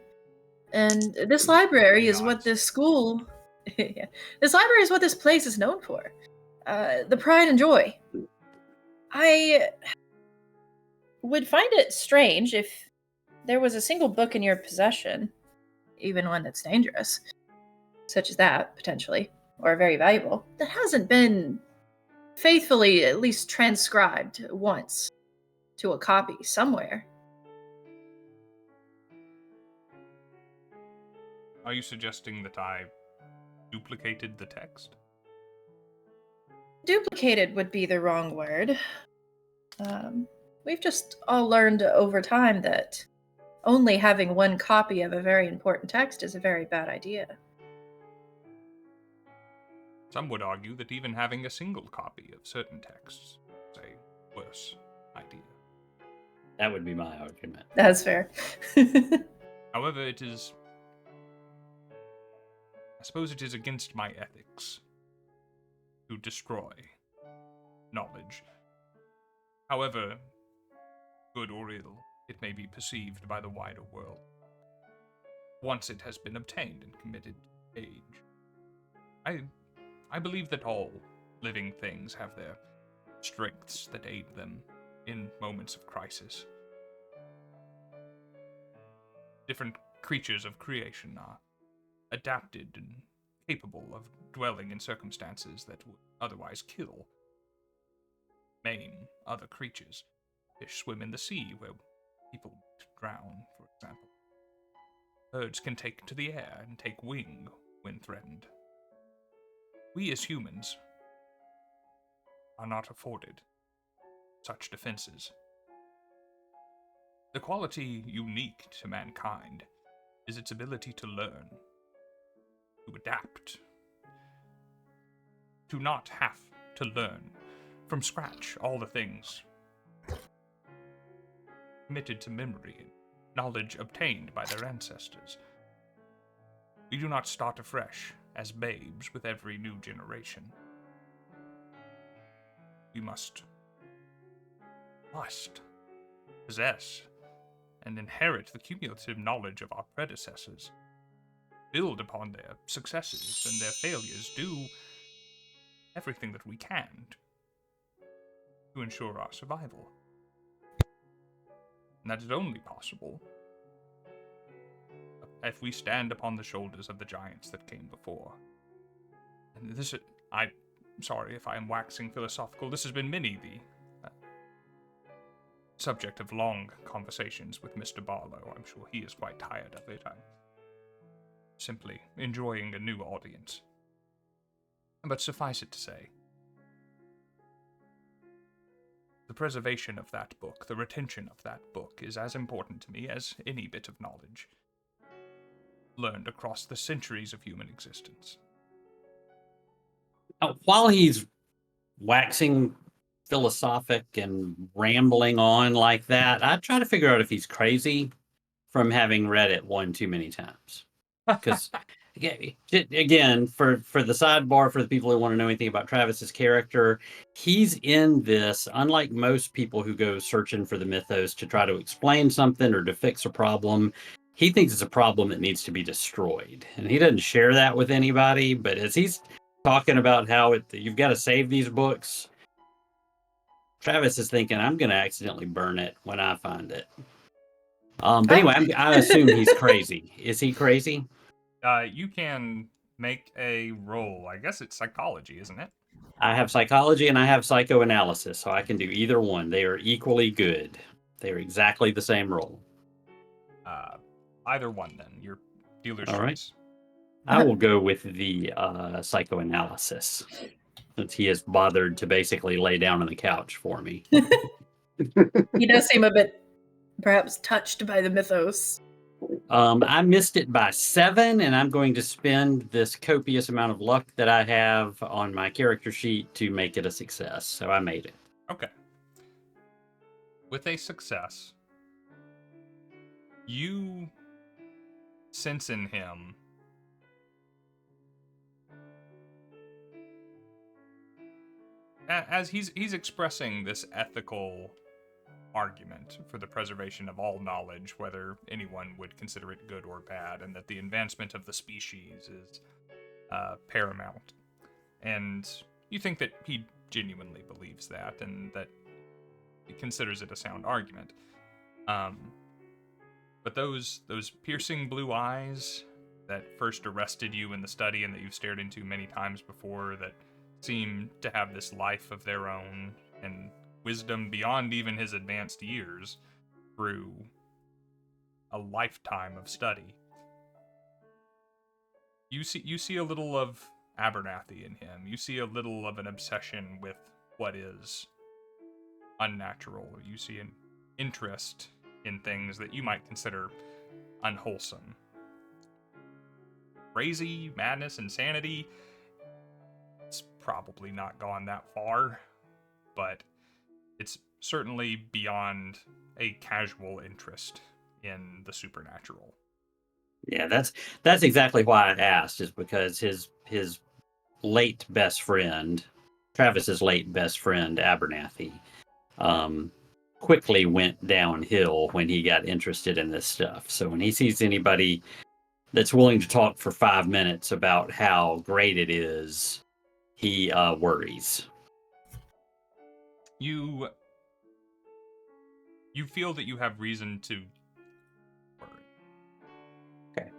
And this library is what this school, this library is what this place is known for. The pride and joy. I would find it strange if there was a single book in your possession, even one that's dangerous, such as that, potentially, or very valuable, that hasn't been faithfully at least transcribed once to a copy somewhere. Are you suggesting that I duplicated the text? Duplicated would be the wrong word. We've just all learned over time that only having one copy of a very important text is a very bad idea. Some would argue that even having a single copy of certain texts is a worse idea. That would be my argument. That's fair. However, I suppose it is against my ethics to destroy knowledge. However good or ill it may be perceived by the wider world, once it has been obtained and committed to age. I believe that all living things have their strengths that aid them in moments of crisis. Different creatures of creation are adapted and capable of dwelling in circumstances that would otherwise kill, maim other creatures. Fish swim in the sea where people drown, for example. Birds can take to the air and take wing when threatened. We as humans are not afforded such defenses. The quality unique to mankind is its ability to learn, to adapt, to not have to learn from scratch all the things committed to memory and knowledge obtained by their ancestors. We do not start afresh as babes with every new generation. We must possess and inherit the cumulative knowledge of our predecessors, build upon their successes and their failures, do everything that we can to ensure our survival. And that is only possible if we stand upon the shoulders of the giants that came before. And I'm sorry if I am waxing philosophical. This has been the subject of long conversations with Mr. Barlow. I'm sure he is quite tired of it. I'm simply enjoying a new audience. But suffice it to say, the preservation of that book, the retention of that book, is as important to me as any bit of knowledge learned across the centuries of human existence. While he's waxing philosophic and rambling on like that, I try to figure out if he's crazy from having read it one too many times. Because again, for the sidebar, for the people who want to know anything about Travis's character, he's in this, unlike most people who go searching for the mythos to try to explain something or to fix a problem, he thinks it's a problem that needs to be destroyed. And he doesn't share that with anybody, but as he's talking about how you've got to save these books, Travis is thinking, I'm going to accidentally burn it when I find it. But anyway, I assume he's crazy. Is he crazy? You can make a roll. I guess it's psychology, isn't it? I have psychology and I have psychoanalysis, so I can do either one. They are equally good. They are exactly the same roll. Either one, then. Your dealer's All right. choice. I will go with the psychoanalysis, since he has bothered to basically lay down on the couch for me. He does seem a bit, perhaps, touched by the mythos. I missed it by 7, and I'm going to spend this copious amount of luck that I have on my character sheet to make it a success. So I made it. Okay. With a success, you sense in him as he's expressing this ethical argument for the preservation of all knowledge, whether anyone would consider it good or bad, and that the advancement of the species is paramount. And you think that he genuinely believes that, and that he considers it a sound argument. But those piercing blue eyes that first arrested you in the study and that you've stared into many times before, that seem to have this life of their own and wisdom beyond even his advanced years through a lifetime of study. You see a little of Abernathy in him. You see a little of an obsession with what is unnatural. You see an interest in things that you might consider unwholesome. Crazy, madness, insanity, it's probably not gone that far, but it's certainly beyond a casual interest in the supernatural. Yeah, that's exactly why I asked, is because his late best friend, Travis's late best friend, Abernathy, quickly went downhill when he got interested in this stuff. So when he sees anybody that's willing to talk for 5 minutes about how great it is, he worries. You feel that you have reason to worry. Okay,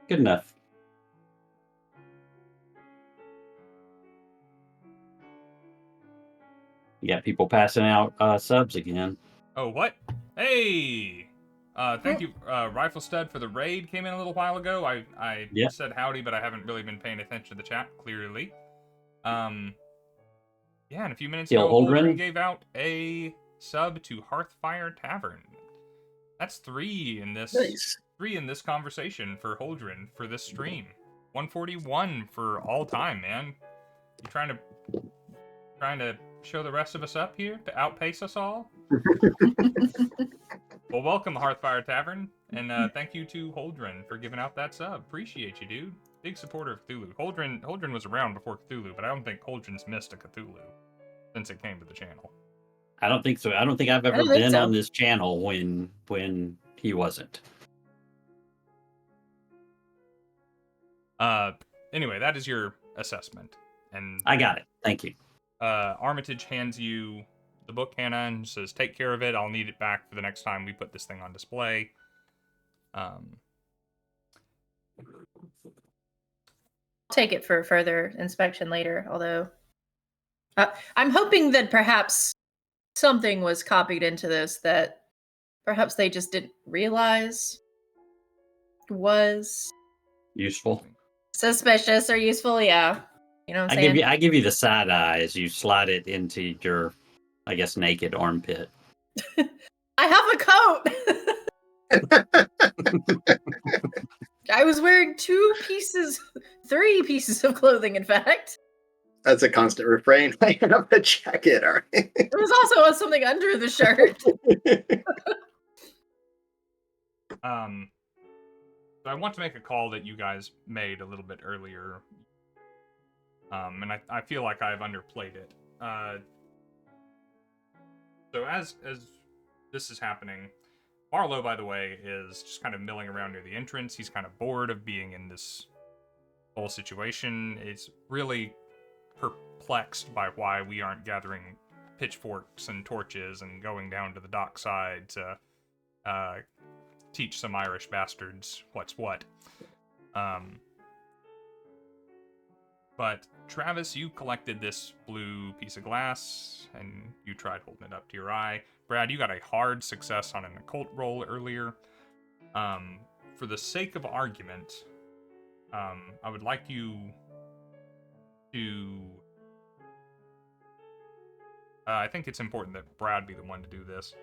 good enough. You got people passing out subs again. Oh, what? Hey! Thank you, Rifle Stud, for the raid. Came in a little while ago. I said howdy, but I haven't really been paying attention to the chat, clearly. Yeah, and a few minutes ago, Holdren gave out a sub to Hearthfire Tavern. That's 3 in this Nice. 3 in this conversation for Holdren for this stream. 141 for all time, man. You trying to show the rest of us up here to outpace us all? Well, welcome, Hearthfire Tavern, and thank you to Holdren for giving out that sub. Appreciate you, dude. Big supporter of Cthulhu. Holdren was around before Cthulhu, but I don't think Holdren's missed a Cthulhu since it came to the channel. I don't think so. I don't think I've ever been on this channel when he wasn't. Anyway, that is your assessment. And I got it. Thank you. Armitage hands you the book, Hannah, and says, take care of it. I'll need it back for the next time we put this thing on display. Take it for further inspection later, although I'm hoping that perhaps something was copied into this that perhaps they just didn't realize was useful, suspicious, or useful. Yeah, you know what I'm saying? I give you the side eye as you slide it into your I guess, naked armpit. I have a coat. I was wearing 3 pieces of clothing, in fact. That's a constant refrain. I have a jacket. All right. There was also something under the shirt. So I want to make a call that you guys made a little bit earlier. And I feel like I've underplayed it. So as this is happening, Marlowe, by the way, is just kind of milling around near the entrance. He's kind of bored of being in this whole situation. It's really perplexed by why we aren't gathering pitchforks and torches and going down to the dockside to teach some Irish bastards what's what. But Travis, you collected this blue piece of glass and you tried holding it up to your eye. Brad, you got a hard success on an occult roll earlier. For the sake of argument, I would like you to... I think it's important that Brad be the one to do this.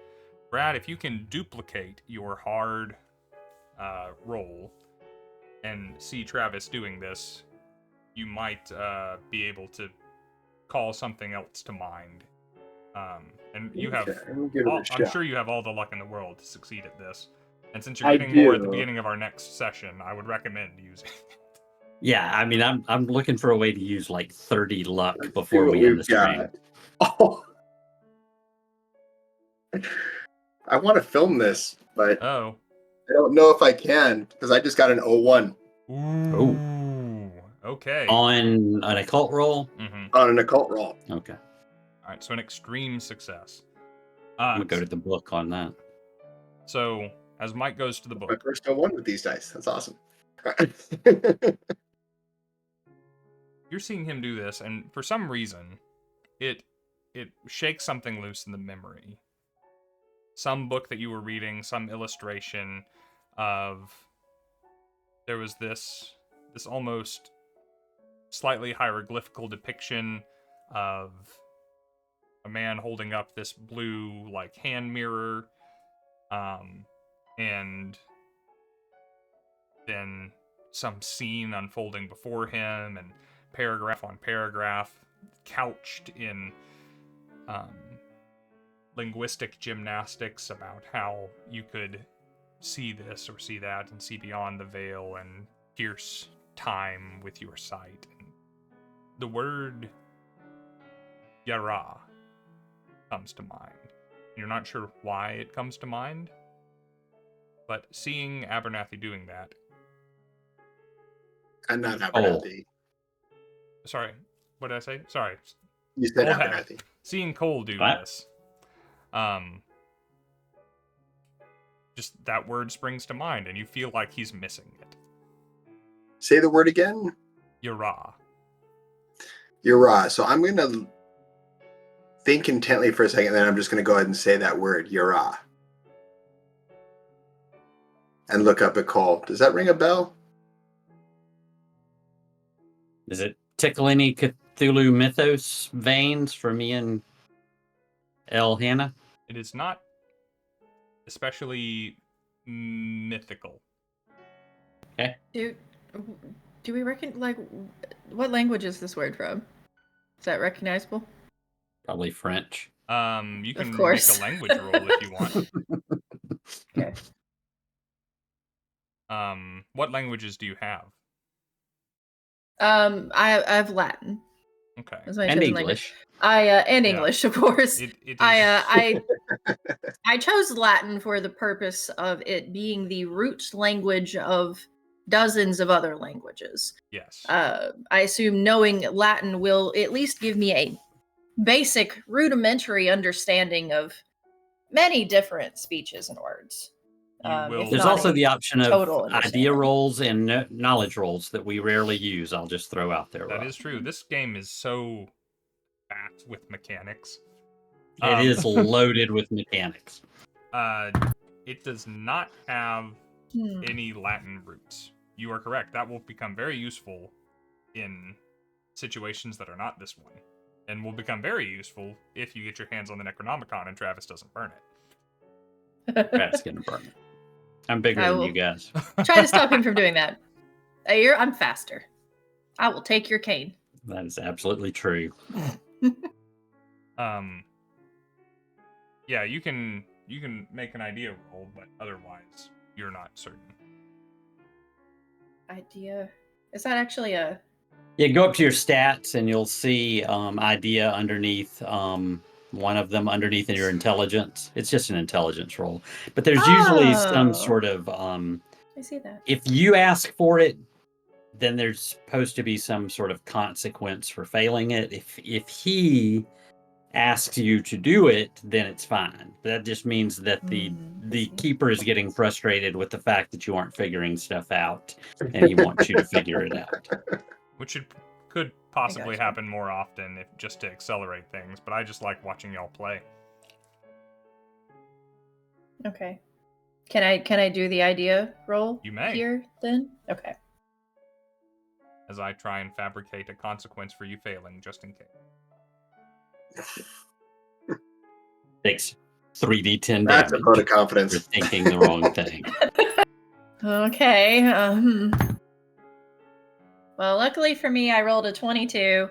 Brad, if you can duplicate your hard roll and see Travis doing this, you might be able to call something else to mind. And you have, I'm sure you have all the luck in the world to succeed at this. And since you're getting more at the beginning of our next session, I would recommend using it. Yeah, I mean, I'm looking for a way to use like 30 luck before we end the stream. Oh. I want to film this, but I don't know if I can because I just got an 01. Ooh. Okay. On an occult roll? Mm-hmm. On an occult roll. Okay. All right, so an extreme success. I'm going to go to the book on that. So, as Mike goes to the book. My first 01 with these dice. That's awesome. You're seeing him do this, and for some reason, it shakes something loose in the memory. Some book that you were reading, some illustration of... There was this almost slightly hieroglyphical depiction of a man holding up this blue, like, hand mirror, and then some scene unfolding before him, and paragraph on paragraph, couched in linguistic gymnastics about how you could see this or see that and see beyond the veil and pierce time with your sight. And the word Yara comes to mind. You're not sure why it comes to mind, but seeing Abernathy doing that... I'm not Abernathy. Sorry, what did I say? Sorry. You said Abernathy. Seeing Cole do this, just that word springs to mind, and you feel like he's missing it. Say the word again. Yara. Yara. So I'm going to think intently for a second, then I'm just going to go ahead and say that word, Yara. And look up at Cole. Does that ring a bell? Does it tickle any Cthulhu mythos veins for me and El Hannah? It is not especially mythical. Okay. Do we reckon, like, what language is this word from? Is that recognizable? Probably French. You can make a language roll if you want. Okay. What languages do you have? I have Latin. Okay. That's my and chosen English. language. And English, of course. It is... I chose Latin for the purpose of it being the root language of dozens of other languages. Yes. I assume knowing Latin will at least give me a basic, rudimentary understanding of many different speeches and words. There's also the option of idea rolls and knowledge rolls that we rarely use. I'll just throw out there. That is true. This game is so fat with mechanics. It is loaded with mechanics. It does not have any Latin roots. You are correct. That will become very useful in situations that are not this one. and will become very useful if you get your hands on the Necronomicon and Travis doesn't burn it. That's gonna burn it. I'm bigger I than will you guys. try to stop him from doing that. I'm faster. I will take your cane. That is absolutely true. Yeah, you can make an idea roll, but otherwise you're not certain. Idea. Is that actually a... Yeah, go up to your stats and you'll see idea underneath one of them underneath your intelligence. It's just an intelligence roll. But there's usually some sort of I see that. if you ask for it, then there's supposed to be some sort of consequence for failing it. If he asks you to do it, then it's fine. That just means that the keeper is getting frustrated with the fact that you aren't figuring stuff out, and he wants you to figure it out. Which could possibly happen more often if just to accelerate things, but I just like watching y'all play. Okay. Can I do the idea roll? You may. Here then? Okay. As I try and fabricate a consequence for you failing, just in case. Takes 3d10 That's damage. a vote of confidence. You're thinking the wrong thing. Okay. Well, luckily for me, I rolled a 22.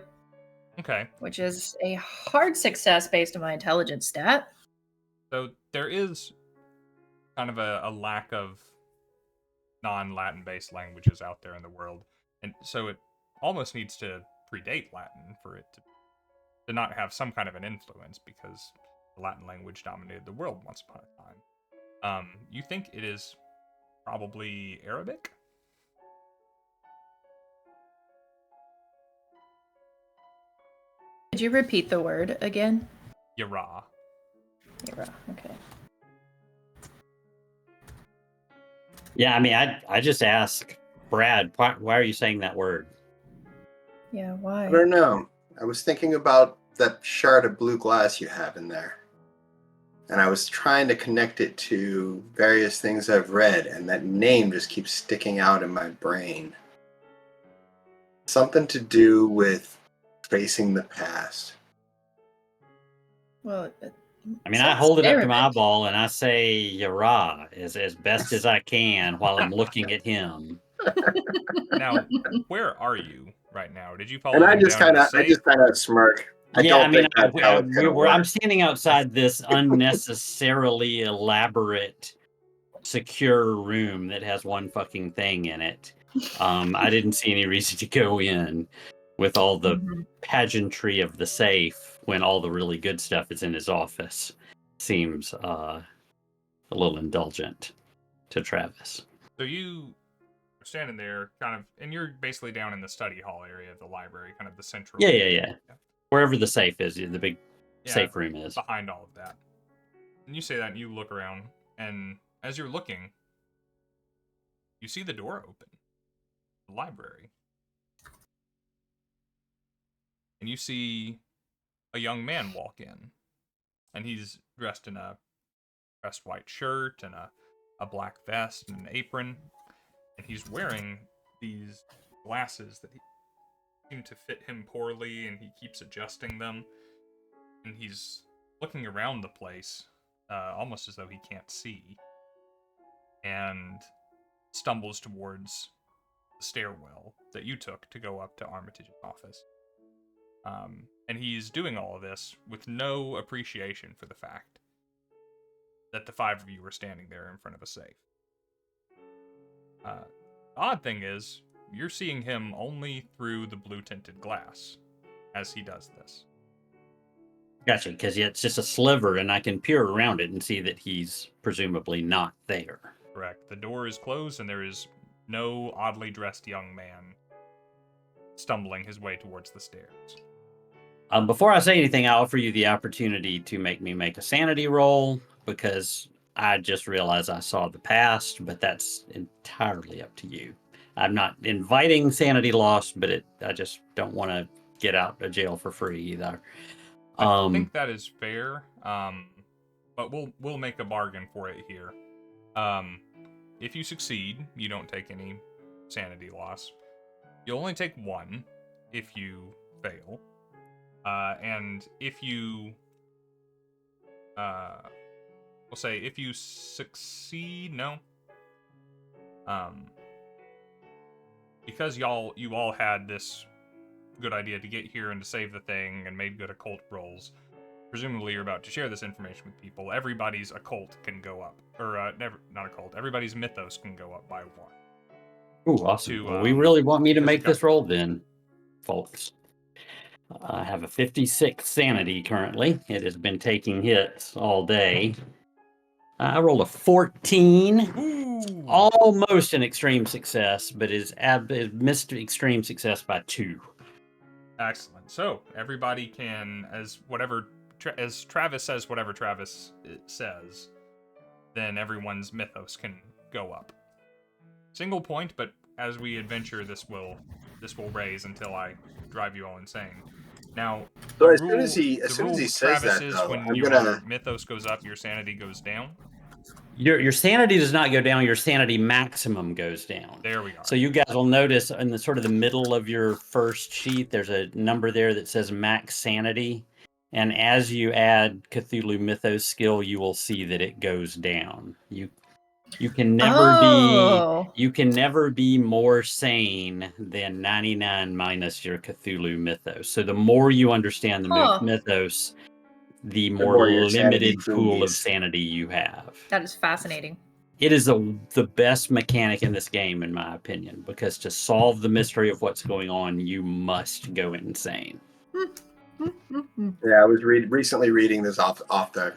Okay. Which is a hard success based on my intelligence stat. So there is kind of a lack of non-Latin based languages out there in the world. And so it almost needs to predate Latin for it to not have some kind of an influence, because the Latin language dominated the world once upon a time. You think it is probably Arabic? Could you repeat the word again? Yara. Yara, okay. Yeah, I mean, I just ask Brad, why are you saying that word? Yeah, why? I don't know. I was thinking about that shard of blue glass you have in there. And I was trying to connect it to various things I've read, and that name just keeps sticking out in my brain. Something to do with tracing the past. Well, I mean, I hold it up to my eyeball and I say Yara as best as I can while I'm looking at him. Now, where are you right now? Did you follow And I him just down to kind the of safe? smirk. I'm standing outside this unnecessarily elaborate, secure room that has one fucking thing in it. I didn't see any reason to go in with all the pageantry of the safe when all the really good stuff is in his office. Seems a little indulgent to Travis. So you are standing there, kind of, and you're basically down in the study hall area of the library, kind of the central. Yeah. Wherever the safe is, the big safe room is. Behind all of that. And you say that, and you look around, and as you're looking, you see the door open. The library. And you see a young man walk in. And he's dressed in a pressed white shirt and a black vest and an apron. And he's wearing these glasses that seem to fit him poorly, and he keeps adjusting them. And he's looking around the place, almost as though he can't see. And stumbles towards the stairwell that you took to go up to Armitage's office. And he's doing all of this with no appreciation for the fact that the five of you were standing there in front of a safe. The odd thing is, you're seeing him only through the blue-tinted glass as he does this. Gotcha, because it's just a sliver, and I can peer around it and see that he's presumably not there. Correct. The door is closed, and there is no oddly dressed young man stumbling his way towards the stairs. Before I say anything, I offer you the opportunity to make me make a sanity roll, because I just realized I saw the past, but that's entirely up to you. I'm not inviting sanity loss, but I just don't want to get out of jail for free either. I think that is fair, but we'll make a bargain for it here. If you succeed, you don't take any sanity loss. You'll only take one if you fail. And if you, we'll say if you succeed, because you all had this good idea to get here and to save the thing and made good occult rolls. Presumably, you're about to share this information with people. Everybody's occult can go up, or not occult. Everybody's mythos can go up by 1. Ooh, awesome. Well, we really want me to make this roll then, folks. I have a 56 sanity currently. It has been taking hits all day. I rolled a 14. Ooh. Almost an extreme success, but it missed extreme success by 2. Excellent. So everybody can, as Travis says, whatever Travis says, then everyone's mythos can go up. Single point, but as we adventure, this will raise until I drive you all insane. Now, so as soon as he says that, though, when I'm your gonna mythos goes up, your sanity goes down. Your sanity does not go down. Your sanity maximum goes down. There we are. So you guys will notice in the sort of the middle of your first sheet, there's a number there that says max sanity. And as you add Cthulhu Mythos skill, you will see that it goes down. You can never be more sane than 99 minus your Cthulhu Mythos. So the more you understand the mythos, the more limited pool of sanity you have. That is fascinating. It is the best mechanic in this game, in my opinion, because to solve the mystery of what's going on, you must go insane. Yeah, I was recently reading this off the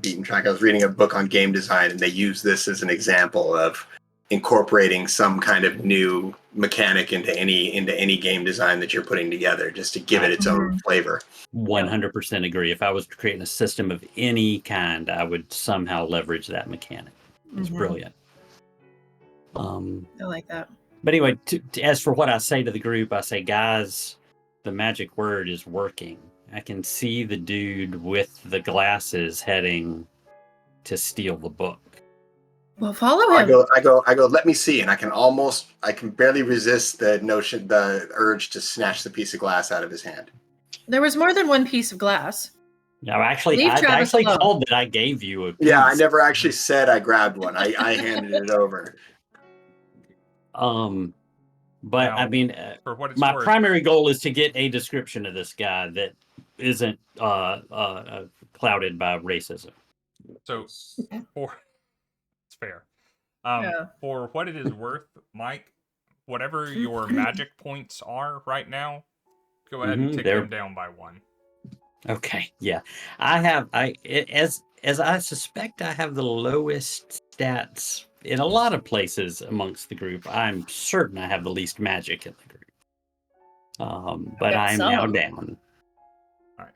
beaten track. I was reading a book on game design, and they use this as an example of incorporating some kind of new mechanic into any game design that you're putting together, just to give it its own flavor. 100% agree. If I was creating a system of any kind, I would somehow leverage that mechanic. It's brilliant. I like that. But anyway, as for what I say to the group, I say, guys, the magic word is working. I can see the dude with the glasses heading to steal the book. Well, follow him. I go, let me see. And I can barely resist the urge to snatch the piece of glass out of his hand. There was more than one piece of glass. No, actually, Leave I Travis actually alone. told that I gave you a piece. Yeah, I never actually said I grabbed one. I handed it over. But Now, I mean, for what it's my worth, primary goal is to get a description of this guy that isn't clouded by racism. So, it's fair. Yeah. For what it is worth, Mike, whatever your magic points are right now, go ahead and tick them down by 1. Okay, yeah, as I suspect, I have the lowest stats in a lot of places amongst the group. I'm certain I have the least magic in the group. But I'm now down. All right.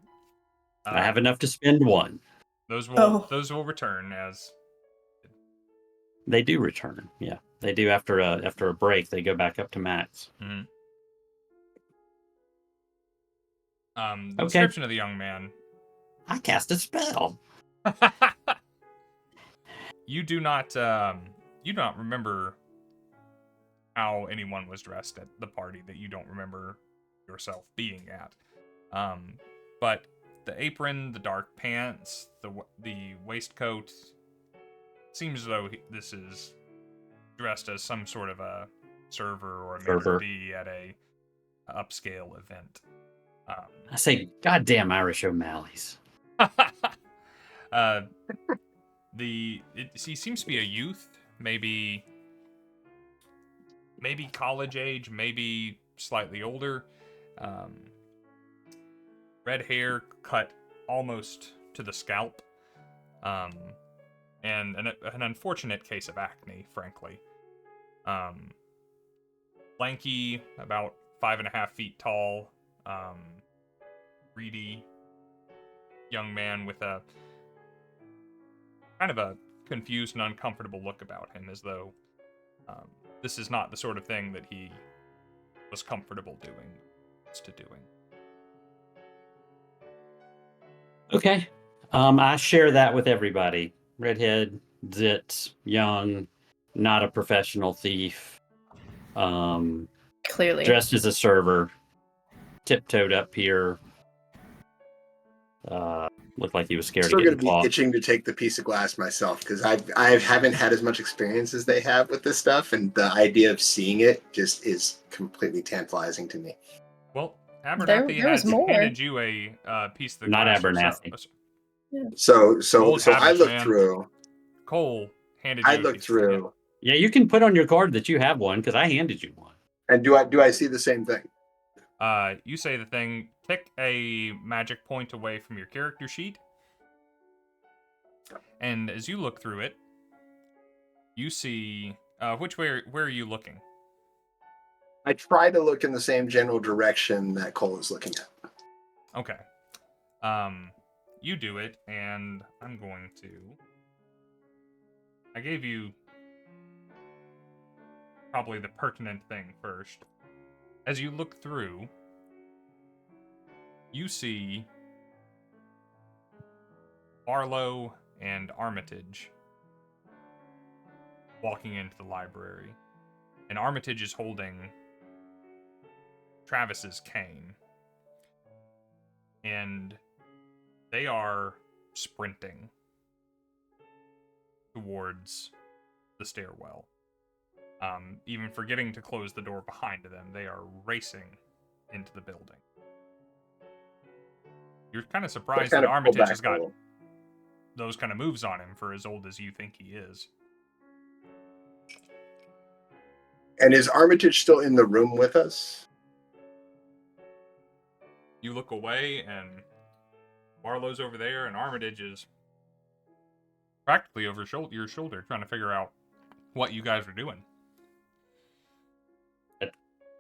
I have enough to spend 1. Those will return as they do return. Yeah, they do after a break. They go back up to max. Mm-hmm. The description of the young man. I cast a spell. You do not remember how anyone was dressed at the party that you don't remember yourself being at. But the apron, the dark pants, the waistcoat, seems as though this is dressed as some sort of a server or maybe be at a upscale event. I say, goddamn Irish O'Malley's. He seems to be a youth, maybe college age, maybe slightly older. Red hair cut almost to the scalp, and an unfortunate case of acne, frankly. Lanky, about 5.5 feet tall, reedy young man with a kind of a confused and uncomfortable look about him, as though this is not the sort of thing that he was comfortable doing. Okay. I share that with everybody. Redhead, zits, young, not a professional thief. Clearly. Dressed as a server, tiptoed up here, Looked like he was scared Still of going getting to be caught. itching to take the piece of glass myself because I haven't had as much experience as they have with this stuff, and the idea of seeing it just is completely tantalizing to me. Well, Abernathy there was has more. handed you a piece of the Not glass Abernathy. So Old I habits, looked man. through. Cole handed I you a looked piece. through, Yeah, you can put on your card that you have one because I handed you one. and do I see the same thing? You say the thing, tick a magic point away from your character sheet. And as you look through it, you see, where are you looking? I try to look in the same general direction that Cole is looking at. Okay. You do it, and I'm going to... I gave you probably the pertinent thing first. As you look through, you see Barlow and Armitage walking into the library. And Armitage is holding Travis's cane. And they are sprinting towards the stairwell. Even forgetting to close the door behind them, they are racing into the building. You're kind of surprised that Armitage has got those kind of moves on him for as old as you think he is. And is Armitage still in the room with us? You look away, and Barlow's over there, and Armitage is practically over your shoulder, trying to figure out what you guys are doing.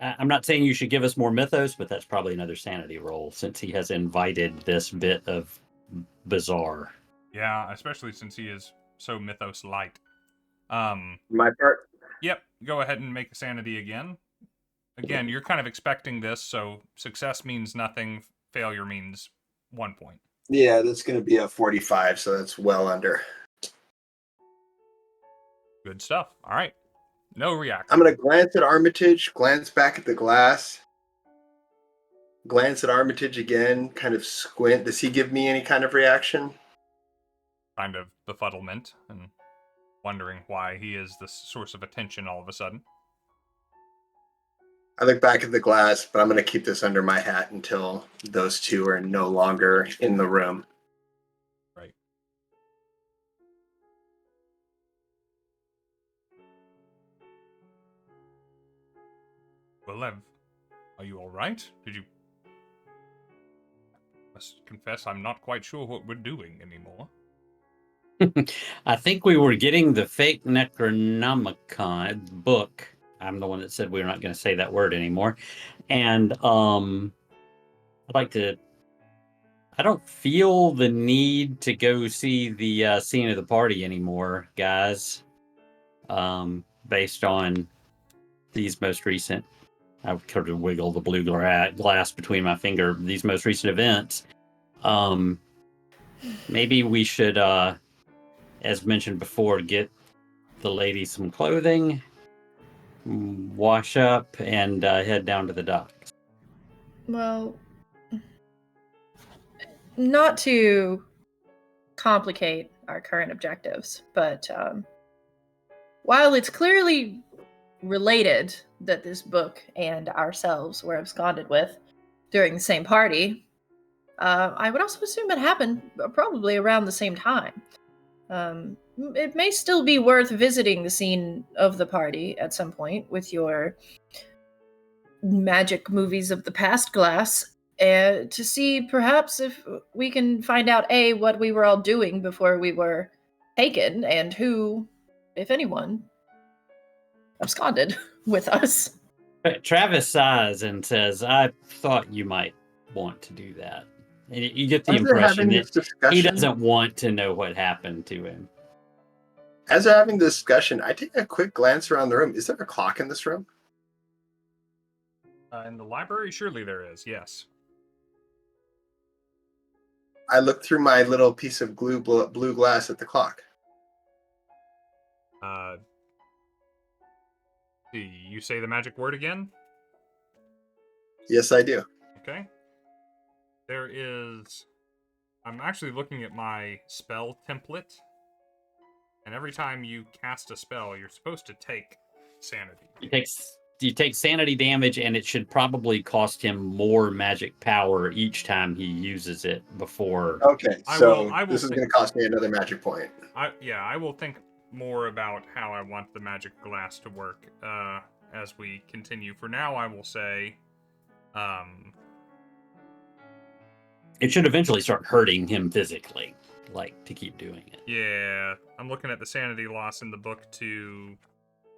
I'm not saying you should give us more mythos, but that's probably another sanity roll since he has invited this bit of bizarre. Yeah, especially since he is so mythos light. My part. Yep, go ahead and make a sanity again. Again, you're kind of expecting this, so success means nothing, failure means 1 point. Yeah, that's going to be a 45, so that's well under. Good stuff. All right. No reaction. I'm going to glance at Armitage, glance back at the glass, glance at Armitage again, kind of squint. Does he give me any kind of reaction? Kind of befuddlement and wondering why he is the source of attention all of a sudden. I look back at the glass, but I'm going to keep this under my hat until those two are no longer in the room. Right. Well, Lev, are you all right? Did you... I must confess, I'm not quite sure what we're doing anymore. I think we were getting the fake Necronomicon book. I'm the one that said we were not going to say that word anymore. And I'd like to... I don't feel the need to go see the scene of the party anymore, guys. Based on these most recent... I could have wiggled the blue glass between my finger. These most recent events. Maybe we should, as mentioned before, get the lady some clothing, wash up, and head down to the docks. Well, not to complicate our current objectives, but while it's clearly related that this book and ourselves were absconded with during the same party, I would also assume it happened probably around the same time. It may still be worth visiting the scene of the party at some point with your magic movies of the past glass, to see perhaps if we can find out what we were all doing before we were taken, and who, if anyone, absconded with us. Travis sighs and says, I thought you might want to do that. And you get the As they're impression having this that he discussion, doesn't want to know what happened to him. as they're having this discussion, I take a quick glance around the room. Is there a clock in this room? In the library, surely there is, yes. I look through my little piece of blue glass at the clock. You say the magic word again? Yes, I do. Okay. There is... I'm actually looking at my spell template, and every time you cast a spell, you're supposed to take sanity. You take sanity damage, and it should probably cost him more magic power each time he uses it before. Okay, I so will this is think- going to cost me another magic point. I will think more about how I want the magic glass to work as we continue. For now, I will say, It should eventually start hurting him physically, like, to keep doing it. yeah, I'm looking at the sanity loss in the book to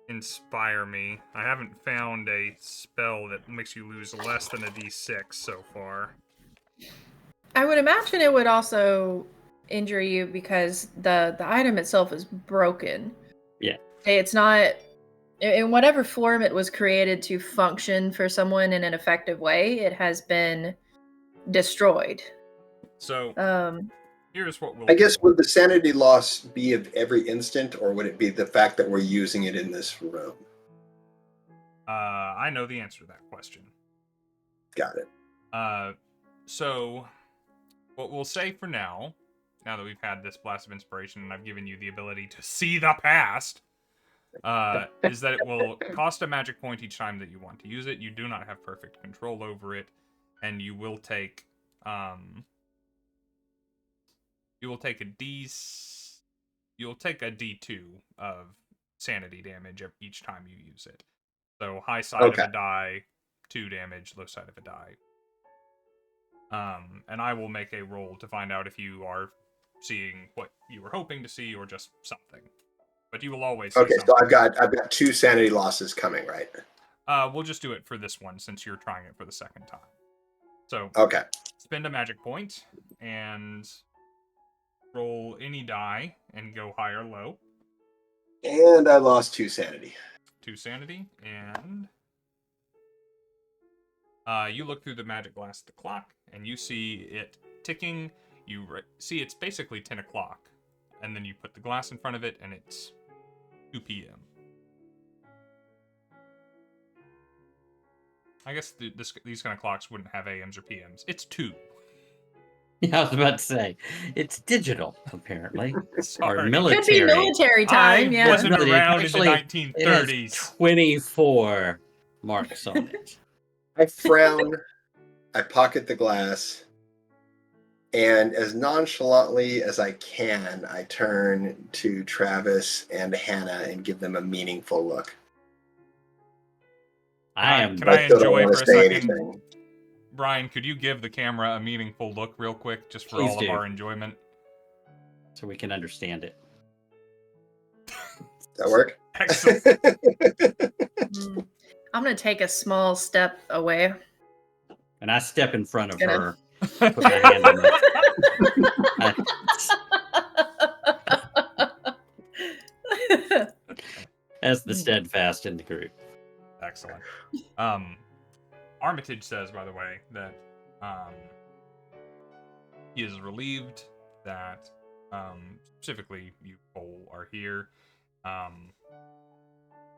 inspire me. I haven't found a spell that makes you lose less than a d6 so far. I would imagine it would also injure you because the item itself is broken. Yeah. It's not in whatever form it was created to function for someone in an effective way, it has been destroyed. So here's what we'll I guess do. would the sanity loss be of every instant, or would it be the fact that we're using it in this room? I know the answer to that question. Got it. So what we'll say for now that we've had this blast of inspiration and I've given you the ability to see the past, is that it will cost a magic point each time that you want to use it. You do not have perfect control over it, and you will take a D2 of sanity damage each time you use it. So high side Okay. of a die, 2 damage, low side of a die. And I will make a roll to find out if you are seeing what you were hoping to see or just something. But you will always see Okay, something. so I've got 2 sanity losses coming, right? We'll just do it for this one since you're trying it for the second time. So Okay. spend a magic point and roll any die and go high or low. And I lost 2 sanity. 2 sanity, and you look through the magic glass at the clock, and you see it ticking. You see it's basically 10 o'clock, and then you put the glass in front of it, and it's 2 p.m. I guess these kind of clocks wouldn't have AMs or PMs. It's 2. Yeah, I was about to say, it's digital, apparently. Sorry. Or Could military. be military time, I yeah. wasn't No, it around actually- in the It has 1930s. 24 marks on it. I frown, I pocket the glass, and as nonchalantly as I can, I turn to Travis and Hannah and give them a meaningful look. Can I I still don't enjoy want for to a say second? anything. Brian, could you give the camera a meaningful look real quick, just for Please all do. of our enjoyment? So we can understand it. Does that work? Excellent. I'm gonna take a small step away. And I step in front of Gonna- her, put my hand in it, as the steadfast in the group. Excellent. Armitage says, by the way, that he is relieved that specifically you, Cole, are here.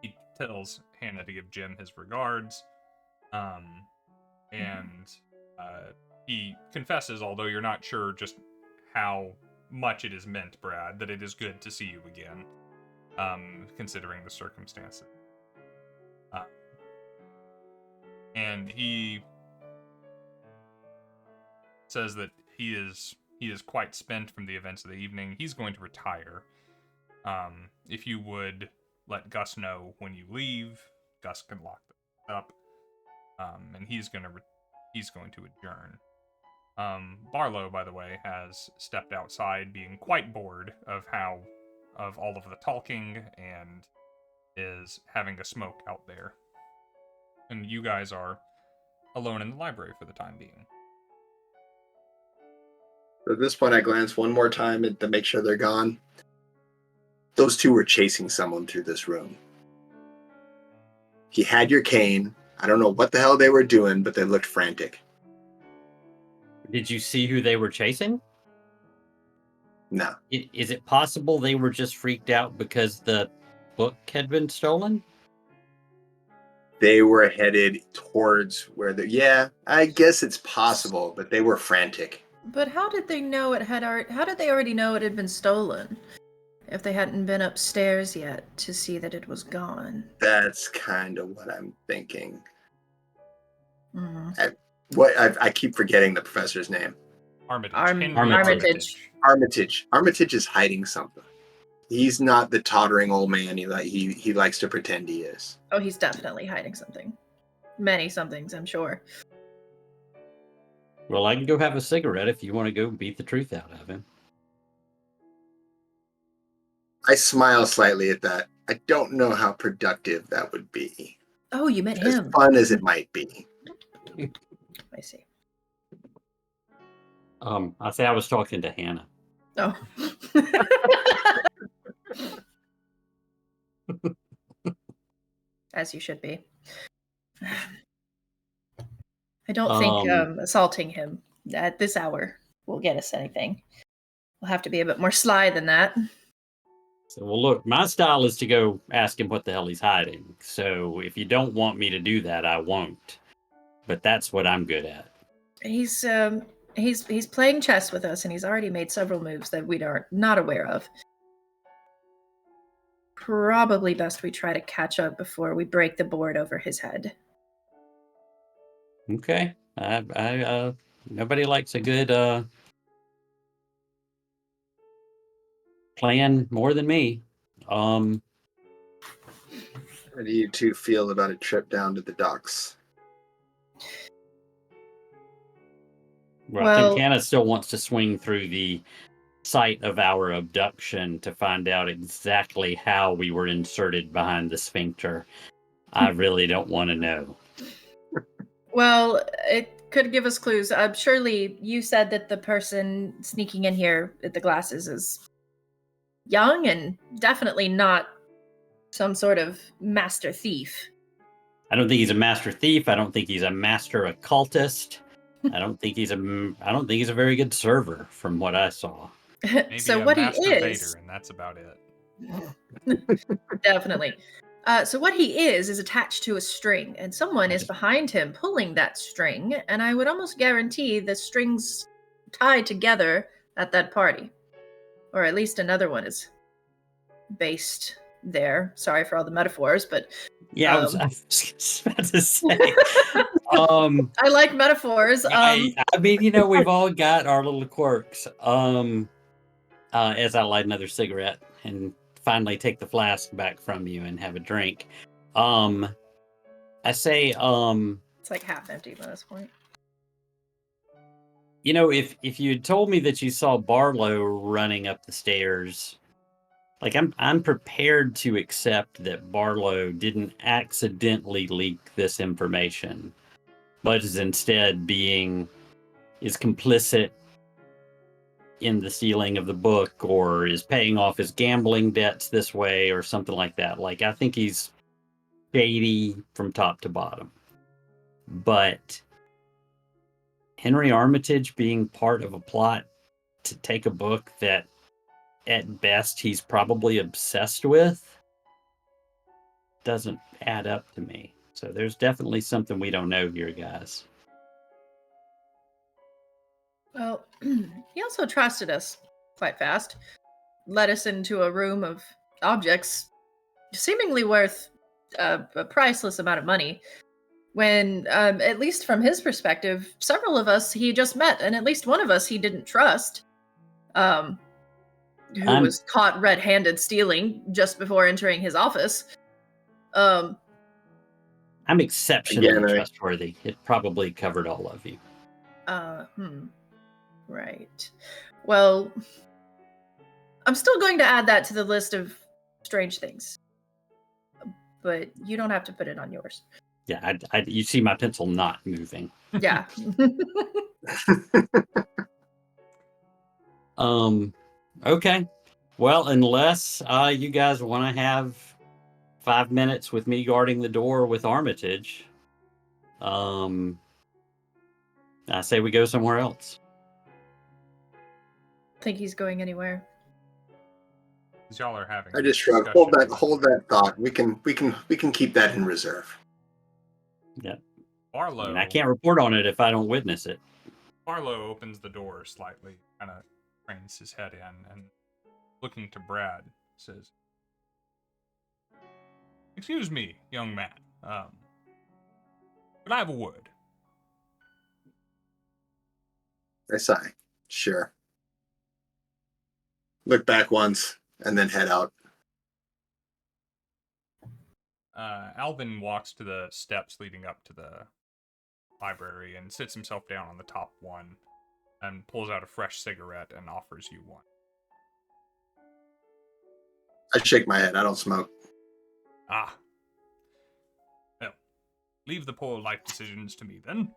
He tells Hannah to give Jim his regards. And he confesses, although you're not sure just how much it is meant, Brad, that it is good to see you again, considering the circumstances. And he says that he is quite spent from the events of the evening. He's going to retire. If you would let Gus know when you leave, Gus can lock them up. And he's going to adjourn. Barlow, by the way, has stepped outside, being quite bored of all of the talking, and is having a smoke out there. And you guys are alone in the library for the time being. At this point, I glance one more time to make sure they're gone. Those 2 were chasing someone through this room. He had your cane. I don't know what the hell they were doing, but they looked frantic. Did you see who they were chasing? No. Is it possible they were just freaked out because the book had been stolen? They were headed towards where yeah, I guess it's possible, but they were frantic. But how did they know how did they already know it had been stolen? If they hadn't been upstairs yet to see that it was gone. That's kind of what I'm thinking. Mhm. I keep forgetting the professor's name. Armitage. Henry Armitage. Armitage is hiding something. He's not the tottering old man he likes to pretend he is. Oh, he's definitely hiding something. Many somethings, I'm sure. Well, I can go have a cigarette if you want to go beat the truth out of him. I smile slightly at that. I don't know how productive that would be. Oh, you met As him. fun as it might be. I see. I say I was talking to Hannah. Oh. As you should be. I don't think assaulting him at this hour will get us anything. We'll have to be a bit more sly than that. So, well, look, my style is to go ask him what the hell he's hiding. So if you don't want me to do that, I won't. But that's what I'm good at. He's playing chess with us, and he's already made several moves that we are not aware of. Probably best we try to catch up before we break the board over his head. Okay. Nobody likes a good plan more than me. How do you two feel about a trip down to the docks? Well, I think Hannah still wants to swing through the site of our abduction to find out exactly how we were inserted behind the sphincter. I really don't want to know. Well, it could give us clues. Surely you said that the person sneaking in here at the glasses is young and definitely not some sort of master thief. I don't think he's a master thief. I don't think he's a master occultist. I don't think he's a very good server from what I saw. Maybe So a what he master is, Vader, and that's about it. definitely. So what he is attached to a string, and someone is behind him pulling that string, and I would almost guarantee the strings tied together at that party. Or at least another one is based there. Sorry for all the metaphors, but yeah, I was just about to say. I like metaphors. I mean, we've all got our little quirks. As I light another cigarette and finally take the flask back from you and have a drink, I say, it's like half empty by this point. If you had told me that you saw Barlow running up the stairs, like I'm prepared to accept that Barlow didn't accidentally leak this information, but is instead is complicit in the stealing of the book, or is paying off his gambling debts this way, or something like that. Like, I think he's shady from top to bottom. But Henry Armitage being part of a plot to take a book that at best he's probably obsessed with doesn't add up to me. So there's definitely something we don't know here, guys. Well, he also trusted us quite fast. Led us into a room of objects seemingly worth a priceless amount of money. When, at least from his perspective, several of us he just met, and at least one of us he didn't trust, who was caught red-handed stealing just before entering his office. I'm exceptionally trustworthy. It probably covered all of you. Right. Well, I'm still going to add that to the list of strange things. But you don't have to put it on yours. Yeah, you see my pencil not moving. Yeah. Okay. Well, unless you guys want to have 5 minutes with me guarding the door with Armitage, I say we go somewhere else. Think he's going anywhere? Y'all are having. I just shrug. Hold that thought. We can keep that in reserve. Yeah. Barlow. I can't report on it if I don't witness it. Barlow opens the door slightly, kind of cranes his head in, and looking to Brad, says, "Excuse me, young man, but I have a word." I sigh. Sure. Look back once and then head out. Alvin walks to the steps leading up to the library and sits himself down on the top one and pulls out a fresh cigarette and offers you one. I shake my head. I don't smoke. Ah. Well, leave the poor life decisions to me then.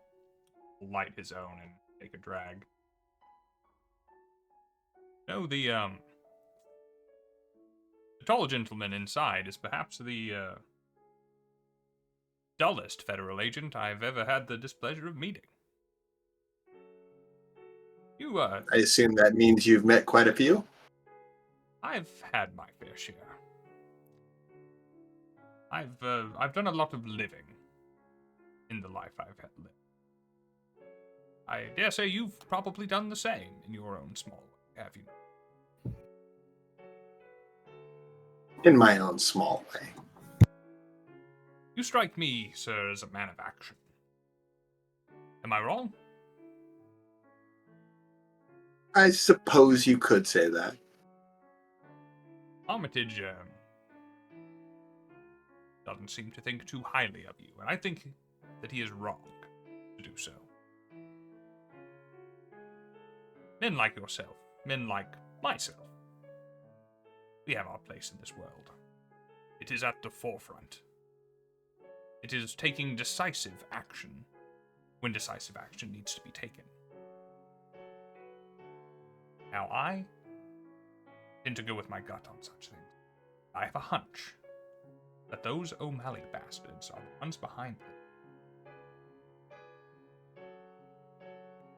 Light his own and take a drag. No, the tall gentleman inside is perhaps the dullest federal agent I've ever had the displeasure of meeting. You, I assume that means you've met quite a few? I've had my fair share. I've done a lot of living in the life I've had lived. I dare say you've probably done the same in your own small way, have you? In my own small way. You strike me, sir, as a man of action. Am I wrong? I suppose you could say that. Armitage doesn't seem to think too highly of you, and I think that he is wrong to do so. Men like yourself, men like myself, we have our place in this world. It is at the forefront. It is taking decisive action when decisive action needs to be taken. Now, I tend to go with my gut on such things. I have a hunch that those O'Malley bastards are the ones behind them.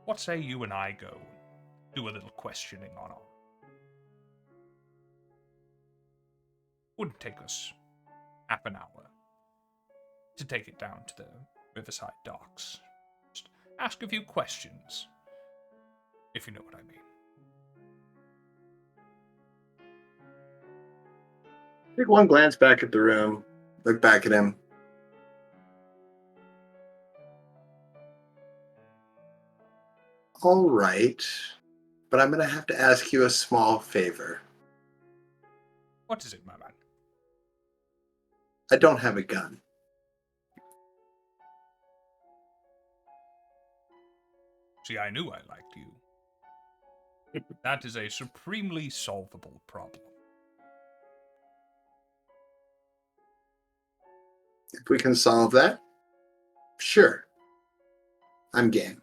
What say you and I go do a little questioning on all? Wouldn't take us half an hour to take it down to the Riverside docks. Just ask a few questions, if you know what I mean. Take one glance back at the room, look back at him. All right, but I'm going to have to ask you a small favor. What is it, my man? I don't have a gun. See, I knew I liked you. That is a supremely solvable problem. If we can solve that, sure. I'm game.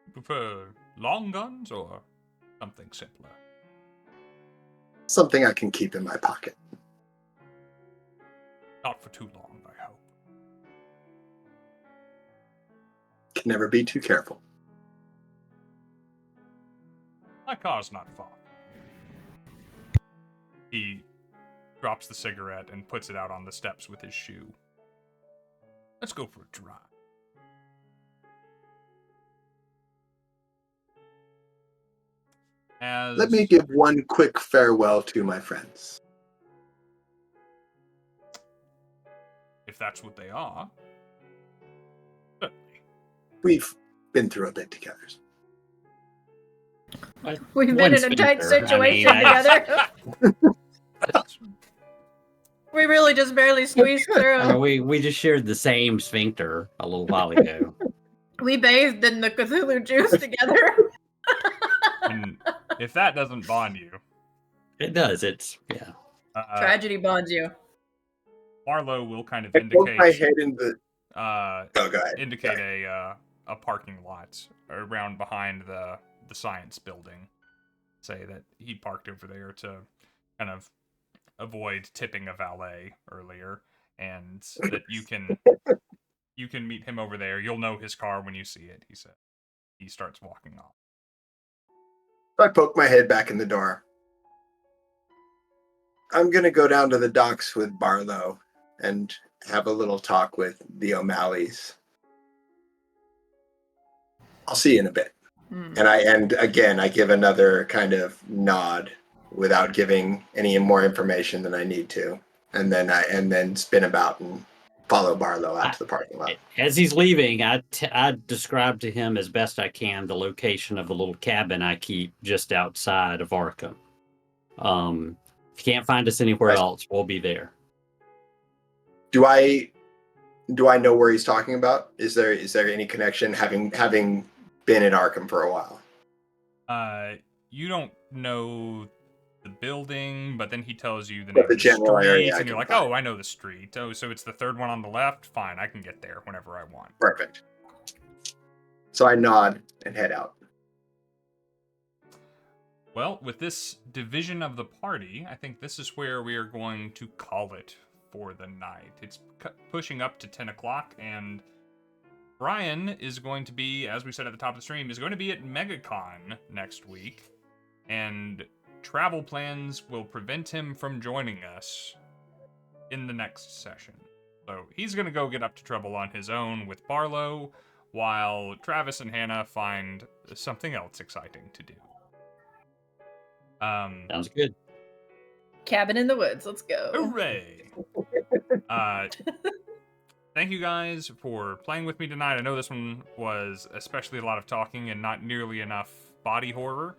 You prefer long guns or something simpler? Something I can keep in my pocket. Not for too long, I hope. Can never be too careful. My car's not far. He drops the cigarette and puts it out on the steps with his shoe. Let's go for a drive. Let me give one quick farewell to my friends. If that's what they are. Certainly. We've been through a bit together. We've been in a tight situation together. We really just barely squeezed through. I mean, we just shared the same sphincter a little while ago. We bathed in the Cthulhu juice together. And if that doesn't bond you, It does. It's yeah. Tragedy bonds you. Barlow will kind of I poke my indicate head in the. Go ahead. indicate Sorry. a parking lot around behind the science building. Say that he parked over there to kind of avoid tipping a valet earlier, and that you can meet him over there. You'll know his car when you see it, he said. He starts walking off. I poke my head back in the door. I'm going to go down to the docks with Barlow and have a little talk with the O'Malleys I'll see you in a bit. And again, I give another kind of nod without giving any more information than I need to, and then spin about and follow Barlow out to the parking lot. As he's leaving, I describe to him as best I can the location of the little cabin I keep just outside of Arkham. If you can't find us anywhere else, we'll be there. Do I know where he's talking about? Is there any connection having been in Arkham for a while? You don't know the building, but then he tells you the name of the general area, street, and you're like, oh, I know the street. Oh, so it's the third one on the left? Fine, I can get there whenever I want. Perfect. So I nod and head out. Well, with this division of the party, I think this is where we are going to call it for the night. It's pushing up to 10 o'clock, and Brian is going to be, as we said at the top of the stream, is going to be at MegaCon next week, and travel plans will prevent him from joining us in the next session. So he's going to go get up to trouble on his own with Barlow, while Travis and Hannah find something else exciting to do. Sounds good. Cabin in the woods. Let's go. Hooray! Thank you guys for playing with me tonight. I know this one was especially a lot of talking and not nearly enough body horror.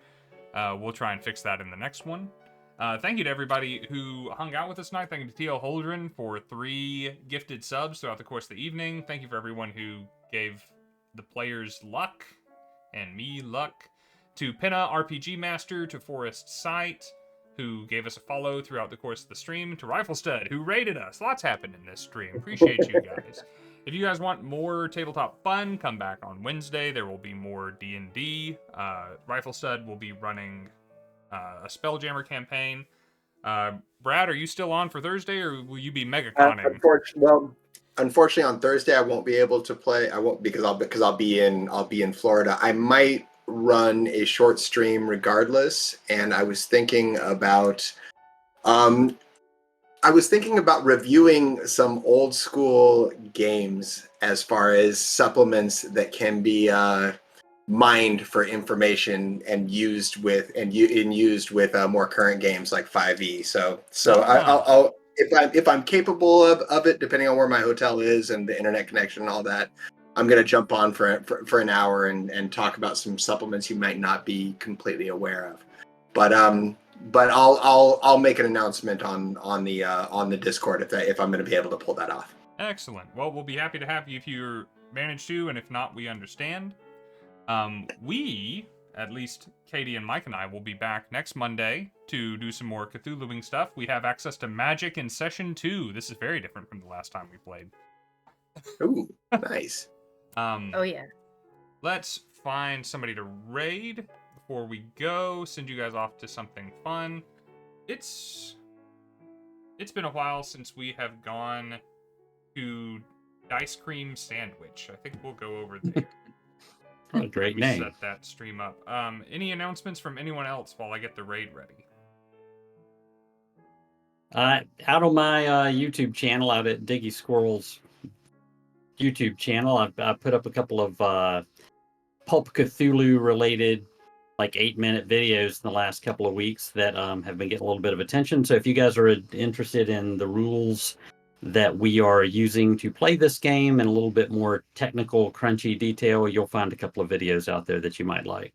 We'll try and fix that in the next one. Thank you to everybody who hung out with us tonight. Thank you to T.L. Holdren for 3 gifted subs throughout the course of the evening. Thank you for everyone who gave the players luck and me luck. To Pinna RPG Master, to Forest Sight, who gave us a follow throughout the course of the stream, to Rifle Stud, who raided us. Lots happened in this stream. Appreciate you guys. If you guys want more tabletop fun, come back on Wednesday. There will be more D&D. Rifle Stud will be running a Spelljammer campaign. Brad, are you still on for Thursday, or will you be mega-conning? Unfortunately, on Thursday I won't be able to play. I won't because I'll be in Florida. I might run a short stream regardless, and I was thinking about reviewing some old school games as far as supplements that can be mined for information and used with more current games like 5e. So I'll if I'm capable of it, depending on where my hotel is and the internet connection and all that, I'm going to jump on for an hour and talk about some supplements you might not be completely aware of. But I'll make an announcement on the Discord if I'm going to be able to pull that off. Excellent. Well, we'll be happy to have you if you manage to, and if not, we understand. We, at least Katie and Mike and I, will be back next Monday to do some more Cthulhuing stuff. We have access to magic in session 2. This is very different from the last time we played. Ooh, nice. Oh yeah. Let's find somebody to raid before we go. Send you guys off to something fun. It's been a while since we have gone to Dice Cream Sandwich. I think we'll go over there. What a great name. Set that stream up. Any announcements from anyone else while I get the raid ready? Out on my YouTube channel, out at Diggy Squirrel's YouTube channel, I put up a couple of Pulp Cthulhu related, like 8-minute videos in the last couple of weeks that have been getting a little bit of attention. So if you guys are interested in the rules that we are using to play this game in a little bit more technical, crunchy detail, you'll find a couple of videos out there that you might like.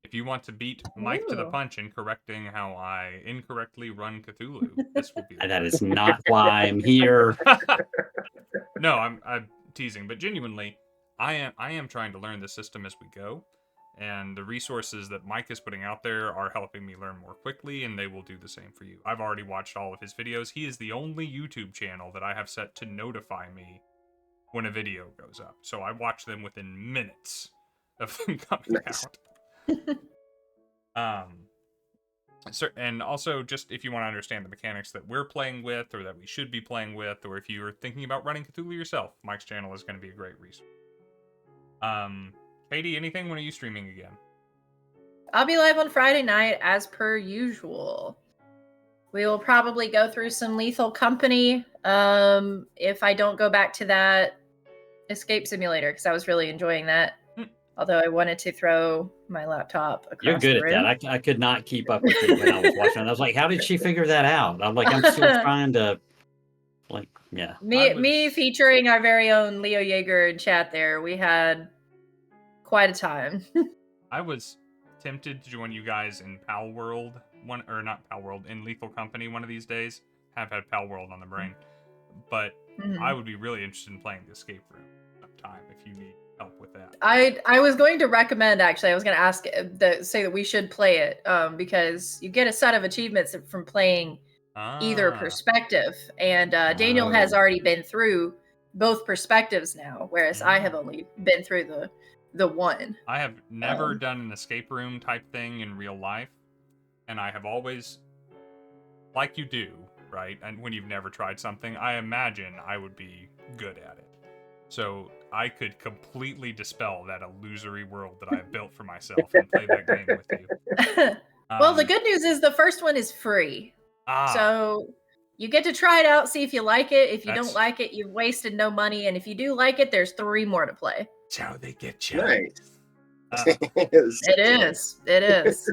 If you want to beat Mike to the punch in correcting how I incorrectly run Cthulhu, this will be. That is not why I'm here. No, I'm teasing, but genuinely, I am trying to learn the system as we go, and the resources that Mike is putting out there are helping me learn more quickly, and they will do the same for you. I've already watched all of his videos. He is the only YouTube channel that I have set to notify me when a video goes up, so I watch them within minutes of them coming out. And also, just if you want to understand the mechanics that we're playing with, or that we should be playing with, or if you're thinking about running Cthulhu yourself, Mike's channel is going to be a great resource. Katie, anything? When are you streaming again? I'll be live on Friday night as per usual. We will probably go through some Lethal Company. If I don't go back to that Escape Simulator, because I was really enjoying that. Although I wanted to throw my laptop across You're good the at room. that. I could not keep up with you when I was watching it. I was like, how did she figure that out? I'm like, I'm still trying to, like, yeah. Me featuring our very own Leo Yeager in chat there. We had quite a time. I was tempted to join you guys in Pal World, in Lethal Company one of these days. Have had Pal World on the brain. But I would be really interested in playing the escape room sometime if you need help with that. I was going to recommend, actually, I was going to ask say that we should play it because you get a set of achievements from playing either perspective, and Daniel has already been through both perspectives now, whereas I have only been through the one. I have never done an escape room type thing in real life, and I have always, like you do, right? And when you've never tried something, I imagine I would be good at it. So I could completely dispel that illusory world that I've built for myself and play that game with you. Well, the good news is the first one is free. So you get to try it out, see if you like it. If you don't like it, you've wasted no money. And if you do like it, there's 3 more to play. That's how they get you. Nice. It is.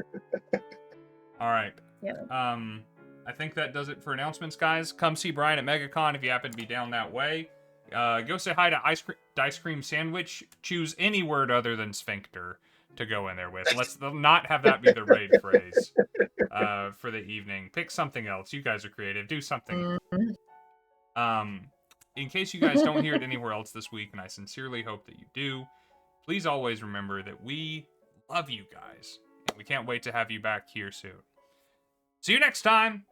All right. Yeah. I think that does it for announcements, guys. Come see Brian at MegaCon if you happen to be down that way. Go say hi to Ice Cream Sandwich. Choose any word other than sphincter to go in there with. Let's not have that be the raid phrase for the evening. Pick something else. You guys are creative. Do something. In case you guys don't hear it anywhere else this week, and I sincerely hope that you do, please always remember that we love you guys, and we can't wait to have you back here soon. See you next time!